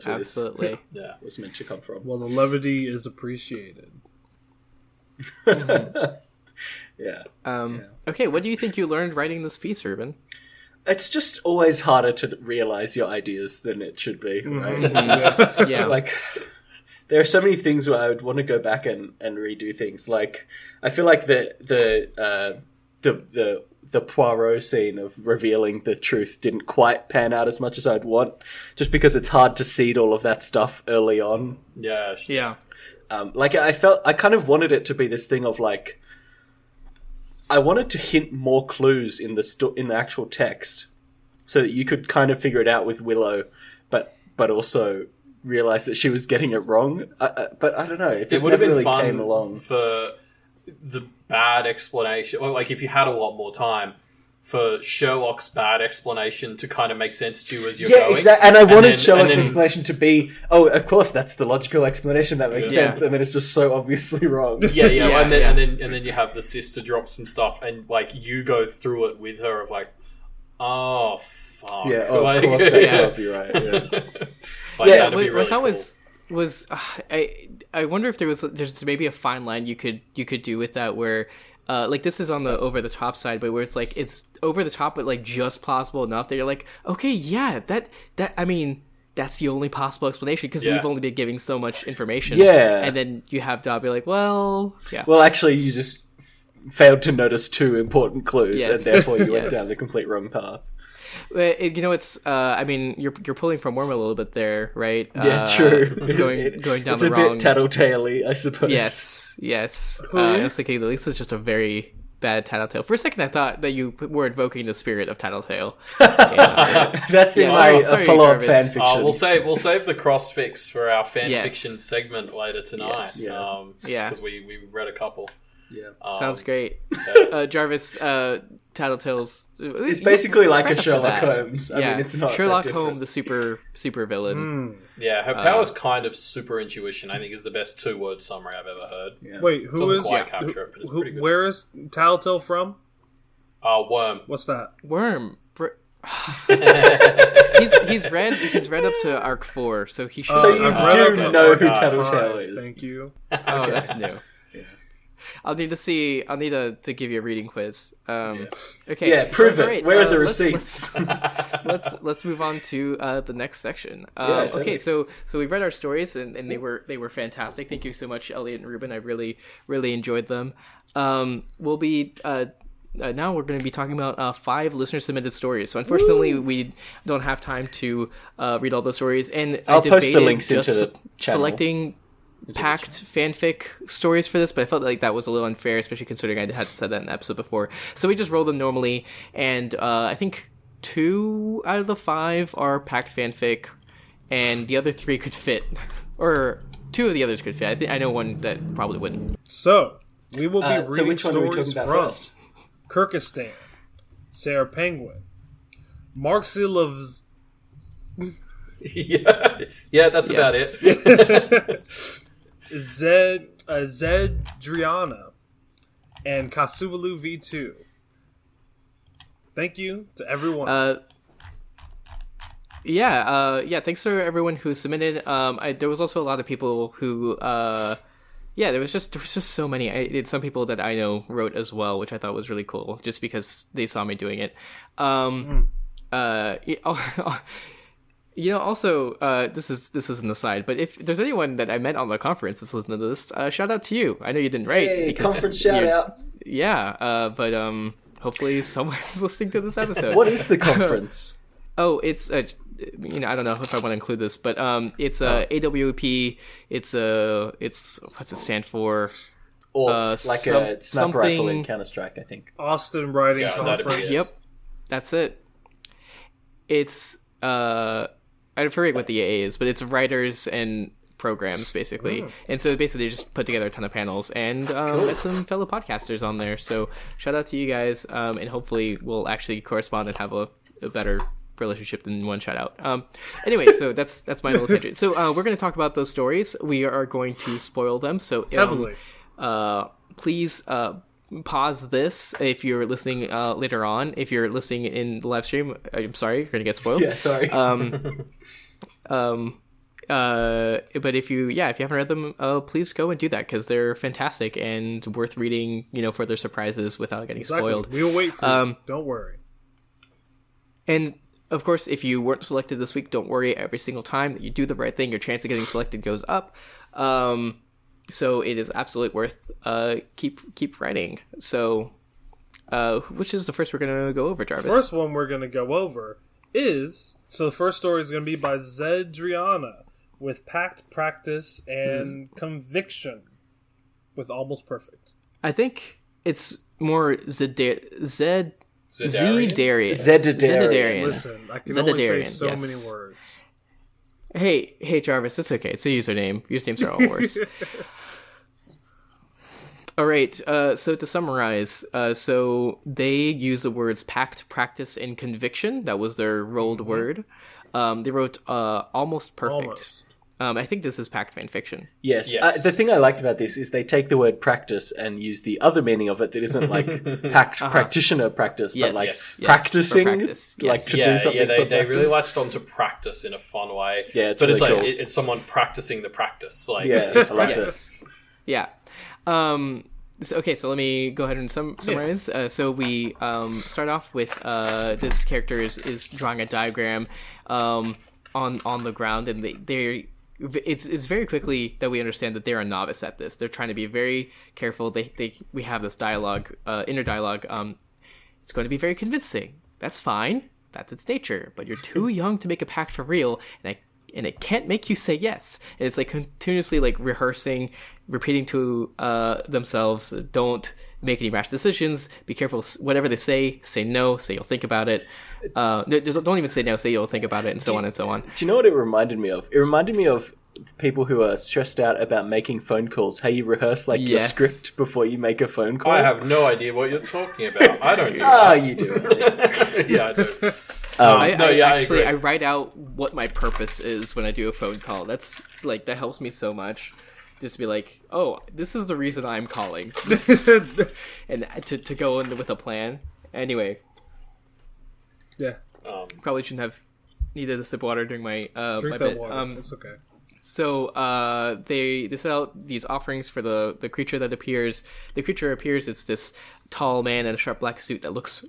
where absolutely this was meant to come from. Well, the levity is appreciated. Okay, what do you think you learned writing this piece, Reuben? It's just always harder to realize your ideas than it should be, right? There are so many things where I would want to go back and redo things. I feel like the Poirot scene of revealing the truth didn't quite pan out as much as I'd want, just because it's hard to seed all of that stuff early on. Yeah. I kind of wanted it to be this thing of I wanted to hint more clues in the actual text, so that you could kind of figure it out with Willow, but also realize that she was getting it wrong. But I don't know. It just never really came along. For the bad explanation, or if you had a lot more time, for Sherlock's bad explanation to kind of make sense to you as you're going. Yeah, exactly. And I wanted Sherlock's explanation to be, of course, that's the logical explanation, that makes sense, and then it's just so obviously wrong. And then you have the sister drop some stuff, and you go through it with her of oh fuck. Yeah, of course that can't be right. Yeah. What I thought was I wonder if there's maybe a fine line you could do with that, where this is on the over the top side, but where it's over the top but just plausible enough that you're okay, yeah, that I mean, that's the only possible explanation, because we've only been giving so much information. Yeah. And then you have Dot be well, yeah. Well, actually, you just failed to notice two important clues, and therefore you went down the complete wrong path. It's I mean, you're pulling from Worm a little bit there, right? Yeah, true. Going down it's the wrong. It's a bit tattletale-y, I suppose. Yes. I was thinking that this is just a very bad tattletale. For a second, I thought that you were invoking the spirit of tattletale. That's in my follow-up fanfiction. We'll save the crossfix for our fanfiction segment later tonight. Because we read a couple. Yeah, sounds great. Jarvis, Tattletale's it's basically like a Sherlock Holmes. I mean, it's not Sherlock Holmes, the super villain. Yeah, her power's kind of super intuition, I think, is the best 2-word summary I've ever heard. Yeah. Wait, capture it, but it's pretty good. Where is Tattletale from? Worm. What's that? Worm. he's read up to Arc 4, so he should. So you do know who Tattletale is. Thank you. Oh, that's new. I'll need to give you a reading quiz. Okay. Yeah, prove it. Right. Where are the receipts? Let's move on to the next section. Totally. Okay, so we've read our stories, and they were fantastic. Thank you so much, Elliot and Reuben. I really enjoyed them. We'll be now we're going to be talking about 5 listener submitted stories. So unfortunately, we don't have time to read all those stories, and I'll post the links into the channel. Selecting Pact fanfic stories for this, but I felt like that was a little unfair, especially considering I had said that in the episode before. So we just rolled them normally, and I think 2 out of the 5 are Pact fanfic, and the other 3 could fit, or two of the others could fit. I know one that probably wouldn't. So we will be reading which one are we stories talking about from first? Kyrgyzstan, Sarah Penguin, Mark Silov's. Yeah, that's about it. Zedriana, and Kasubalu V2. Thank you to everyone. Thanks for everyone who submitted. There was also a lot of people who, there was just so many. Some people that I know wrote as well, which I thought was really cool, just because they saw me doing it. Also, this is an aside, but if there's anyone that I met on the conference that's listening to this, shout out to you. I know you didn't write. Hey, conference shout out. Yeah, but hopefully someone's listening to this episode. What is the conference? It's I don't know if I want to include this, but it's AWP. It's what's it stand for? Or a sniper rifle in Counter-Strike, I think. Austin Writing Conference. Yep, that's it. It's I forget what the AA is, but it's writers and programs basically. And so basically they just put together a ton of panels and met some fellow podcasters on there. So shout out to you guys, and hopefully we'll actually correspond and have a better relationship than one shout out. Anyway, so that's my little tangent. So we're going to talk about those stories. We are going to spoil them. So heavily. Please pause this if you're listening later on. If you're listening in the live stream, I'm sorry, you're going to get spoiled. Yeah, sorry. But if you haven't read them, please go and do that because they're fantastic and worth reading. For their surprises without getting spoiled. We'll wait for you. Don't worry. And of course, if you weren't selected this week, don't worry. Every single time that you do the right thing, your chance of getting selected goes up. So it is absolutely worth keep writing. So, which is the first we're going to go over, Jarvis? First one we're going to go over is the first story is going to be by Zedriana with Pact, Practice, and Conviction with Almost Perfect. I think it's more Zedarian. Listen, I can only say so many words. Hey, Jarvis, it's okay. It's a username. Usernames are all worse. All right. So to summarize, so they use the words pact, practice, and conviction. That was their rolled word. They wrote almost perfect. Almost. I think this is pact fanfiction. Yes. The thing I liked about this is they take the word practice and use the other meaning of it that isn't like pact practitioner practice, but like practicing, practice. like to do something. Yeah, they really latched onto practice in a fun way. Yeah, it's but really it's cool. like it's someone practicing the practice. Like, yeah, I like it. Yeah. So let me go ahead and summarize. So we start off with this character is drawing a diagram on the ground, and it's very quickly that we understand that they're a novice at this. They're trying to be very careful. We have this dialogue, inner dialogue. It's going to be very convincing. That's fine. That's its nature. But you're too young to make a pact for real, and it can't make you say yes. And it's like continuously like rehearsing, repeating to themselves, don't make any rash decisions, be careful, whatever they say no, say you'll think about it. Don't even say no, say you'll think about it, and so on and so on. Do you know what it reminded me of? It reminded me of people who are stressed out about making phone calls, how you rehearse like your script before you make a phone call. I have no idea what you're talking about. I don't do that. You do. Yeah, I do. I write out what my purpose is when I do a phone call. That's like, that helps me so much. Just to be like, oh, this is the reason I'm calling. And to go in with a plan. Anyway. Yeah. Probably shouldn't have needed a sip of water during my drink my that bit. water. It's okay. So they set out these offerings for the creature that appears. The creature appears, it's this tall man in a sharp black suit that looks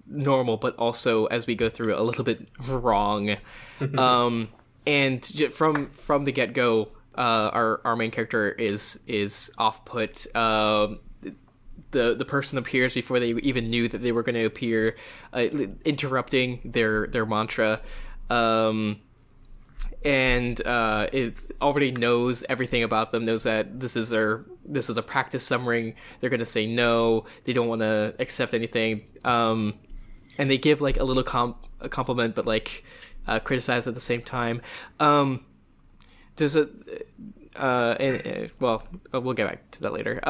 normal, but also, as we go through, a little bit wrong. And from the get-go, our main character is off-put. The person appears before they even knew that they were going to appear, interrupting their mantra. And it already knows everything about them, knows that this is a practice summoning. They're going to say no. They don't want to accept anything. And they give like a little compliment, but like criticize at the same time. we'll get back to that later.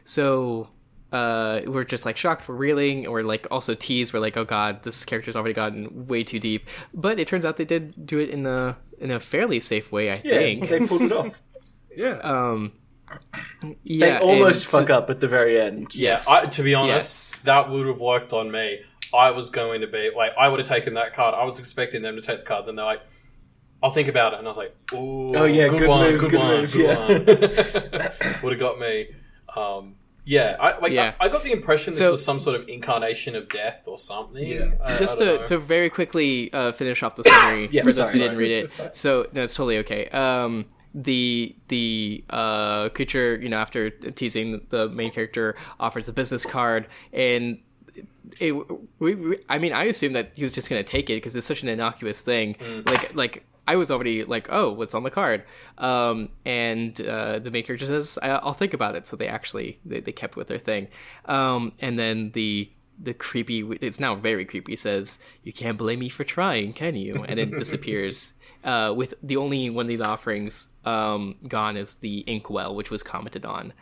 So we're just like shocked, we're reeling, and we're like also teased. We're like, oh god, this character's already gotten way too deep. But it turns out they did do it in a fairly safe way. I think they pulled it off. Yeah. Yeah, they almost fuck up at the very end. Yes. To be honest, that would have worked on me. I was going to be like, I would have taken that card. I was expecting them to take the card. Then they're like, I'll think about it. And I was like, ooh, oh yeah, good one. Would have got me. I got the impression this was some sort of incarnation of death or something. Yeah. Just to very quickly finish off the summary for those who didn't read it. So no, it's totally okay. The creature, after teasing the main character, offers a business card, and I assume that he was just going to take it because it's such an innocuous thing. Like I was already like, oh, what's on the card? And the main character says, I'll think about it. So they actually they kept with their thing. And then the creepy, it's now very creepy, says, you can't blame me for trying, can you? And it disappears. With the only one of the offerings gone is the inkwell, which was commented on.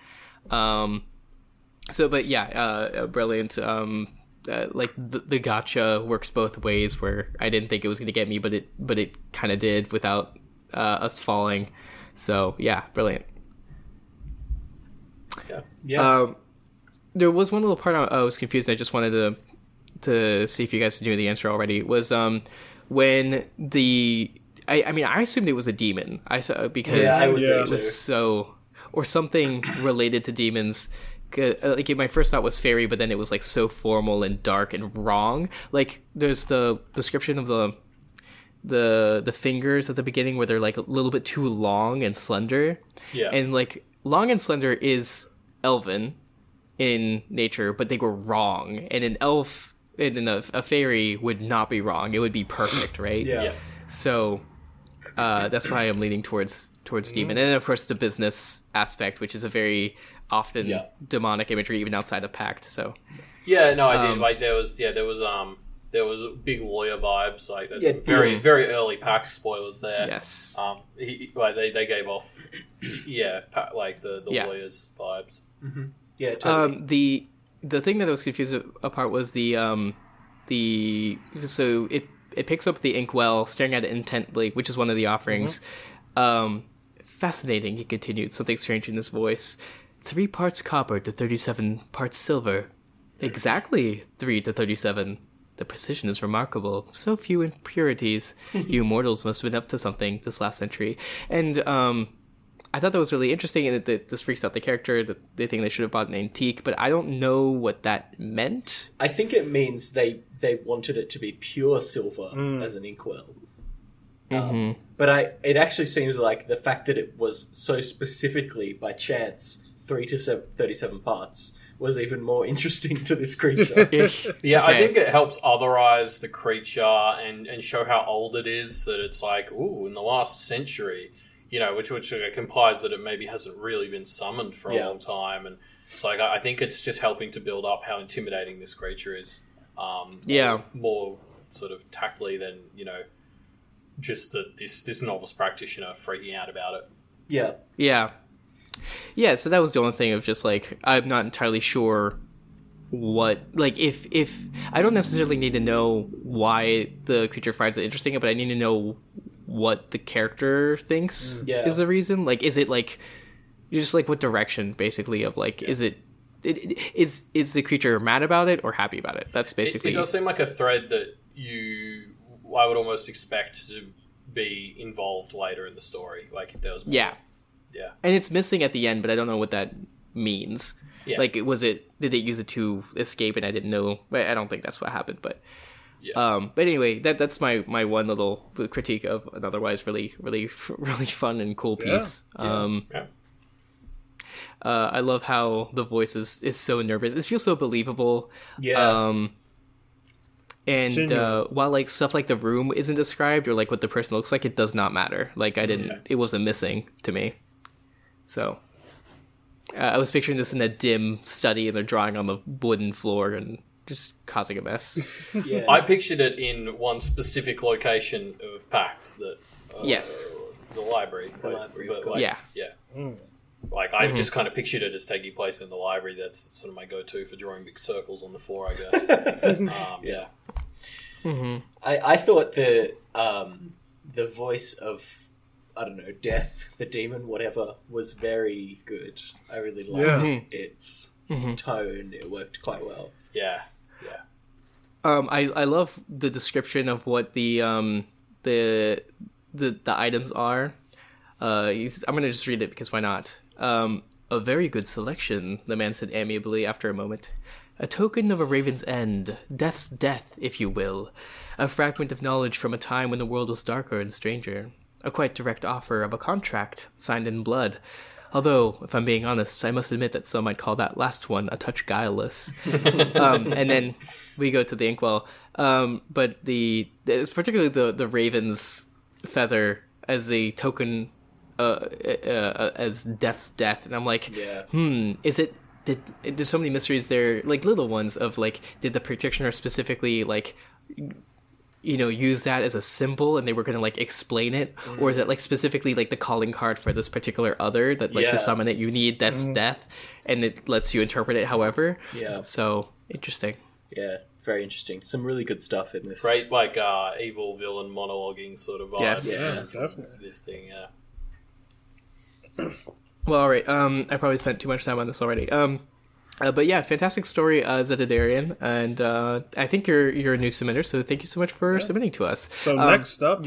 Brilliant. Like the gotcha works both ways, where I didn't think it was going to get me, but it kind of did without us falling. So yeah, brilliant. Yeah. There was one little part I was confused. I just wanted to see if you guys knew the answer already. Was when I assumed it was a demon. Because it was so, or something related to demons. Like my first thought was fairy, but then it was like so formal and dark and wrong. Like there's the description of the fingers at the beginning where they're like a little bit too long and slender. Yeah, and like long and slender is elven in nature, but they were wrong. And an elf and a fairy would not be wrong. It would be perfect, right? Yeah. So that's why I'm leaning towards demon, and then of course the business aspect, which is a very often demonic imagery even outside of Pact. So I did. Like there was big lawyer vibes. Like very very early Pact spoilers there. Yes. They gave off like the lawyers vibes. Mm-hmm. Yeah. Totally. The thing that I was confused apart was so it picks up the inkwell, staring at it intently, which is one of the offerings. Fascinating, he continued, something strange in his voice. 3 parts copper to 37 parts silver. Exactly 3 to 37. The precision is remarkable. So few impurities. You mortals must have been up to something this last century. And I thought that was really interesting, and this freaks out the character. That they think they should have bought an antique, but I don't know what that meant. I think it means they wanted it to be pure silver as an inkwell. But it actually seems like the fact that it was so specifically by chance 3 to 37 parts was even more interesting to this creature. Yeah, okay. I think it helps otherize the creature and show how old it is, that it's like, ooh, in the last century, which implies that it maybe hasn't really been summoned for a long time. And it's like, I think it's just helping to build up how intimidating this creature is. More sort of tactily than, just that this novice practitioner freaking out about it. Yeah, so that was the only thing of just like, I'm not entirely sure what, like, if I don't necessarily need to know why the creature finds it interesting, but I need to know what the character thinks is the reason. Like, is it like, just like what direction basically of like, is is the creature mad about it or happy about it? That's basically... It does seem like a thread that I would almost expect to be involved later in the story. Like if there was more. Yeah. And it's missing at the end, but I don't know what that means. Yeah. Like, did they use it to escape and I didn't know? I don't think that's what happened, but... Yeah. But anyway, that's my one little critique of an otherwise really, really, really fun and cool piece. I love how the voice is so nervous. It feels so believable. Yeah. And while like stuff like the room isn't described or like what the person looks like, it does not matter. Like it wasn't missing to me. So I was picturing this in a dim study and they're drawing on the wooden floor and just causing a mess. I pictured it in one specific location of Pact that. Yes. the library. Yeah. Like, I just kind of pictured it as taking place in the library. That's sort of my go-to for drawing big circles on the floor, I guess. I thought the voice of, I don't know, Death, the demon, whatever, was very good. I really liked its tone. It worked quite well. Yeah. I love the description of what the items are. I'm gonna just read it because why not? A very good selection, the man said amiably after a moment. A token of a raven's end, death's death, if you will. A fragment of knowledge from a time when the world was darker and stranger. A quite direct offer of a contract, signed in blood. Although, if I'm being honest, I must admit that some might call that last one a touch guileless. And then we go to the inkwell. But it's particularly the raven's feather as a token as death's death, and I'm like, is it? There's so many mysteries there, like little ones of like, did the practitioner specifically like, use that as a symbol, and they were gonna like explain it, or is it like specifically like the calling card for this particular other that like to summon it you need that's death, and it lets you interpret it however. Yeah. So interesting. Yeah. Very interesting. Some really good stuff in this. Great, like evil villain monologuing sort of vibes. Yes. Yeah, definitely. This thing, Well, all right. I probably spent too much time on this already. But yeah, fantastic story, Zedidarian, and I think you're a new submitter, so thank you so much for submitting to us. So next up,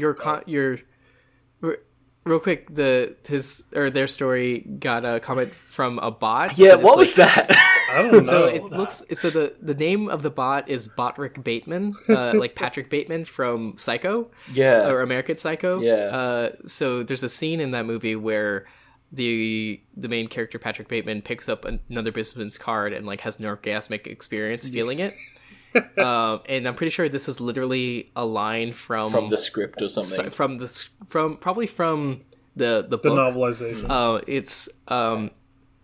real quick, their story got a comment from a bot. Yeah, what was that? I don't know. So the name of the bot is Botrick Bateman, like Patrick Bateman from Psycho, or American Psycho. Yeah. So there's a scene in that movie where the main character Patrick Bateman picks up another businessman's card and like has an orgasmic experience feeling it. And I'm pretty sure this is literally a line from the script or something. From the book. The novelization. It's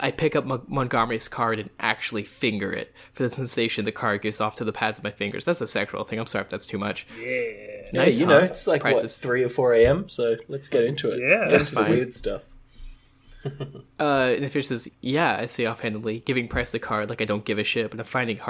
I pick up Montgomery's card and actually finger it for the sensation the card gives off to the pads of my fingers. That's a sexual thing. I'm sorry if that's too much. Yeah. Nice, it's like prices. 3 or 4 a.m. So let's get into it. Yeah, that's fine. Weird stuff. And the fish says, "Yeah," I say offhandedly, giving Price the card like I don't give a shit, but I'm finding it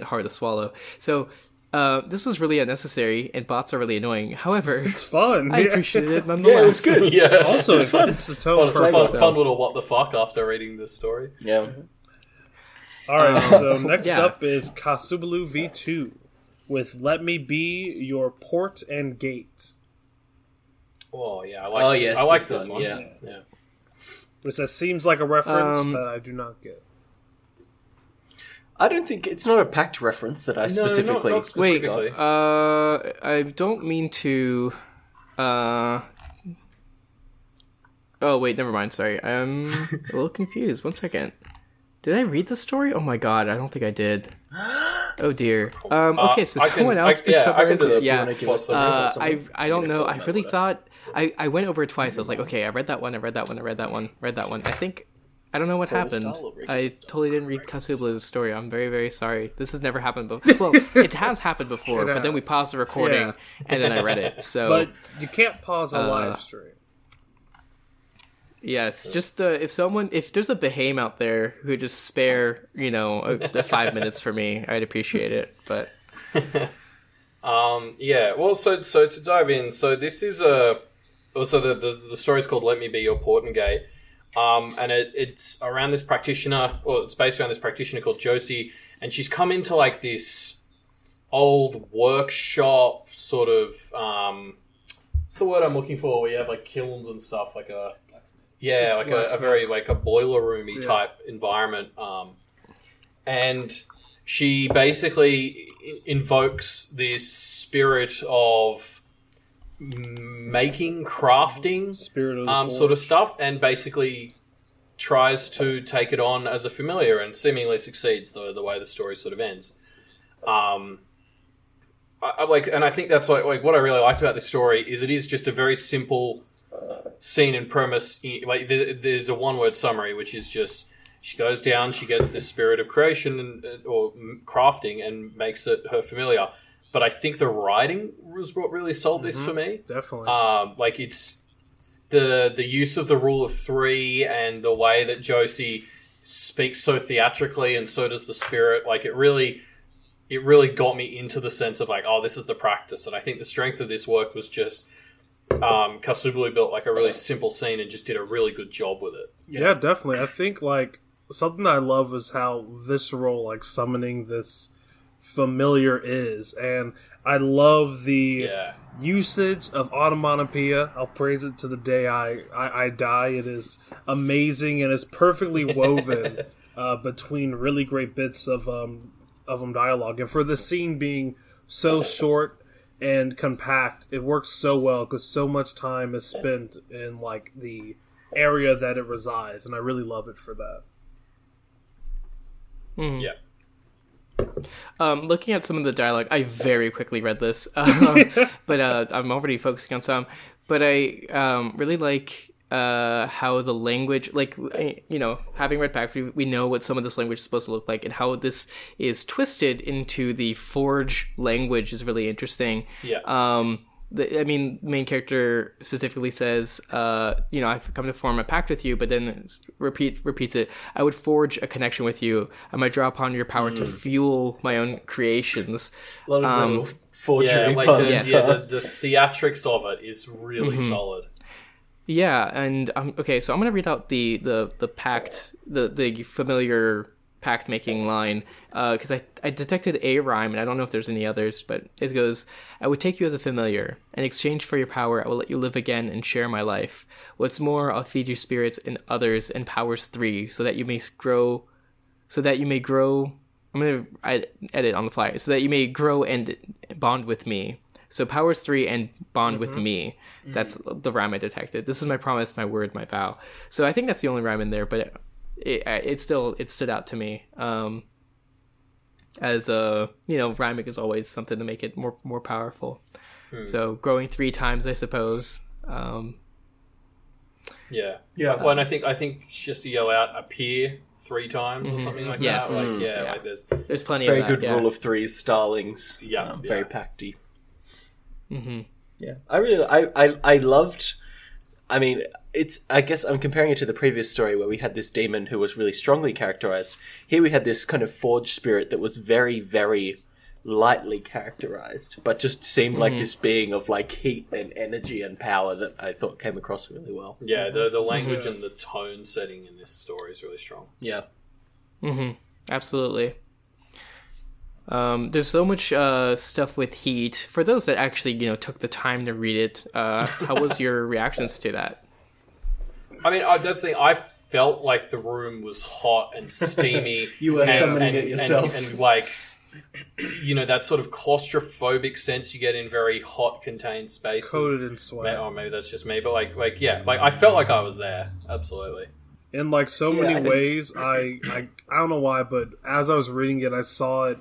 hard to swallow. So this was really unnecessary, and bots are really annoying. However, it's fun. I appreciated it nonetheless. Yeah, it was good. Yeah, also it's fun. It's a tone fun little what the fuck after reading this story. Yeah. All right. So next up is Kasubalu V2 with "Let Me Be Your Port and Gate." Oh yeah, I like this one. Yeah. Which that seems like a reference that I do not get. I don't think it's not a Pact reference that I specifically. Not specifically. Wait, I don't mean to. Oh wait, never mind. Sorry, I'm a little confused. 1 second. Did I read the story? Oh my god, I don't think I did. Oh dear. Okay, so someone else put somewhere. I don't know. I really thought I went over it twice. I was like, okay, I read that one. I think I don't know what happened. I totally didn't read Kasubalu's story. I'm very, very sorry. This has never happened before. Well, it has happened before, but then we paused the recording and then I read it. So, but you can't pause a live stream. Yes, just if there's a behemoth out there who could just spare 5 minutes for me, I'd appreciate it. But well, so to dive in, so this is the story's called "Let Me Be Your Port and Gate," and it's around this practitioner, or it's based around this practitioner called Josie, and she's come into like this old workshop sort of what's the word I'm looking for? Where you have like kilns and stuff, like a a very like a boiler roomy type environment, and she basically invokes this spirit of crafting sort of stuff, and basically tries to take it on as a familiar, and seemingly succeeds the way the story sort of ends. I think that's like what I really liked about this story is it is just a very simple scene and premise. Like there's a one-word summary, which is just she goes down, she gets this spirit of creation or crafting, and makes it her familiar. But I think the writing was what really sold this for me. Definitely. the use of the rule of three and the way that Josie speaks so theatrically, and so does the spirit. Like, it really got me into the sense of like, oh, this is the practice. And I think the strength of this work was just Kasublu built like a really simple scene and just did a really good job with it. Yeah, definitely. I think like something I love is how visceral like summoning this familiar is, and I love the usage of onomatopoeia. I'll praise it to the day I die. It is amazing, and it's perfectly woven between really great bits of dialogue. And for the scene being so short and compact, it works so well because so much time is spent in like the area that it resides, and I really love it for that. Yeah. Looking at some of the dialogue, I very quickly read this, but I'm already focusing on some. But I really like how the language, like, you know, having read Pact, we know what some of this language is supposed to look like, and how this is twisted into the Forge language is really interesting. Yeah. The main character specifically says, you know, I've come to form a pact with you, but then repeats it. I would forge a connection with you. I might draw upon your power to fuel my own creations. A lot of little forgery like puns. the theatrics of it is really solid. Yeah, and okay, so I'm gonna read out the pact, the familiar pact making line, because I detected a rhyme, and I don't know if there's any others, but it goes, I would take you as a familiar. In exchange for your power, I will let you live again and share my life. What's more, I'll feed you spirits and others and powers 3, so that you may grow. I'm gonna edit on the fly. So that you may grow and bond with me. So powers 3 and bond with me. That's the rhyme I detected. This is my promise, my word, my vow. So I think that's the only rhyme in there, but it stood out to me, as you know, rhyming is always something to make it more powerful. So growing 3 times, I suppose. Yeah. Well, and I think just to yell out appear 3 times or something like that. Like, like there's plenty very of that. Very good rule of 3s, Starlings. Yeah. Very pacty. Mm-hmm. Yeah, I loved. I mean, I guess I'm comparing it to the previous story where we had this demon who was really strongly characterized. Here we had this kind of forged spirit that was very, very lightly characterized, but just seemed like this being of like heat and energy and power that I thought came across really well. Yeah, the language and the tone setting in this story is really strong. Yeah. Absolutely. There's so much stuff with heat. For those that actually, you know, took the time to read it, how was your reactions to that? I mean, that's the thing. I felt like the room was hot and steamy. You were summoning it yourself. And like, you know, that sort of claustrophobic sense you get in very hot, contained spaces. Coated in sweat. Or maybe that's just me, but like I felt like I was there. Absolutely. In like so many ways, I don't know why, but as I was reading it, I saw it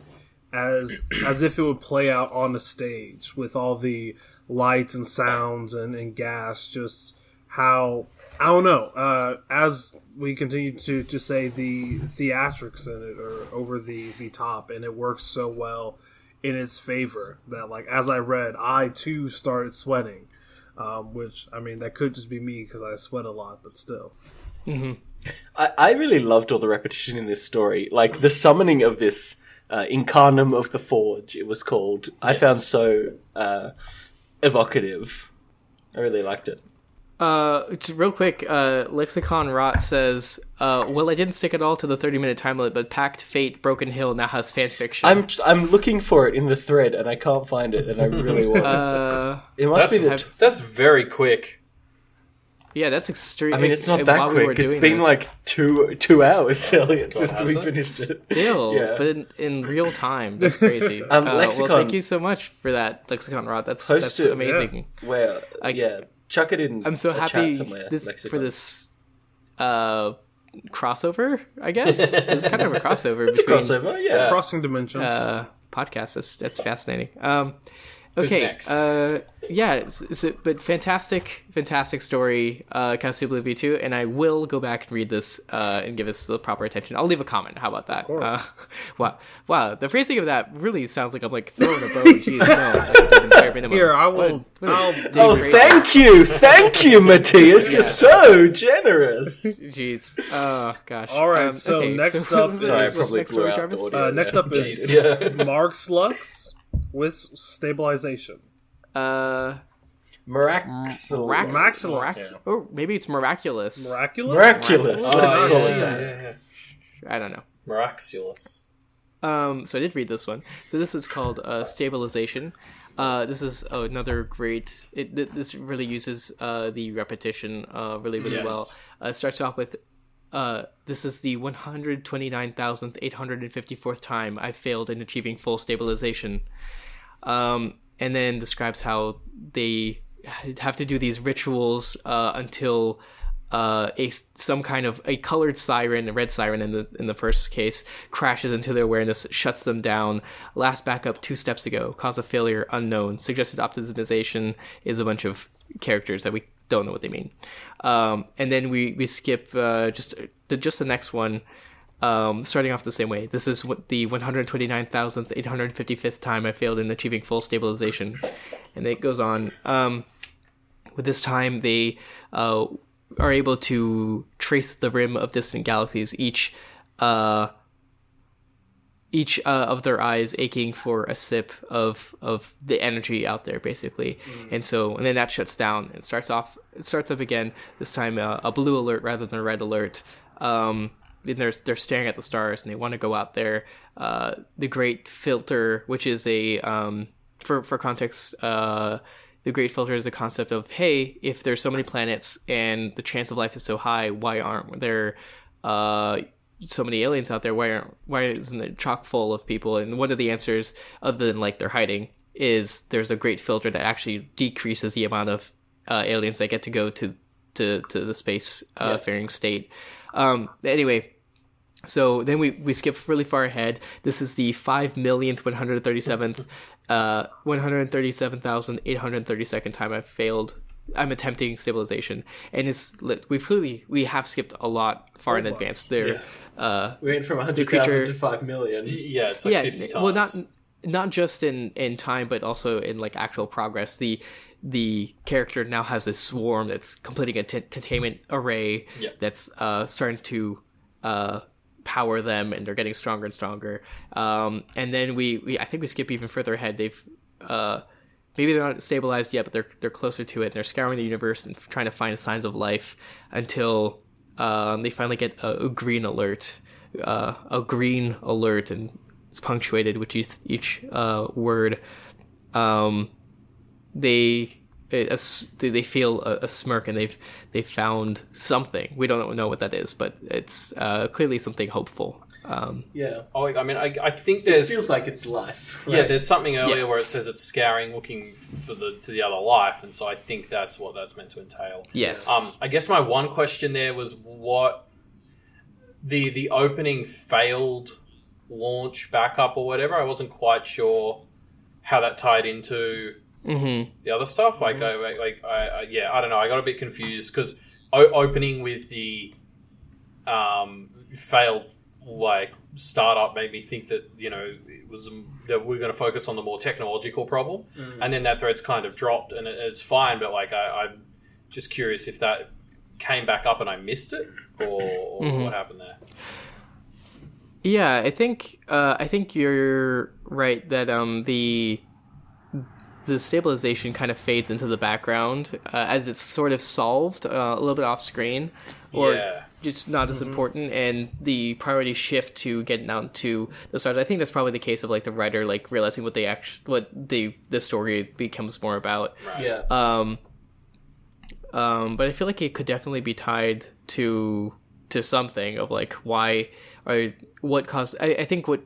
as if it would play out on the stage with all the lights and sounds and gas. Just how, I don't know, as we continue to say the theatrics in it are over the top, and it works so well in its favor that, like, as I read, I too started sweating, which, I mean, that could just be me because I sweat a lot, but still. I really loved all the repetition in this story, like the summoning of this Incarnum of the Forge, it was called. Yes. I found so evocative. I really liked it. Just real quick, Lexicon Rot says, well, I didn't stick at all to the 30-minute time limit, but Pact, Fate, Broken Hill now has fanfiction. I'm looking for it in the thread, and I can't find it, and I really want it. It must that's very quick. Yeah, that's extreme. I mean, it's not that quick. It's been like two hours, Elliot, since we finished it. Still, yeah. But in real time, that's crazy. Lexicon, well, thank you so much for that, Lexicon Rod. That's amazing. Yeah. Well, chuck it in. I'm so happy for this crossover, I guess. It's kind of a crossover. It's between, a crossover, yeah. Crossing dimensions. Podcasts. That's fascinating. Okay. But fantastic story, Kasublu V2, and I will go back and read this and give this the proper attention. I'll leave a comment. How about that? Wow. The phrasing of that really sounds like I'm like throwing a bow. Jeez, no, I didn't minimum. Here, I will. Thank you, Matthias. You're so generous. Jeez. Oh gosh. All right. So next up, sorry, I probably blew out the audio. Next up is Marx Lux with stabilization. Miraculous. Oh, maybe it's miraculous. Miraculous. Yeah. I don't know. Miraculous. So I did read this one. So this is called stabilization. This is another great. This really uses the repetition really well. It starts off with, this is the 129,854th time I failed in achieving full stabilization. And then describes how they have to do these rituals until some kind of a colored siren, a red siren in the first case, crashes into their awareness, shuts them down. Last backup 2 steps ago, cause of failure unknown. Suggested optimization is a bunch of characters that we don't know what they mean. And then we skip just the next one. Starting off the same way. This is the 129,855th time I failed in achieving full stabilization, and it goes on. With this time, they are able to trace the rim of distant galaxies. Each of their eyes aching for a sip of the energy out there, basically. And then that shuts down. It starts up again. This time, a blue alert rather than a red alert. And they're staring at the stars, and they want to go out there. The Great Filter, which is a for context, the Great Filter is a concept of, hey, if there's so many planets and the chance of life is so high, why aren't there so many aliens out there? Why isn't it chock full of people? And one of the answers, other than like they're hiding, is there's a Great Filter that actually decreases the amount of aliens that get to go to the space faring state. Anyway, so then we skip really far ahead. This is the 137,832nd time I'm attempting stabilization, and we have skipped a lot far in advance. There, we went from 100,000 to 5 million. Yeah, it's like 50 times. Well, not just in time, but also in like actual progress. The character now has this swarm that's completing a containment array that's starting to power them, and they're getting stronger and stronger. And then I think we skip even further ahead. They've maybe they're not stabilized yet, but they're closer to it. And they're scouring the universe and trying to find signs of life until they finally get a green alert. And it's punctuated with each word. They feel a smirk, and they've found something. We don't know what that is, but it's clearly something hopeful. I think there's... It feels like it's life. Right? Yeah, there's something earlier where it says it's scouring, looking for the other life, and so I think that's what that's meant to entail. Yes. I guess my one question there was what the opening failed launch backup or whatever. I wasn't quite sure how that tied into the other stuff. I don't know. I got a bit confused because opening with the failed startup made me think that it was that we're going to focus on the more technological problem, and then that thread's kind of dropped, and it's fine. But I'm just curious if that came back up and I missed it, or what happened there. Yeah, I think you're right that the stabilization kind of fades into the background as it's sort of solved a little bit off screen, or just not as important, and the priorities shift to getting out to the stars. I think that's probably the case of the writer realizing what the story becomes more about. Right. Yeah. But I feel like it could definitely be tied to something of why or what caused. I think what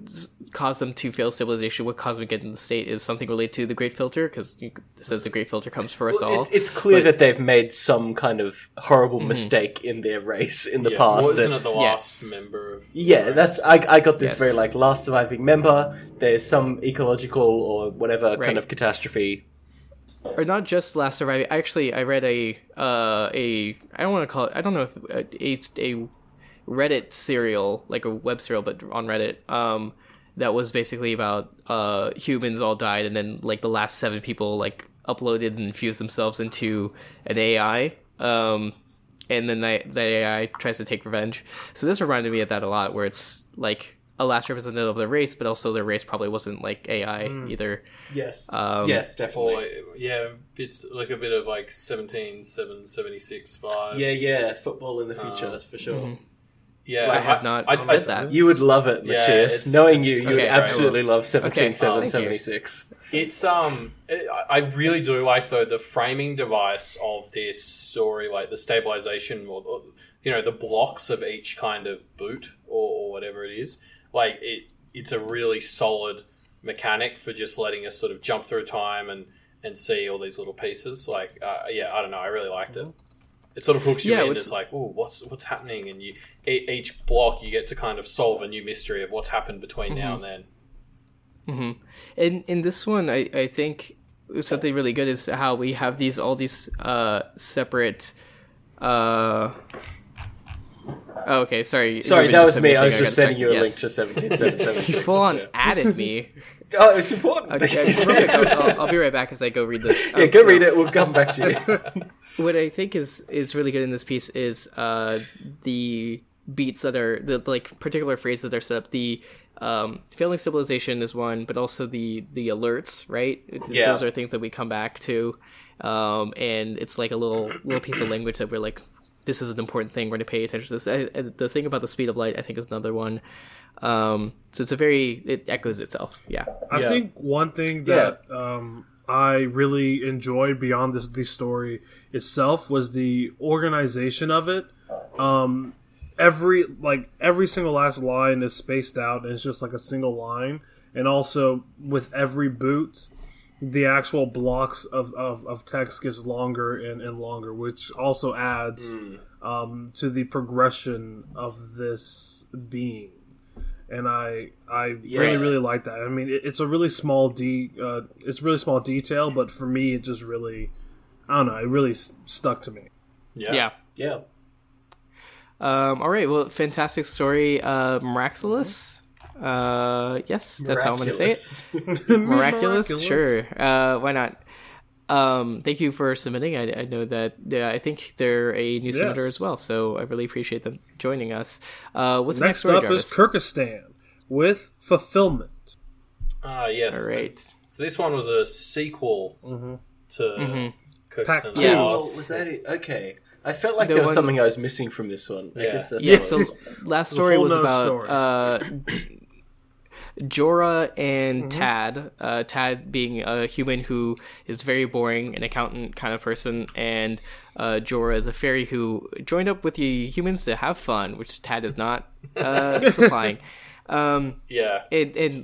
caused them to fail stabilization, what caused them to get in the state, is something related to the Great Filter, because it says the Great Filter comes for us all. It's clear that they've made some kind of horrible mistake in their race in the past. Wasn't it the last member of? Yeah, that's I got this very last surviving member. There's some ecological or whatever kind of catastrophe. Or not just last surviving. Actually, I read a I don't want to call it. I don't know if a Reddit serial, like a web serial, but on Reddit. that was basically about humans all died, and then like the last 7 people like uploaded and infused themselves into an AI. And then the AI tries to take revenge. So this reminded me of that a lot, where it's like a last representative of the race, but also their race probably wasn't like AI either. Yes. Yes, definitely. Or, yeah, it's like a bit of like 17776 vibes. Yeah, football in the future, for sure. Mm-hmm. Yeah, I have not read that. You would love it, Matthias. Knowing you would absolutely love 17776. It's I really do like though the framing device of this story, like the stabilization or the blocks of each kind of boot or whatever it is. Like it's a really solid mechanic for just letting us sort of jump through time and see all these little pieces. Like I don't know, I really liked it. It sort of hooks you in. It's like, oh, what's happening? And you each block you get to kind of solve a new mystery of what's happened between now and then. Mm-hmm. And in this one, I think something really good is how we have all these separate. Oh, okay, sorry. Sorry, that was me. I was just sending you a link to 17776. You full on added me. Oh, it's important. Okay, I'll be right back as I go read this. Yeah, go read it. We'll come back to you. What I think is really good in this piece is the beats that are the like particular phrases that are set up. The failing stabilization is one, but also the alerts, right? Yeah. Those are things that we come back to, and it's like a little piece of language that we're like, this is an important thing. We're going to pay attention to this. The thing about the speed of light, I think, is another one. So it echoes itself. Yeah. I think one thing that I really enjoyed beyond the story itself was the organization of it. Every single last line is spaced out, and it's just like a single line. And also with every boot, the actual blocks of text gets longer and longer, which also adds to the progression of this being. And I really like that. I mean, it's a really small detail, but for me, it just really, I don't know, it really stuck to me. Yeah. All right. Well, fantastic story. Miraculous. Yes, that's how I'm going to say it. Miraculous. Sure. Why not? Thank you for submitting. I know that I think they're a new submitter as well, so I really appreciate them joining us. What's the next story, Next up is Kyrgyzstan with Fulfillment. Yes. All right. So this one was a sequel to Kyrgyzstan. Yes. Oh, was that it? Okay. I felt like there was something I was missing from this one. I guess that's so last story was about Jorah and Tad. Tad being a human who is very boring, an accountant kind of person, and Jorah is a fairy who joined up with the humans to have fun, which Tad is not supplying. And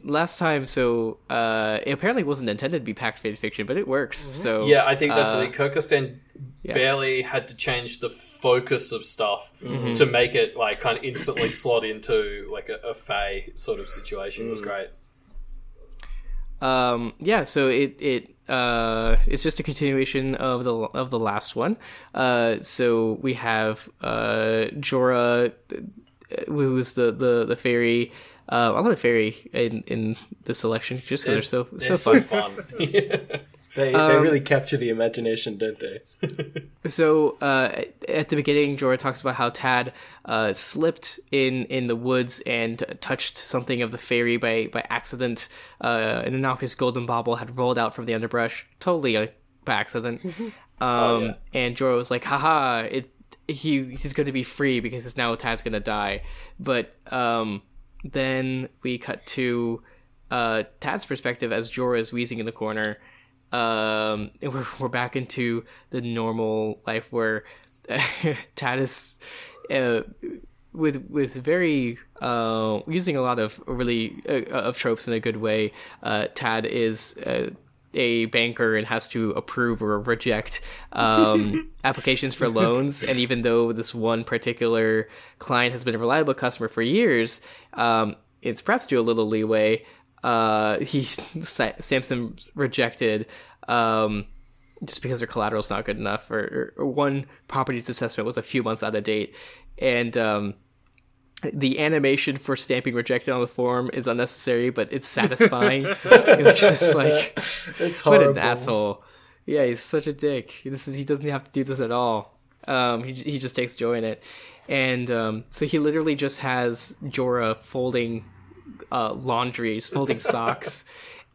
last time, it apparently wasn't intended to be Pact fanfiction, but it works. So yeah, I think that's it. Kyrgyzstan barely had to change the focus of stuff to make it like kind of instantly slot into like a Fae sort of situation. It was great. So it's just a continuation of the last one. So we have Jorah, who's the fairy. I love the fairy in the selection just because they're so fun. They really capture the imagination, don't they? So at the beginning, Jorah talks about how Tad slipped in the woods and touched something of the fairy by accident. An innocuous golden bauble had rolled out from the underbrush, totally by accident. And Jorah was like, haha, he's going to be free because now Tad's going to die. But then we cut to Tad's perspective as Jorah is wheezing in the corner. We're back into the normal life where Tad is with very using a lot of really of tropes in a good way. Tad is a banker and has to approve or reject applications for loans, and even though this one particular client has been a reliable customer for years, it's perhaps due a little leeway. He stamps them rejected just because their collateral is not good enough, or one property's assessment was a few months out of date, and the animation for stamping rejected on the form is unnecessary, but it's satisfying. It's just like, It's what horrible. an asshole. Yeah, he's such a dick. He doesn't have to do this at all. He just takes joy in it. And so he literally just has Jorah folding laundry, he's folding socks,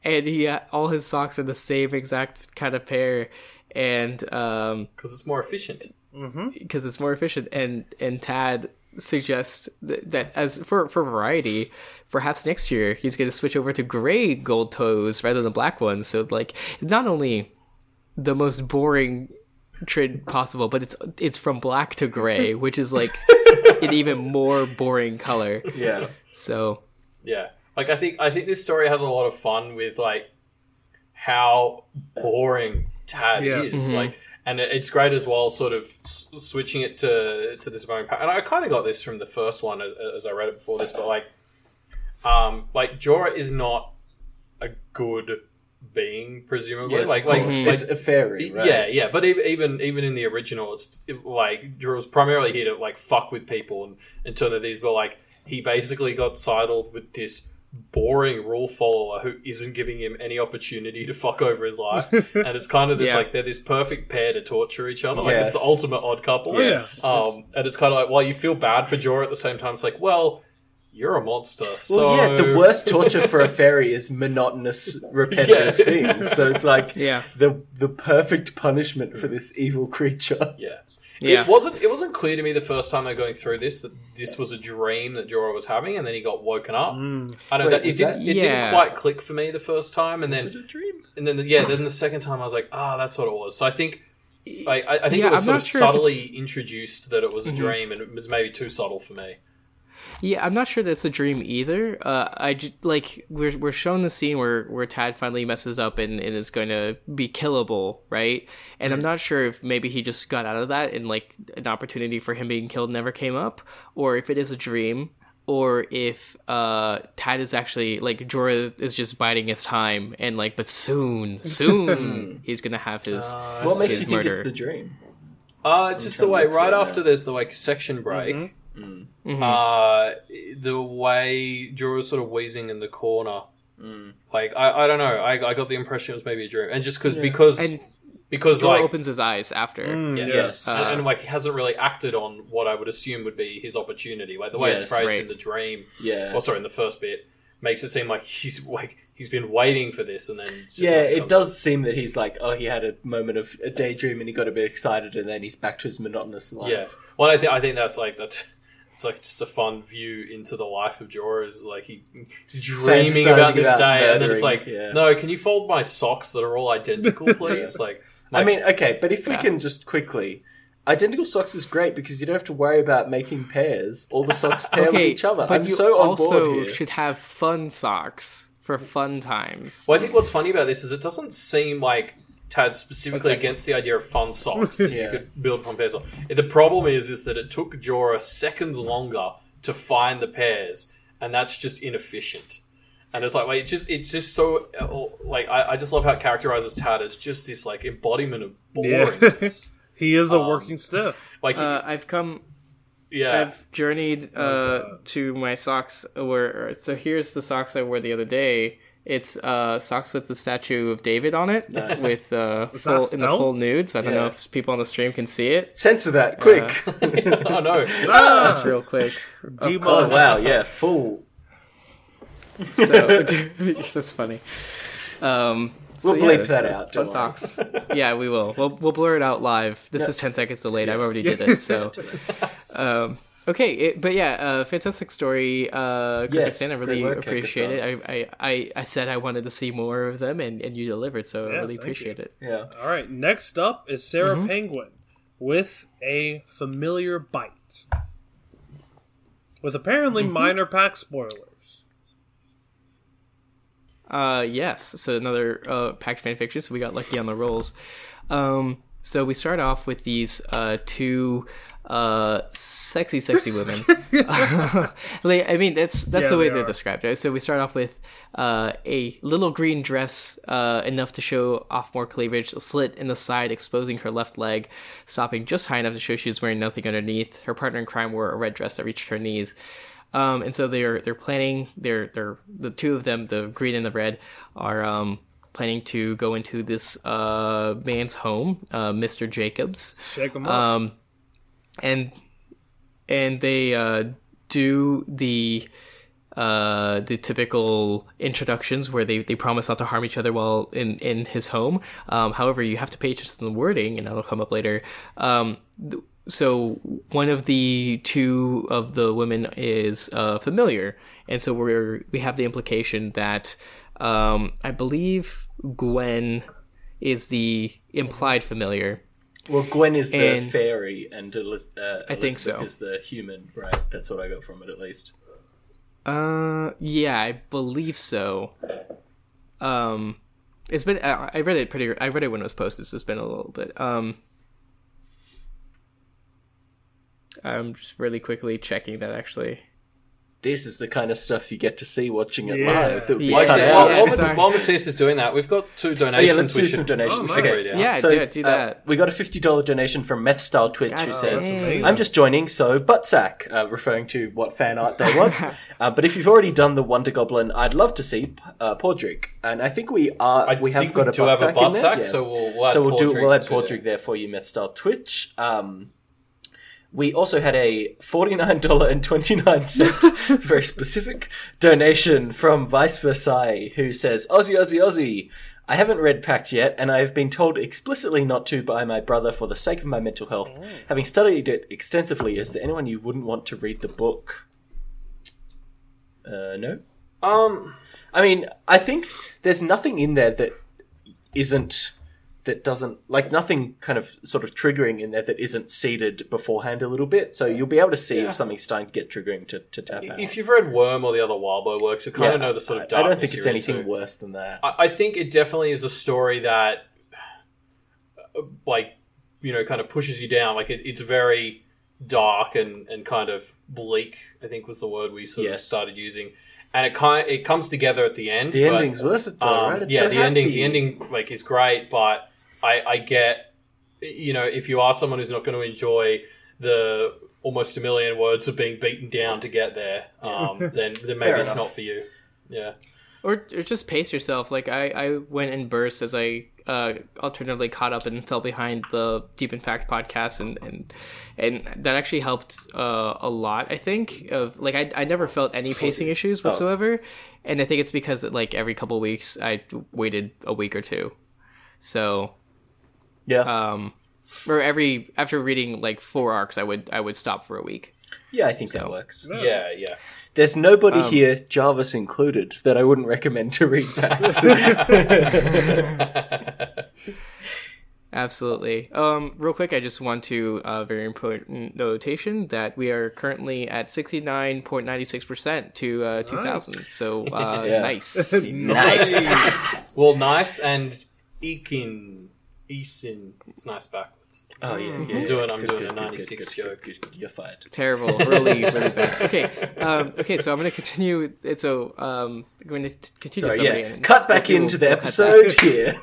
and all his socks are the same exact kind of pair. And because it's more efficient. Because it's more efficient, and Tad suggests that as for variety, perhaps next year he's going to switch over to gray gold toes rather than black ones. So like, it's not only the most boring trade possible, but it's from black to gray, which is like an even more boring color. Yeah. So yeah, like I think this story has a lot of fun with like how boring Tad is. Like. And it's great as well, sort of switching it to this moment. And I kind of got this from the first one as I read it before this, but like Jorah is not a good being, presumably. Yes, like it's a fairy, right? Yeah. But even in the original, it's like Jorah's primarily here to like fuck with people and turn to these. But like he basically got sidled with this boring rule follower who isn't giving him any opportunity to fuck over his life, and it's kind of this like they're this perfect pair to torture each other. Like it's the ultimate odd couple. Yes. And it's kind of like, well, you feel bad for Jorah at the same time. It's like, well, you're a monster. So Well, yeah, the worst torture for a fairy is monotonous, repetitive things. So it's like the perfect punishment for this evil creature. Yeah. Yeah. It wasn't clear to me the first time I going through this that this was a dream that Jorah was having, and then he got woken up. I know it didn't quite click for me the first time, and then Was it a dream? And then then the second time I was like, that's what it was. So I think I think Yeah, it was I'm sort not of sure subtly introduced that it was a dream, and it was maybe too subtle for me. Yeah, I'm not sure that's a dream either. We're shown the scene where Tad finally messes up and is going to be killable, right? And I'm not sure if maybe he just got out of that and like an opportunity for him being killed never came up, or if it is a dream, or if Tad is actually like Jorah is just biding his time and like, but soon he's gonna have his. What makes you murder. think it's the dream? Just the way right after there's the like section break. The way Jorah's sort of wheezing in the corner, like I don't know. I got the impression it was maybe a dream, and just because Jorah like opens his eyes after, yes. And like he hasn't really acted on what I would assume would be his opportunity. Like the way it's phrased in the dream, in the first bit, makes it seem like he's been waiting for this, and then it does seem that he's like, he had a moment of a daydream and he got a bit excited, and then he's back to his monotonous life. Yeah, well, I think that's like that. It's like just a fun view into the life of Jorah. Is like he's dreaming about this day, and then it's like, no, can you fold my socks that are all identical, please? I mean, okay, but if we can just quickly, identical socks is great because you don't have to worry about making pairs. All the socks pair with each other. But I'm you so on board also here. should have fun socks for fun times. Well, I think what's funny about this is it doesn't seem like Tad specifically against the idea of fun socks. You could build fun pairs. The problem is that it took Jorah seconds longer to find the pairs, and that's just inefficient. And it's like, it's just so like I just love how it characterizes Tad as just this like embodiment of boringness. He is a working stiff. Like I've journeyed to my socks so here's the socks I wore the other day. It's socks with the statue of David on it, with the full nude. So I don't know if people on the stream can see it. Censor that, quick! Oh no, that's real quick. Oh wow, yeah, full. So that's funny. We'll bleep that out. Fun socks. Yeah, we will. We'll blur it out live. This is 10 seconds delayed. I've already did it. So, okay, fantastic story, Kyrgyzstan. I really appreciate it. I said I wanted to see more of them, and you delivered. So I really appreciate it. Yeah. All right. Next up is Sarah Penguin with a familiar bite, with apparently minor pack spoilers. Yes. So another Pact fanfiction. So we got lucky on the rolls. So we start off with these two sexy women. I mean, that's the way they're described, right? So we start off with a little green dress, enough to show off more cleavage, a slit in the side exposing her left leg, stopping just high enough to show she was wearing nothing underneath. Her partner in crime wore a red dress that reached her knees. And so they're planning. They're the two of them, the green and the red, are planning to go into this man's home, Mr. Jacobs. Shake him up. And they do the typical introductions where they promise not to harm each other while in his home. However, you have to pay attention to the wording, and that'll come up later. So one of the two of the women is familiar, and so we have the implication that I believe Gwen is the implied familiar. Well, Gwen is the fairy, and I think so. Is the human, right? That's what I got from it, at least. Yeah, I believe so. It's been I read it when it was posted, so it's been a little bit. I'm just really quickly checking that, actually. This is the kind of stuff you get to see watching it live. While Matisse is doing that, we've got 2 donations. Let's do some donations. Oh, nice. Okay. Do that. We got a $50 donation from Meth Style Twitch, who says, dang. I'm just joining, so buttsack, referring to what fan art they want. But if you've already done the Wonder Goblin, I'd love to see Podrick. And I think we got a buttsack in there. So we'll add Podrick there for you, Meth Style Twitch. We also had a $49.29, very specific, donation from Vice Versailles, who says, Aussie, I haven't read Pact yet, and I have been told explicitly not to by my brother for the sake of my mental health. Having studied it extensively, is there anyone you wouldn't want to read the book? No? I mean, I think there's nothing in there that doesn't, like, nothing kind of sort of triggering in there that isn't seeded beforehand a little bit. So you'll be able to see if something's starting to get triggering to tap out. If you've read Worm or the other Wildbow works, you kind of know the sort of darkness. I don't think it's anything worse than that. I think it definitely is a story that, like, kind of pushes you down. Like, it's very dark and kind of bleak, I think was the word we sort of started using. And it comes together at the end. The ending's worth it, though, right? The ending, like, is great, but I get, if you are someone who's not going to enjoy the almost a million words of being beaten down to get there, then maybe it's not for you. Yeah. Or just pace yourself. Like, I went in bursts as I alternatively caught up and fell behind the Deep Impact podcast, and that actually helped a lot, I think. I never felt any pacing issues whatsoever, and I think it's because, like, every couple of weeks I waited a week or two. So... Yeah. Or after reading like 4 arcs, I would stop for a week. Yeah, I think that works. Yeah. There's nobody here, Jarvis included, that I wouldn't recommend to read that. Absolutely. Real quick, I just want to very important notation that we are currently at 69.96% to 2000. So nice. Nice. Well, nice and Easin. It's nice backwards. Oh yeah. I'm doing a 96 joke. Good. You're fired. Terrible. Really bad. Okay. So I'm going to continue. So I'm going to continue. Cut back into the episode here.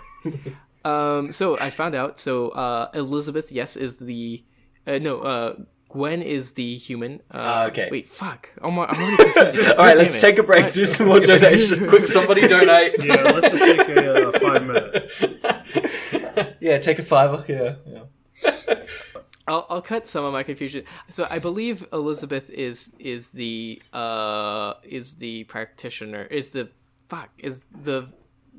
So I found out. So Elizabeth, yes, is the Gwen is the human. Okay. Wait, fuck. I'm already confused. All right, let's take a break. Do some more donations. Quick, somebody donate. Yeah, let's just take a 5 minute. Yeah, take a $5. Yeah. I'll cut some of my confusion. So I believe Elizabeth is the practitioner. Is the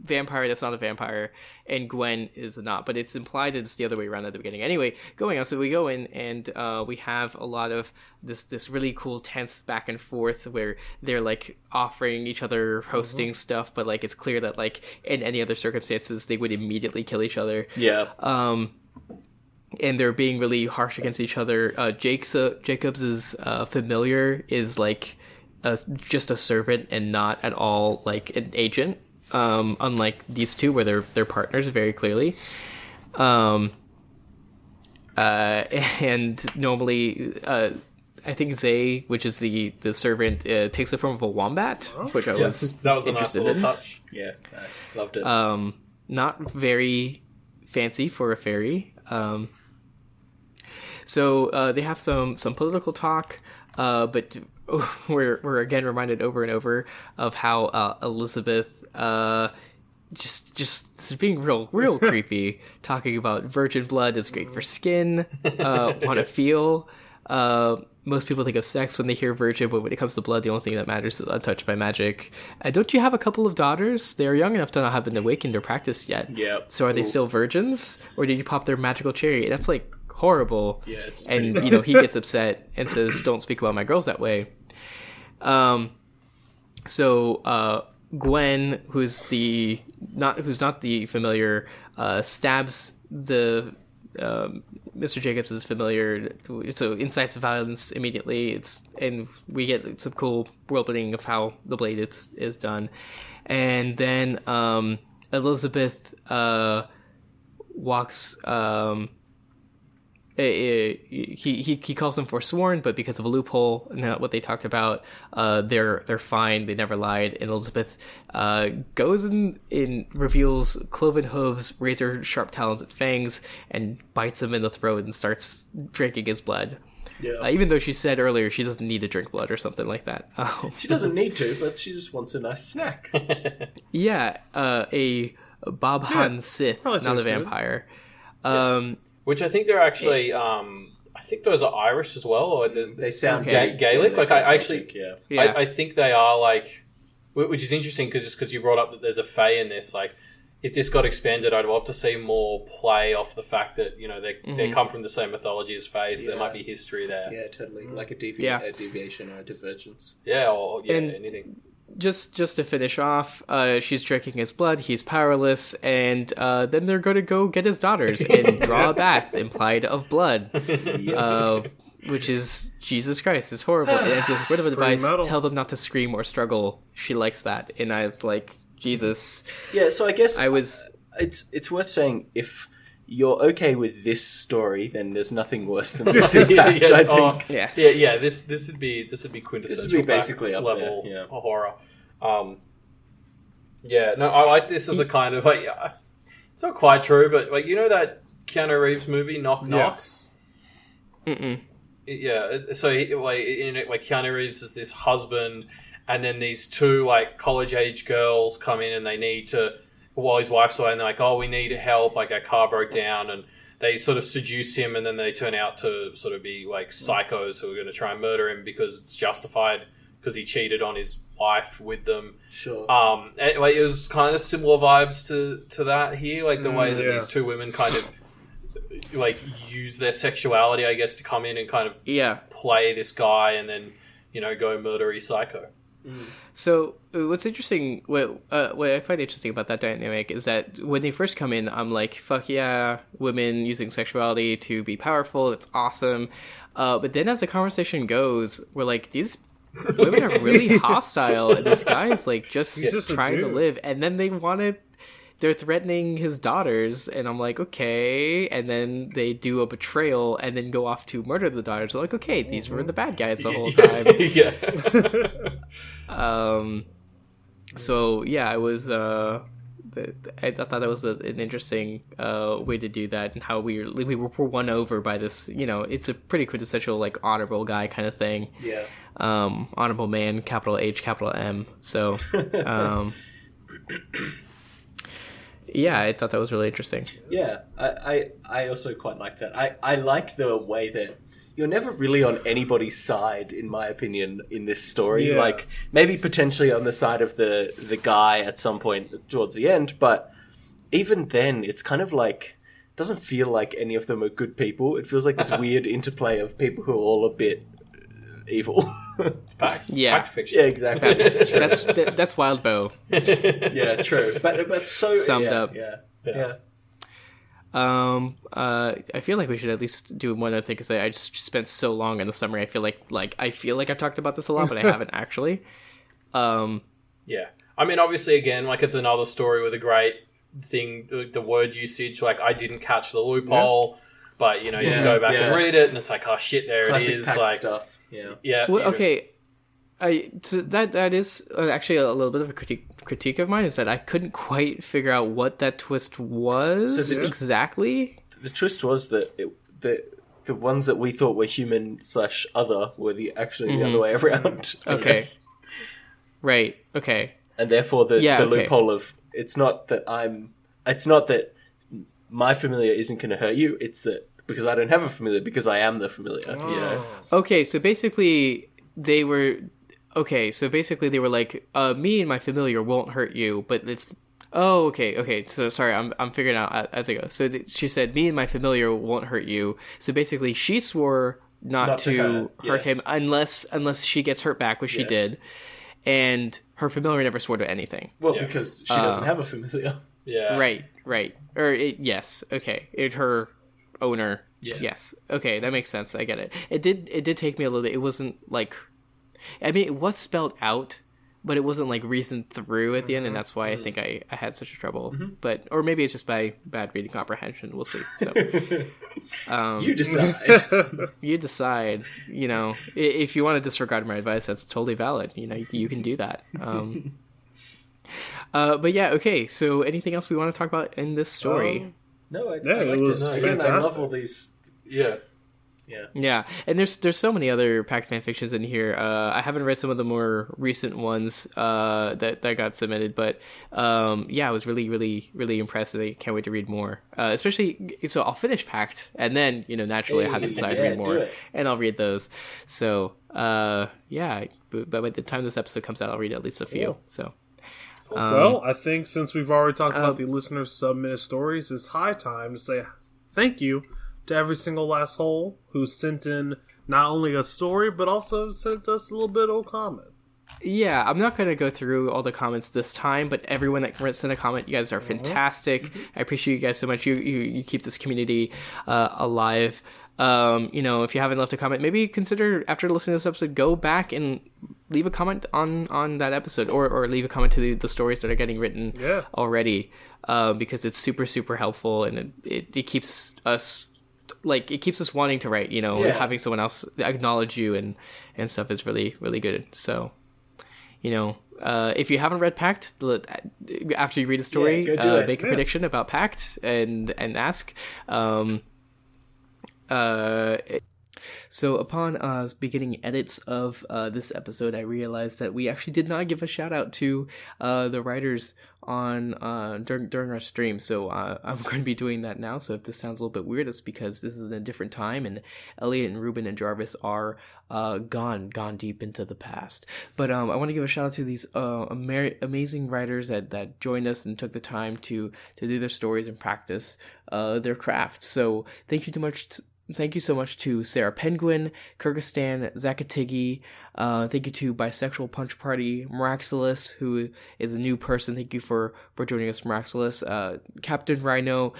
vampire that's not a vampire, and Gwen is not, but it's implied that it's the other way around at the beginning. Anyway, going on, so we go in and we have a lot of this really cool tense back and forth where they're like offering each other hosting stuff, but like it's clear that like in any other circumstances they would immediately kill each other. Yeah. And they're being really harsh against each other. Jacobs's familiar is like just a servant and not at all like an agent. Unlike these two, where they're partners very clearly, and normally, I think Zay, which is the servant, takes the form of a wombat, which that was a nice little touch. Yeah, nice. Loved it. Not very fancy for a fairy. So they have some political talk, but we're again reminded over and over of how Elizabeth just being real creepy, talking about virgin blood is great for skin, want to feel. Most people think of sex when they hear virgin, but when it comes to blood, the only thing that matters is untouched by magic. Don't you have a couple of daughters? They're young enough to not have been awakened or practiced yet. Yeah. So are they still virgins, or did you pop their magical cherry? That's like horrible. Yeah, it's and he gets upset and says, "Don't speak about my girls that way." So Gwen, who's not the familiar, stabs the Mr. Jacobs is familiar, so incites violence immediately. And we get some cool world building of how the blade is done, and then Elizabeth walks. He calls them forsworn, but because of a loophole and what they talked about, they're fine. They never lied. And Elizabeth goes and reveals cloven hooves, razor sharp talons and fangs, and bites him in the throat and starts drinking his blood. Yeah. Even though she said earlier she doesn't need to drink blood or something like that. She doesn't need to, but she just wants a nice snack. Yeah, a Bob Han Sith, not a vampire. Which I think they're actually, I think those are Irish as well, or they sound Gaelic. Like I actually, yeah. I think they are like, which is interesting because you brought up that there's a fae in this. Like, if this got expanded, I'd love to see more play off the fact that they come from the same mythology as fae, so there might be history there. Yeah, totally, like a deviation or a divergence. Yeah, or anything. Just to finish off, she's drinking his blood, he's powerless, and then they're going to go get his daughters and draw a bath implied of blood, which is, Jesus Christ, it's horrible. It ends with word of advice, tell them not to scream or struggle. She likes that. And I was like, Jesus. Yeah, so I guess it's worth saying, if you're okay with this story, then there's nothing worse than this impact, I think. Yes. Yeah, this would be quintessential. This would be basically up level there, horror. I like this as a kind of like, it's not quite true, but like, you know that Keanu Reeves movie Knock Knock? Yes. Yeah, so Keanu Reeves is this husband, and then these two like college age girls come in and they need to, while his wife's away, and they're like, oh, we need help, like our car broke down, and they sort of seduce him, and then they turn out to sort of be like psychos who are going to try and murder him because it's justified because he cheated on his wife with them. Sure. It was kind of similar vibes to that here, like the way that these two women kind of like use their sexuality, I guess, to come in and kind of play this guy, and then go murdery psycho. So what's interesting, what I find interesting about that dynamic is that when they first come in, I'm like, fuck yeah, women using sexuality to be powerful, it's awesome. But then as the conversation goes, we're like, these women are really hostile, and this guy is like just trying to live, and then they're threatening his daughters, and I'm like, okay, and then they do a betrayal and then go off to murder the daughters. We're like, okay, these were the bad guys the whole time. So yeah, I was I thought that was an interesting way to do that, and how we were won over by this. It's a pretty quintessential like honorable guy kind of thing. Yeah. Honorable man, capital H, capital M. So. Yeah, I thought that was really interesting. Yeah, I also quite like that. I like the way that you're never really on anybody's side, in my opinion, in this story. Yeah. Like, maybe potentially on the side of the guy at some point towards the end, but even then, it's kind of like, it doesn't feel like any of them are good people. It feels like this weird interplay of people who are all a bit evil. It's Pact fiction. Yeah, exactly. That's Wildbow. Yeah, true. But so summed up. Yeah. I feel like we should at least do one other thing, because I just spent so long in the summary. I feel like I've talked about this a lot, but I haven't actually. Yeah, I mean, obviously, again, like, it's another story with a great thing. The word usage, like, I didn't catch the loophole, but you go back and read it, and it's like, oh shit, there Classic it is. Pact Like stuff. Yeah. Well, okay. So that is actually a little bit of a critique of mine, is that I couldn't quite figure out what that twist was exactly. The twist was that the ones that we thought were human/other were the other way around. Okay. Right. Okay. And therefore the loophole of it's not that my familiar isn't going to hurt you. It's that because I don't have a familiar, because I am the familiar. You know. Okay. So basically, they were like, me and my familiar won't hurt you, but it's. Oh, okay. So sorry, I'm figuring out as I go. So she said, "Me and my familiar won't hurt you." So basically, she swore not to hurt him unless she gets hurt back, which she did, and her familiar never swore to anything. Well, because she doesn't have a familiar. Yeah. Right. Or yes. Okay. Her owner. Yeah. Yes. Okay, that makes sense. I get it. It did take me a little bit. It wasn't like, I mean, it was spelled out, but it wasn't like reasoned through at the end, and that's why I think I had such a trouble. But or maybe it's just by bad reading comprehension. We'll see. So you decide. You decide. You know, if you want to disregard my advice, that's totally valid. You know, you can do that. But yeah, okay. So anything else we want to talk about in this story? No, I it liked was it. Again, fantastic. I love all these. Yeah, and there's so many other Pact fan fictions in here. I haven't read some of the more recent ones that got submitted, but I was really, really, really impressed. I can't wait to read more. Especially, so I'll finish Pact, and then naturally I have to decide to read more, and I'll read those. So but by the time this episode comes out, I'll read at least a few. Yeah. So. Well, I think since we've already talked about the listeners' submitted stories, it's high time to say thank you to every single asshole who sent in not only a story, but also sent us a little bit of a comment. Yeah, I'm not going to go through all the comments this time, but everyone that sent a comment, you guys are fantastic. I appreciate you guys so much. You keep this community alive. If you haven't left a comment, maybe consider after listening to this episode, go back and leave a comment on that episode, or leave a comment to the stories that are getting written already, because it's super, super helpful, and it keeps us wanting to write. Having someone else acknowledge you and stuff is really, really good. So, if you haven't read Pact, after you read a story, make a prediction about Pact and ask. So upon beginning edits of this episode, I realized that we actually did not give a shout out to the writers on during our stream. So I'm going to be doing that now. So if this sounds a little bit weird, it's because this is in a different time, and Elliot and Reuben and Jarvis are gone deep into the past. But I want to give a shout out to these amazing writers that joined us and took the time to do their stories and practice their craft. So thank you so much to Sarah Penguin, Kyrgyzstan, Zakatigi. Thank you to Bisexual Punch Party, Miraculous, who is a new person. Thank you for joining us, Miraculous. Captain Rhino,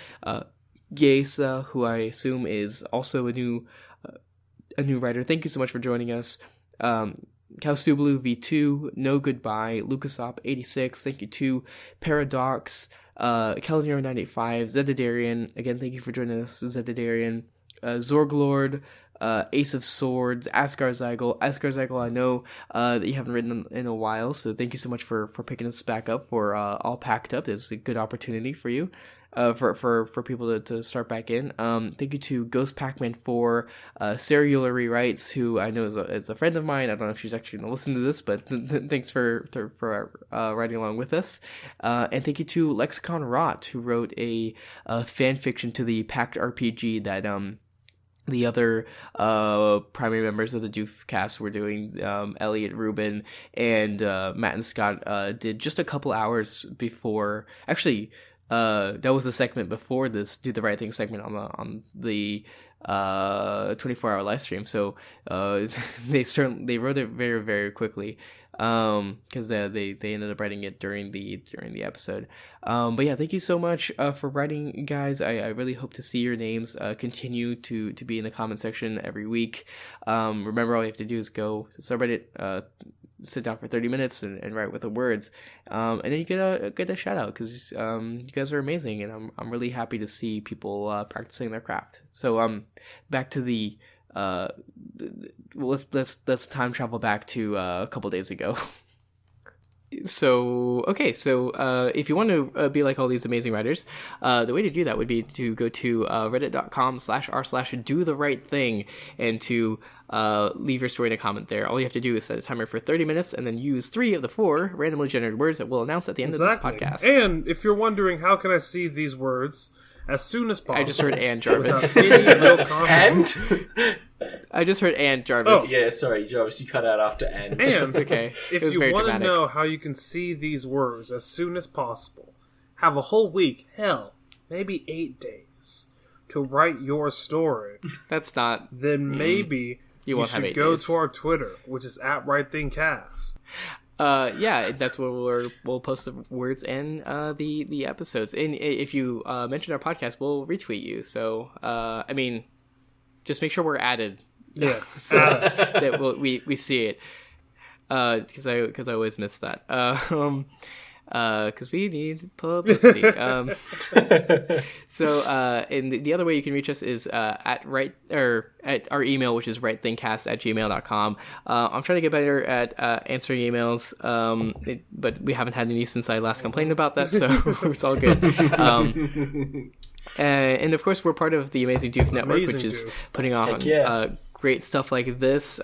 Giesa, who I assume is also a new writer. Thank you so much for joining us. Kausublu V2, No Goodbye, Lucasop86. Thank you to Paradox, Kellenero985, Zedidarian. Again, thank you for joining us, Zedidarian. Zorglord, Ace of Swords, Asgar Zygle, I know that you haven't written in a while, so thank you so much for picking us back up for All Packed Up. It's a good opportunity for you, for people to start back in. Thank you to Ghost Pac-Man 4, Sarah Euler Rewrites, who I know is a friend of mine. I don't know if she's actually going to listen to this, but thanks for writing along with us. And thank you to Lexicon Rot, who wrote a fan fiction to the Pact RPG that the other primary members of the Doof cast were doing. Elliot, Reuben, and Matt and Scott did just a couple hours before. Actually, that was the segment before this Do the Right Thing segment on the 24-hour live stream. So they wrote it very, very quickly, because they ended up writing it during the episode. But yeah, thank you so much for writing, guys. I really hope to see your names continue to be in the comment section every week. Remember, all you have to do is go to subreddit, sit down for 30 minutes and write with the words, and then you get a shout out, because you guys are amazing, and I'm really happy to see people practicing their craft. So back to the let's time travel back to a couple days ago. So if you want to be like all these amazing writers, the way to do that would be to go to reddit.com/r/do the right thing and to leave your story in a comment there. All you have to do is set a timer for 30 minutes and then use 3 of the 4 randomly generated words that we'll announce at the end of this podcast. And if you're wondering how can I see these words as soon as possible, I just heard "and" Jarvis. And? I just heard "and" Jarvis. Oh, yeah, sorry, Jarvis, you cut out after "and." And it's okay. If you want to know how you can see these words as soon as possible, have a whole week, hell, maybe 8 days to write your story. That's not. Then maybe you should go to our Twitter, which is @WriteThingCast. Yeah, that's where we'll post the words and the episodes. And if you mention our podcast, we'll retweet you. So, I mean, just make sure we're added. Yeah, so that we see it. Because I always miss that. Because we need publicity. So, and the other way you can reach us is at our email, which is writethingcast@gmail.com. I'm trying to get better at answering emails, but we haven't had any since I last complained about that, so it's all good. And of course, we're part of the Amazing Doof Network, which is putting on great stuff like this.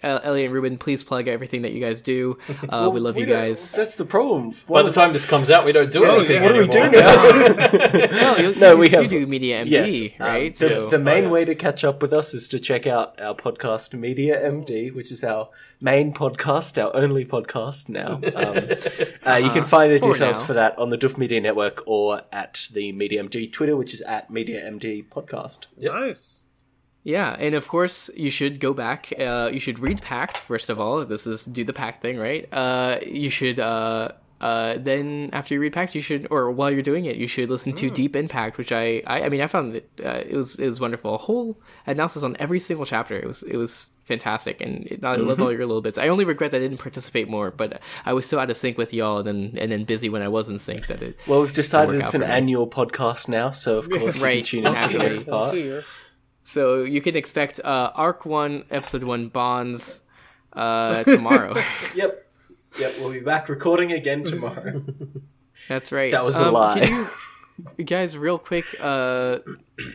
Elliot and Reuben, please plug everything that you guys do. We love you guys. That's the problem. By the time this comes out, we don't do anything. What do we do now? You do Media MD, right? The main way to catch up with us is to check out our podcast, Media MD, which is our main podcast, our only podcast now. You can find the details for that on the Doof Media Network or at the Media MD Twitter, which is @MediaMD Podcast. Yep. Nice. Yeah, and of course, you should go back. You should read Pact, first of all. This is do the Pact thing, right? You should, then after you read Pact, you should, or while you're doing it, you should listen to Deep Impact, which I found it was wonderful. A whole analysis on every single chapter. It was fantastic, and I love all your little bits. I only regret that I didn't participate more, but I was so out of sync with y'all, and then busy when I was in sync that it. Well, we've decided it's an annual podcast now, so of course you can tune in for the next part. So you can expect Arc 1, Episode 1 Bonds tomorrow. Yep, we'll be back recording again tomorrow. That's right. That was a lie. Can you guys, real quick,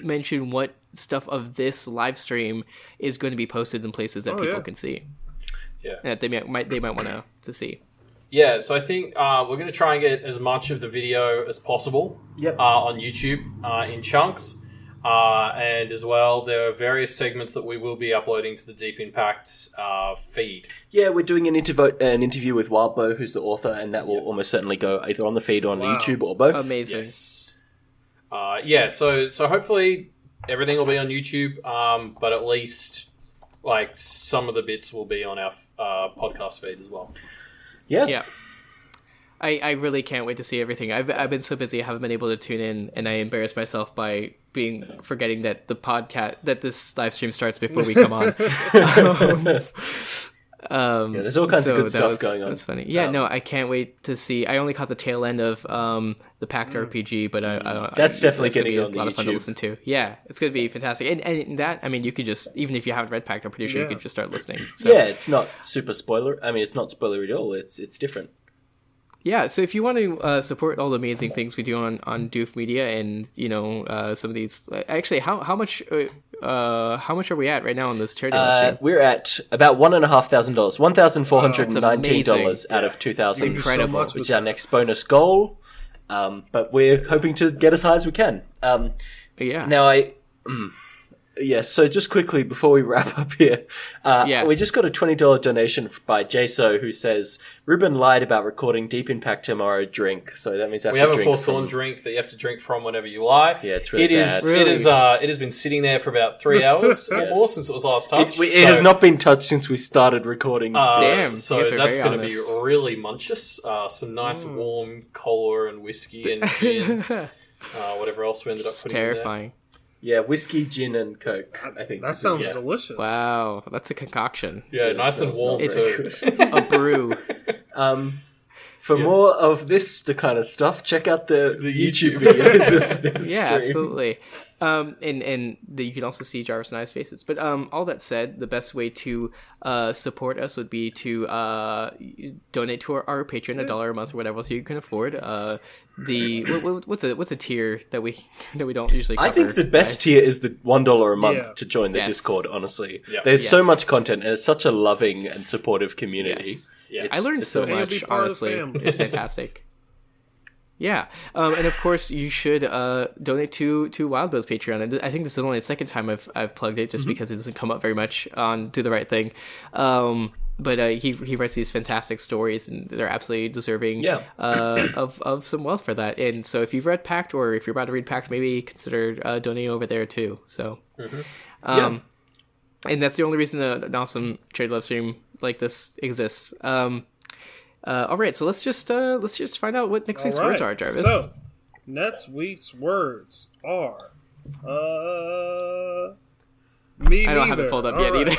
mention what stuff of this live stream is going to be posted in places that people can see? Yeah. That they might want to see. Yeah, so I think we're going to try and get as much of the video as possible on YouTube in chunks. And as well, there are various segments that we will be uploading to the Deep Impact feed. Yeah, we're doing an interview with Wildbow, who's the author, and that will almost certainly go either on the feed or on YouTube or both. Amazing. Yes. So hopefully everything will be on YouTube, but at least like some of the bits will be on our podcast feed as well. Yeah. I really can't wait to see everything. I've been so busy I haven't been able to tune in, and I embarrassed myself by forgetting that this live stream starts before we come on. There's all kinds of good stuff going on. That's funny. Yeah, no, I can't wait to see. I only caught the tail end of the Pact RPG, but that's definitely getting a lot of fun to listen to. Yeah, it's going to be fantastic. And that, I mean, you could just, even if you haven't read Pact, I'm pretty sure you could just start listening. So. Yeah, it's not super spoiler. I mean, it's not spoilery at all. It's different. Yeah, so if you want to support all the amazing things we do on Doof Media, and some of these, actually, how much are we at right now on this charity list year? We're at about $1,500, $1,419 out of 2,000. Incredible, which is our next bonus goal. But we're hoping to get as high as we can. Now so just quickly before we wrap up here, we just got a $20 donation by JSO, who says, Reuben lied about recording Deep Impact tomorrow, drink. So that means we have a Forthorn drink that you have to drink from whenever you lie. Yeah, it's really bad. It has been sitting there for about 3 hours or more since it was last touched. It has not been touched since we started recording. Damn. So that's going to be really munchous. Some nice warm cola and whiskey and gin. Whatever else we ended up putting terrifying. In there. Yeah, whiskey, gin, and Coke. I think that sounds delicious. Wow, that's a concoction. Yeah, nice and warm. It's a brew. For more of the kind of stuff, check out the YouTube videos of this Yeah, stream. absolutely. And you can also see Jarvis and I's faces. But all that said, the best way to support us would be to donate to our Patreon, $1 a month or whatever else you can afford. What's a tier that we don't usually cover? I think the best tier is the $1 a month to join the Discord, honestly. Yep. There's so much content, and it's such a loving and supportive community. Yes. Yeah. I learned so much, honestly. It's fantastic. Yeah. And of course, you should donate to Wildbow's Patreon. And I think this is only the second time I've plugged it, just because it doesn't come up very much on Do the Right Thing. But he writes these fantastic stories, and they're absolutely deserving of some wealth for that. And so if you've read Pact, or if you're about to read Pact, maybe consider donating over there too. So, and that's the only reason an awesome trade love stream like this exists. All right, so let's just find out what next week's words are, Jarvis. So, next week's words are me. I don't have it pulled up yet either.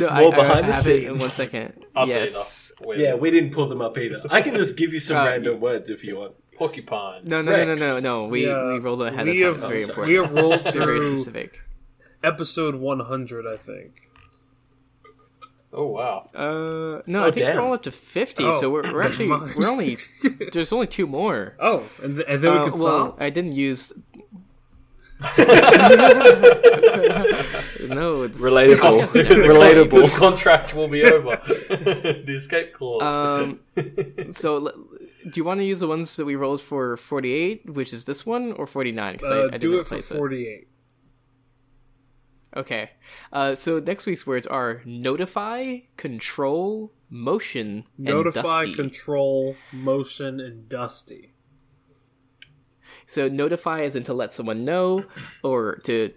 No, More behind the scenes. In 1 second. I'll yes. Yeah, we didn't pull them up either. I can just give you some random words if you want. Porcupine. No. We rolled ahead of time. It's very important. We have rolled through very specific. Episode 100, I think. Oh wow! No, I think we're all up to 50. So we're actually we're only there's only 2 more. Oh, and then we could stop. I didn't use. No, it's relatable. Relatable. The contract will be over. The escape clause. So, do you want to use the ones that we rolled for 48, which is this one, or 49? Because I didn't do it replace for 48. Okay. So next week's words are notify, control, motion, and dusty. Control, motion, and dusty. So notify is to let someone know, or to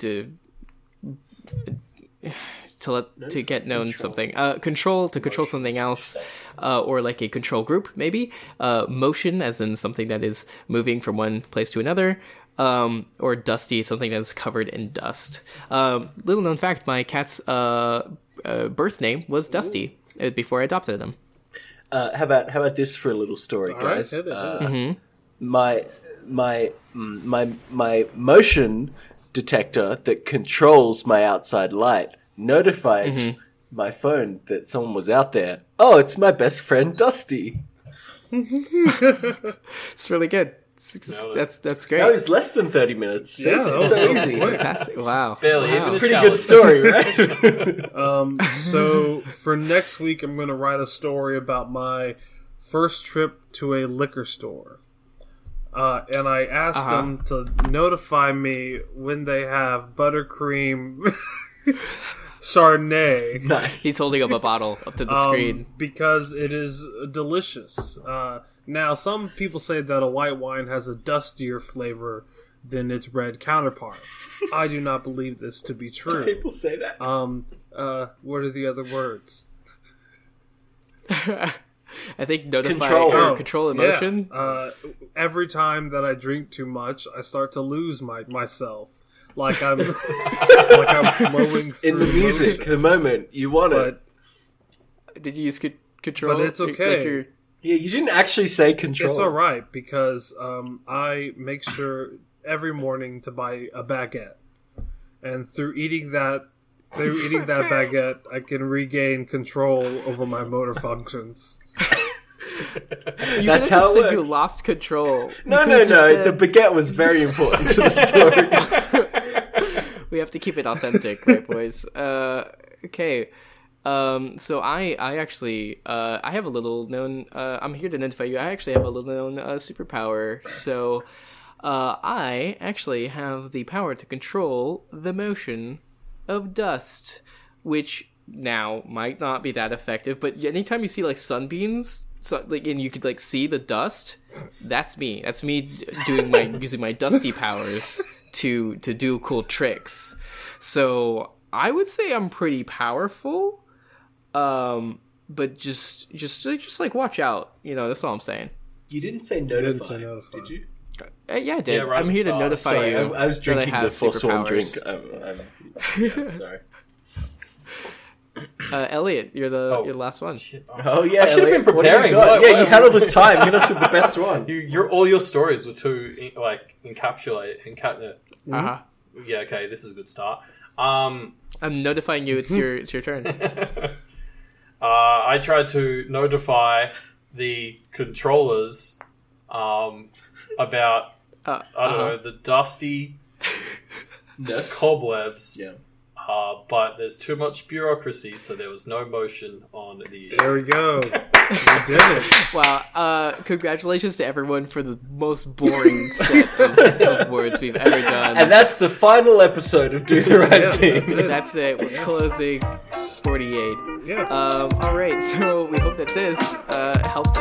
get known something. Control to control something else, or like a control group maybe. Motion as in something that is moving from one place to another. Or dusty, something that's covered in dust. Little known fact: my cat's birth name was Dusty before I adopted him. How about this for a little story, guys? My motion detector that controls my outside light notified my phone that someone was out there. Oh, it's my best friend Dusty. It's really good. That's great. That was less than 30 minutes. Yeah, that was so easy. Fantastic. Wow. Barely even a pretty challenge. good story, right? So for next week, I'm going to write a story about my first trip to a liquor store. And I asked them to notify me when they have buttercream Chardonnay. Nice. He's holding up a bottle up to the screen. Because it is delicious. Now, some people say that a white wine has a dustier flavor than its red counterpart. I do not believe this to be true. People say that. What are the other words? I think notify control emotion. Yeah. Every time that I drink too much, I start to lose myself. Like I'm flowing through in the music. emotion. The moment you want it. Did you use control? But it's okay. Yeah, you didn't actually say control. It's all right because I make sure every morning to buy a baguette, and through eating that baguette, I can regain control over my motor functions. That's how it works. You lost control. No. The baguette was very important to the story. We have to keep it authentic, right, boys? Okay. So I actually I have a little known. I'm here to notify you. I actually have a little known superpower. So I actually have the power to control the motion of dust, which now might not be that effective. But anytime you see like sunbeams, and you could see the dust, that's me. That's me using my dusty powers to do cool tricks. So I would say I'm pretty powerful. But just watch out. That's all I'm saying. You didn't say notify, did you? Yeah, I did. Yeah, right I'm here to notify you. I was drinking the Forsworn drink. Sorry. Elliot, you're the last one. Shit. Oh yeah, I should have been preparing. You had all this time. Hit us with the best one. All your stories were too encapsulate. Uh-huh. Yeah, okay, this is a good start. I'm notifying you. It's your turn. I tried to notify the controllers about I don't know, the dusty cobwebs. Yeah. But there's too much bureaucracy, so there was no motion on the issue. There we go. We did it. Wow. Congratulations to everyone for the most boring set of words we've ever done. And that's the final episode of Do the Right Thing. That's it. We're closing 48. Yeah. All right. So we hope that this helped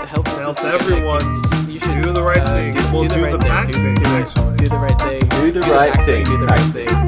everyone. You should do the right thing. Do the right thing. Pact thing. Do the right thing. Do the right thing. Do the right thing.